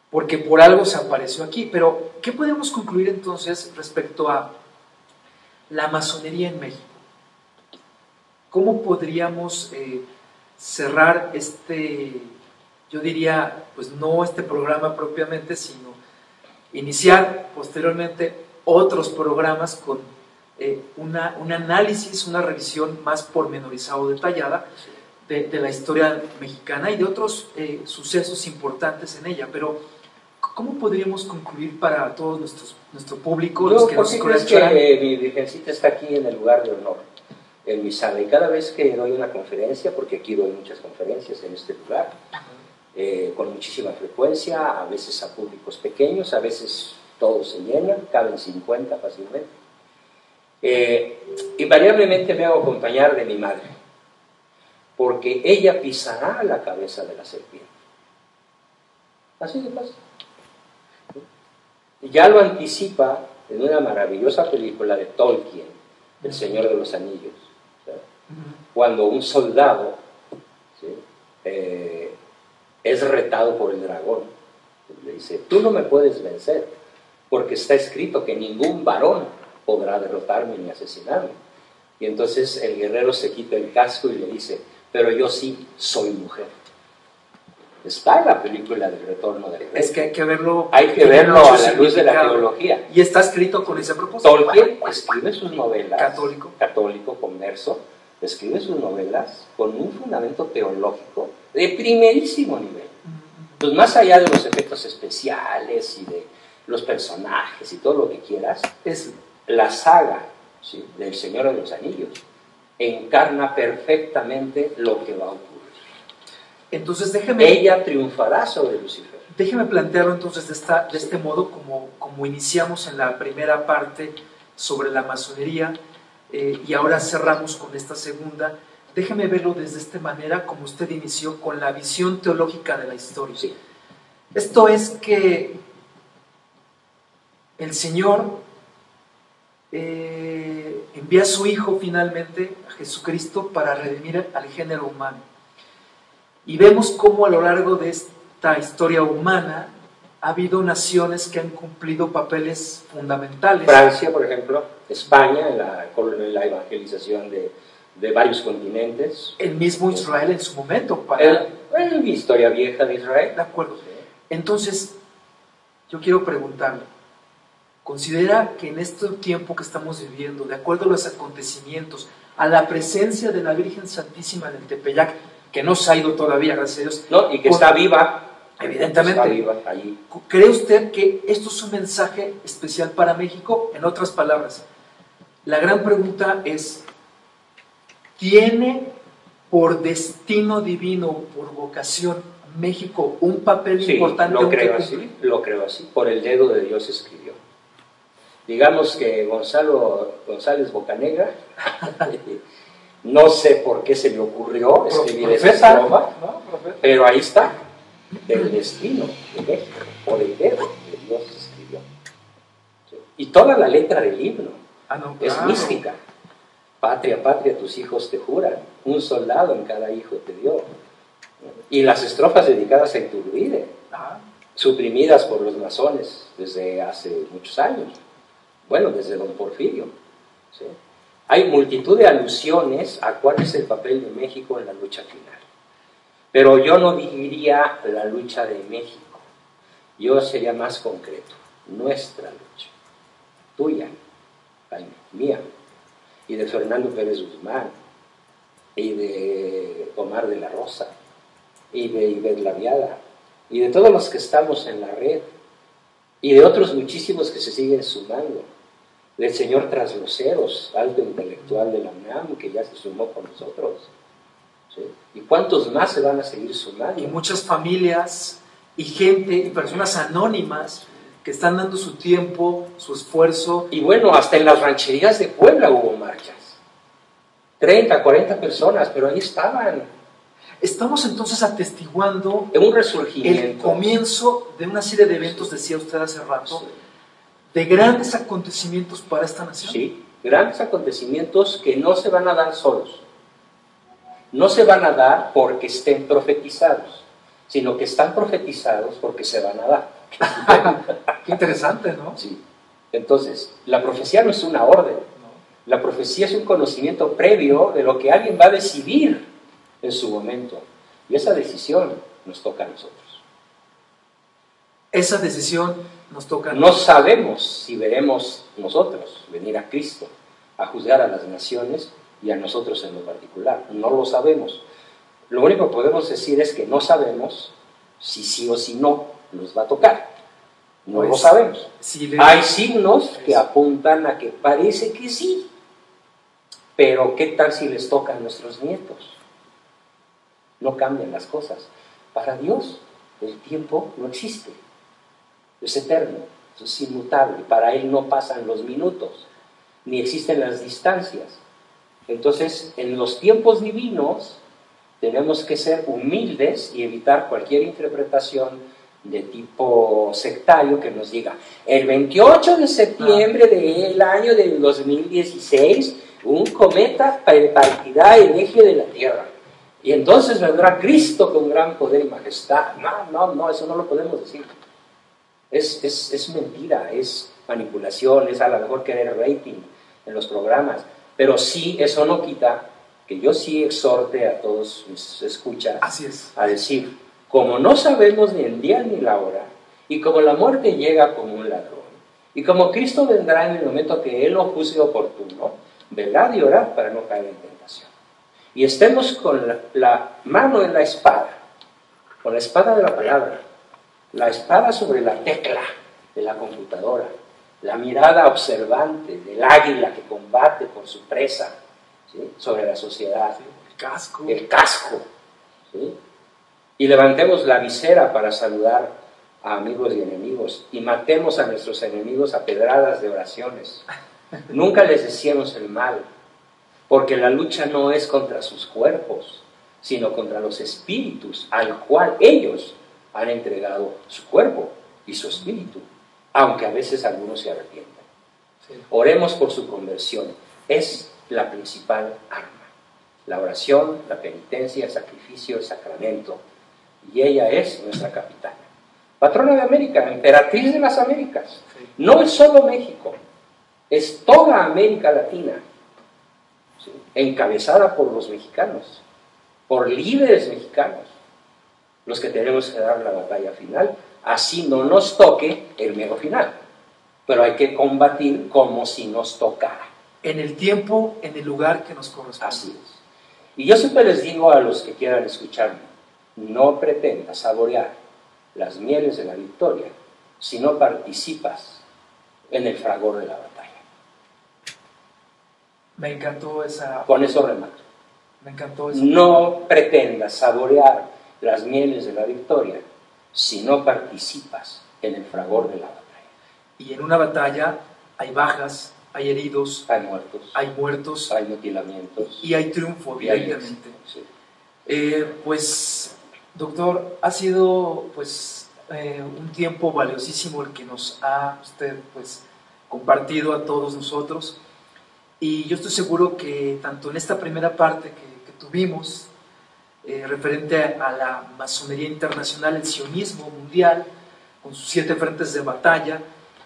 [SPEAKER 1] porque por algo se apareció aquí. Pero, ¿qué podemos concluir entonces respecto a la masonería en México? ¿Cómo podríamos cerrar yo diría, pues no este programa propiamente, sino iniciar posteriormente otros programas con un análisis, una revisión más pormenorizada o detallada de la historia mexicana y de otros sucesos importantes en ella? Pero ¿cómo podríamos concluir para todo nuestro público?
[SPEAKER 2] Los que ¿por qué crees que mi Virgencita está aquí en el lugar de honor, en mi sala? Y cada vez que doy una conferencia, porque aquí doy muchas conferencias en este lugar, con muchísima frecuencia, a veces a públicos pequeños, a veces todos se llenan, caben 50 fácilmente. Invariablemente me hago acompañar de mi madre, porque ella pisará la cabeza de la serpiente. Así de fácil. Y ya lo anticipa en una maravillosa película de Tolkien, El Señor de los Anillos, ¿sí? Cuando un soldado, ¿sí?, es retado por el dragón, le dice: tú no me puedes vencer, porque está escrito que ningún varón podrá derrotarme ni asesinarme. Y entonces el guerrero se quita el casco y le dice: pero yo sí soy mujer. Está en la película del Retorno del Rey.
[SPEAKER 1] Es que hay que verlo.
[SPEAKER 2] Hay que verlo a la luz de la teología.
[SPEAKER 1] Y está escrito con ese propósito.
[SPEAKER 2] Tolkien escribe sus novelas,
[SPEAKER 1] católico,
[SPEAKER 2] converso, escribe sus novelas con un fundamento teológico de primerísimo nivel. Pues más allá de los efectos especiales y de los personajes y todo lo que quieras, es la saga, ¿sí?, del Señor de los Anillos encarna perfectamente lo que va a ocurrir.
[SPEAKER 1] Entonces
[SPEAKER 2] ella triunfará sobre Lucifer.
[SPEAKER 1] Déjeme plantearlo entonces de este modo, como iniciamos en la primera parte sobre la masonería, y ahora cerramos con esta segunda. Déjeme verlo desde esta manera, como usted inició, con la visión teológica de la historia.
[SPEAKER 2] Sí.
[SPEAKER 1] Esto es que el Señor envía a su Hijo finalmente, a Jesucristo, para redimir al género humano. Y vemos cómo a lo largo de esta historia humana ha habido naciones que han cumplido papeles fundamentales.
[SPEAKER 2] Francia, por ejemplo, España, en la evangelización de varios continentes.
[SPEAKER 1] El mismo Israel en su momento.
[SPEAKER 2] La historia vieja de Israel.
[SPEAKER 1] De acuerdo. Entonces, yo quiero preguntarle, ¿considera que en este tiempo que estamos viviendo, de acuerdo a los acontecimientos, a la presencia de la Virgen Santísima en el Tepeyac, que no se ha ido todavía, gracias a Dios,
[SPEAKER 2] no, y que está viva,
[SPEAKER 1] evidentemente,
[SPEAKER 2] está viva allí,
[SPEAKER 1] ¿cree usted que esto es un mensaje especial para México? En otras palabras, la gran pregunta es, ¿tiene por destino divino, por vocación, México un papel importante?
[SPEAKER 2] Lo creo así, por el dedo de Dios escribió. Digamos que González Bocanegra, no sé por qué se le ocurrió escribir esa estrofa, ¿no? Pero ahí está, el destino de México, por el dedo de Dios escribió. ¿Sí? Y toda la letra del himno es mística. Patria, patria, tus hijos te juran, un soldado en cada hijo te dio. Y las estrofas dedicadas a Iturbide, suprimidas por los masones desde hace muchos años, bueno, desde don Porfirio, ¿sí? Hay multitud de alusiones a cuál es el papel de México en la lucha final. Pero yo no diría la lucha de México, yo sería más concreto, nuestra lucha, tuya, Jaime, mía, y de Fernando Pérez Guzmán, y de Omar de la Rosa, y de Ivette Laviada, y de todos los que estamos en la red, y de otros muchísimos que se siguen sumando, del señor Trasloceros, alto intelectual de la UNAM, que ya se sumó con nosotros, ¿sí? Y cuántos más se van a seguir sumando.
[SPEAKER 1] Y muchas familias, y gente, y personas anónimas, que están dando su tiempo, su esfuerzo.
[SPEAKER 2] Y bueno, hasta en las rancherías de Puebla hubo marchas. 30, 40 personas, pero ahí estaban.
[SPEAKER 1] Estamos entonces atestiguando
[SPEAKER 2] un resurgimiento,
[SPEAKER 1] el comienzo de una serie de eventos, decía usted hace rato, sí, de grandes acontecimientos para esta nación.
[SPEAKER 2] Sí, grandes acontecimientos que no se van a dar solos, no se van a dar porque estén profetizados, sino que están profetizados porque se van a dar.
[SPEAKER 1] Qué interesante, ¿no?
[SPEAKER 2] Sí. Entonces, la profecía no es una orden.
[SPEAKER 1] No.
[SPEAKER 2] La profecía es un conocimiento previo de lo que alguien va a decidir en su momento. Y esa decisión nos toca a nosotros.
[SPEAKER 1] Esa decisión nos toca a
[SPEAKER 2] No
[SPEAKER 1] nosotros.
[SPEAKER 2] sabemos si veremos nosotros venir a Cristo a juzgar a las naciones y a nosotros en lo particular. No lo sabemos. Lo único que podemos decir es que no sabemos si sí o si no nos va a tocar. No
[SPEAKER 1] Pues,
[SPEAKER 2] lo sabemos.
[SPEAKER 1] Si le-
[SPEAKER 2] Hay signos que apuntan a que parece que sí. Pero ¿qué tal si les toca a nuestros nietos? No cambian las cosas. Para Dios el tiempo no existe. Es eterno, es inmutable. Para Él no pasan los minutos, ni existen las distancias. Entonces, en los tiempos divinos, tenemos que ser humildes y evitar cualquier interpretación de tipo sectario que nos diga, el 28 de septiembre del año del 2016, un cometa partirá el eje de la Tierra. Y entonces vendrá Cristo con gran poder y majestad. No, eso no lo podemos decir. Es mentira, es manipulación, es a lo mejor querer rating en los programas, pero sí, eso no quita que yo sí exhorte a todos mis escuchas
[SPEAKER 1] Así es.
[SPEAKER 2] a decir, como no sabemos ni el día ni la hora, y como la muerte llega como un ladrón, y como Cristo vendrá en el momento que Él lo juzgue oportuno, velad y orad para no caer en tentación. Y estemos con la mano en la espada, con la espada de la palabra, la espada sobre la tecla de la computadora, la mirada observante del águila que combate por su presa, ¿sí?, sobre la sociedad,
[SPEAKER 1] El casco.
[SPEAKER 2] ¿sí?, y levantemos la visera para saludar a amigos y enemigos, y matemos a nuestros enemigos a pedradas de oraciones. Nunca les deseemos el mal, porque la lucha no es contra sus cuerpos, sino contra los espíritus al cual ellos han entregado su cuerpo y su espíritu, aunque a veces algunos se arrepientan.
[SPEAKER 1] Sí.
[SPEAKER 2] Oremos por su conversión, es la principal arma. La oración, la penitencia, el sacrificio, el sacramento, y ella es nuestra capitana. Patrona de América, emperatriz de las Américas.
[SPEAKER 1] Sí.
[SPEAKER 2] No es solo México, es toda América Latina, ¿sí?, encabezada por los mexicanos, por líderes mexicanos, los que tenemos que dar la batalla final, así no nos toque el mero final, pero hay que combatir como si nos tocara.
[SPEAKER 1] En el tiempo, en el lugar que nos corresponde.
[SPEAKER 2] Así es. Y yo siempre les digo a los que quieran escucharme, no pretendas saborear las mieles de la victoria si no participas en el fragor de la batalla.
[SPEAKER 1] Me encantó esa.
[SPEAKER 2] Con eso remato.
[SPEAKER 1] Me encantó esa.
[SPEAKER 2] No pretendas saborear las mieles de la victoria si no participas en el fragor de la batalla.
[SPEAKER 1] Y en una batalla hay bajas, hay heridos,
[SPEAKER 2] Hay muertos,
[SPEAKER 1] hay muertos
[SPEAKER 2] hay mutilamientos,
[SPEAKER 1] y hay triunfo,
[SPEAKER 2] y hay
[SPEAKER 1] evidentemente.
[SPEAKER 2] éxito, sí.
[SPEAKER 1] Pues, doctor, ha sido un tiempo valiosísimo el que nos ha usted compartido a todos nosotros. Y yo estoy seguro que tanto en esta primera parte que tuvimos, referente a la masonería internacional, el sionismo mundial, con sus 7 frentes de batalla,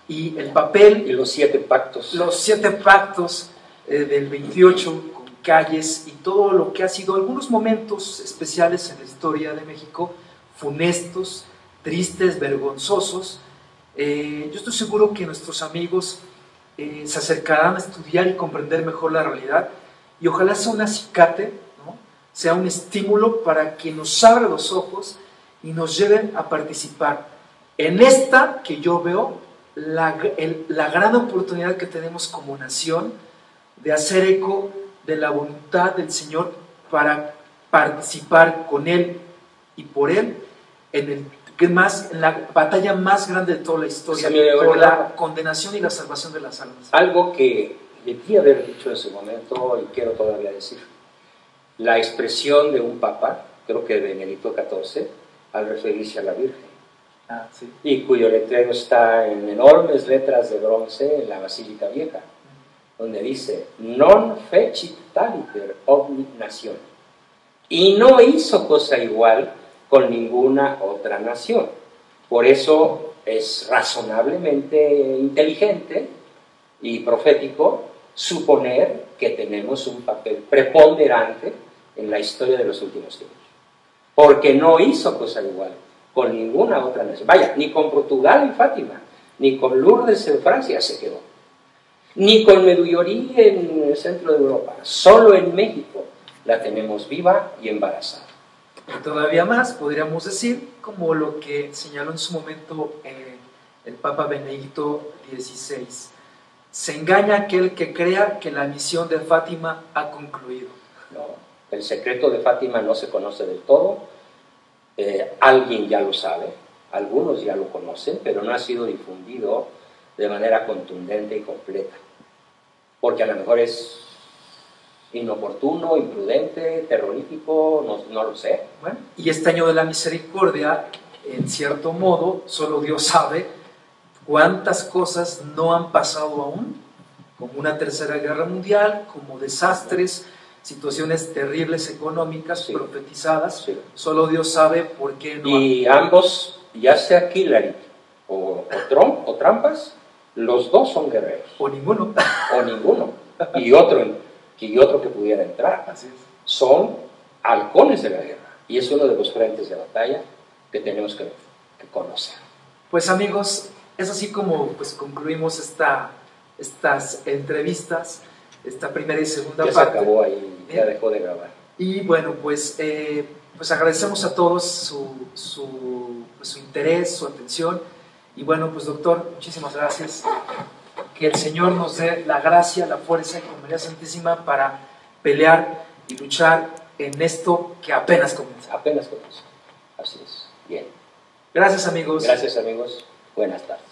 [SPEAKER 1] y el papel,
[SPEAKER 2] Y los 7 pactos.
[SPEAKER 1] los 7 pactos del 28 con calles y todo lo que ha sido algunos momentos especiales en la historia de México, funestos, tristes, vergonzosos. Yo estoy seguro que nuestros amigos se acercarán a estudiar y comprender mejor la realidad, y ojalá sea un acicate, ¿no?, sea un estímulo para que nos abra los ojos y nos lleven a participar en esta que yo veo la gran oportunidad que tenemos como nación de hacer eco de la voluntad del Señor para participar con Él y por Él en la batalla más grande de toda la historia, por la condenación y la salvación de las almas.
[SPEAKER 2] Algo que debí haber dicho en su momento y quiero todavía decir. La expresión de un papa, creo que de Benedicto XIV, al referirse a la Virgen,
[SPEAKER 1] Sí.
[SPEAKER 2] y cuyo letrero está en enormes letras de bronce en la Basílica Vieja, donde dice, non fecit taliter omni natione, y no hizo cosa igual con ninguna otra nación. Por eso es razonablemente inteligente y profético suponer que tenemos un papel preponderante en la historia de los últimos tiempos, porque no hizo cosa igual con ninguna otra nación. Vaya, ni con Portugal en Fátima, ni con Lourdes en Francia se quedó, ni con Medullorí en el centro de Europa. Solo en México la tenemos viva y embarazada.
[SPEAKER 1] Y todavía más, podríamos decir, como lo que señaló en su momento el Papa Benedicto XVI. Se engaña aquel que crea que la misión de Fátima ha concluido.
[SPEAKER 2] No, el secreto de Fátima no se conoce del todo. Alguien ya lo sabe, algunos ya lo conocen, pero no ha sido difundido de manera contundente y completa. Porque a lo mejor es inoportuno, imprudente, terrorífico, no lo sé.
[SPEAKER 1] Bueno, y este año de la misericordia, en cierto modo, solo Dios sabe cuántas cosas no han pasado aún, como una tercera guerra mundial, como desastres, situaciones terribles económicas, sí, profetizadas. Sí. Solo Dios sabe por qué no.
[SPEAKER 2] Y ambos, ya sea Hillary o Trump o Trampas, los dos son guerreros.
[SPEAKER 1] O ninguno.
[SPEAKER 2] O ninguno. Y otro que pudiera entrar.
[SPEAKER 1] Así es.
[SPEAKER 2] Son halcones de la guerra. Y es uno de los frentes de batalla que tenemos que conocer.
[SPEAKER 1] Pues amigos, es así como pues, concluimos estas entrevistas, esta primera y segunda
[SPEAKER 2] ya
[SPEAKER 1] parte.
[SPEAKER 2] Se acabó ahí, ya dejó de grabar.
[SPEAKER 1] Y bueno, pues agradecemos a todos su interés, su atención. Y bueno, pues doctor, muchísimas gracias. Que el Señor nos dé la gracia, la fuerza y con María Santísima para pelear y luchar en esto que apenas comienza.
[SPEAKER 2] Apenas comienza. Así es. Bien.
[SPEAKER 1] Gracias amigos.
[SPEAKER 2] Gracias amigos. Buenas tardes.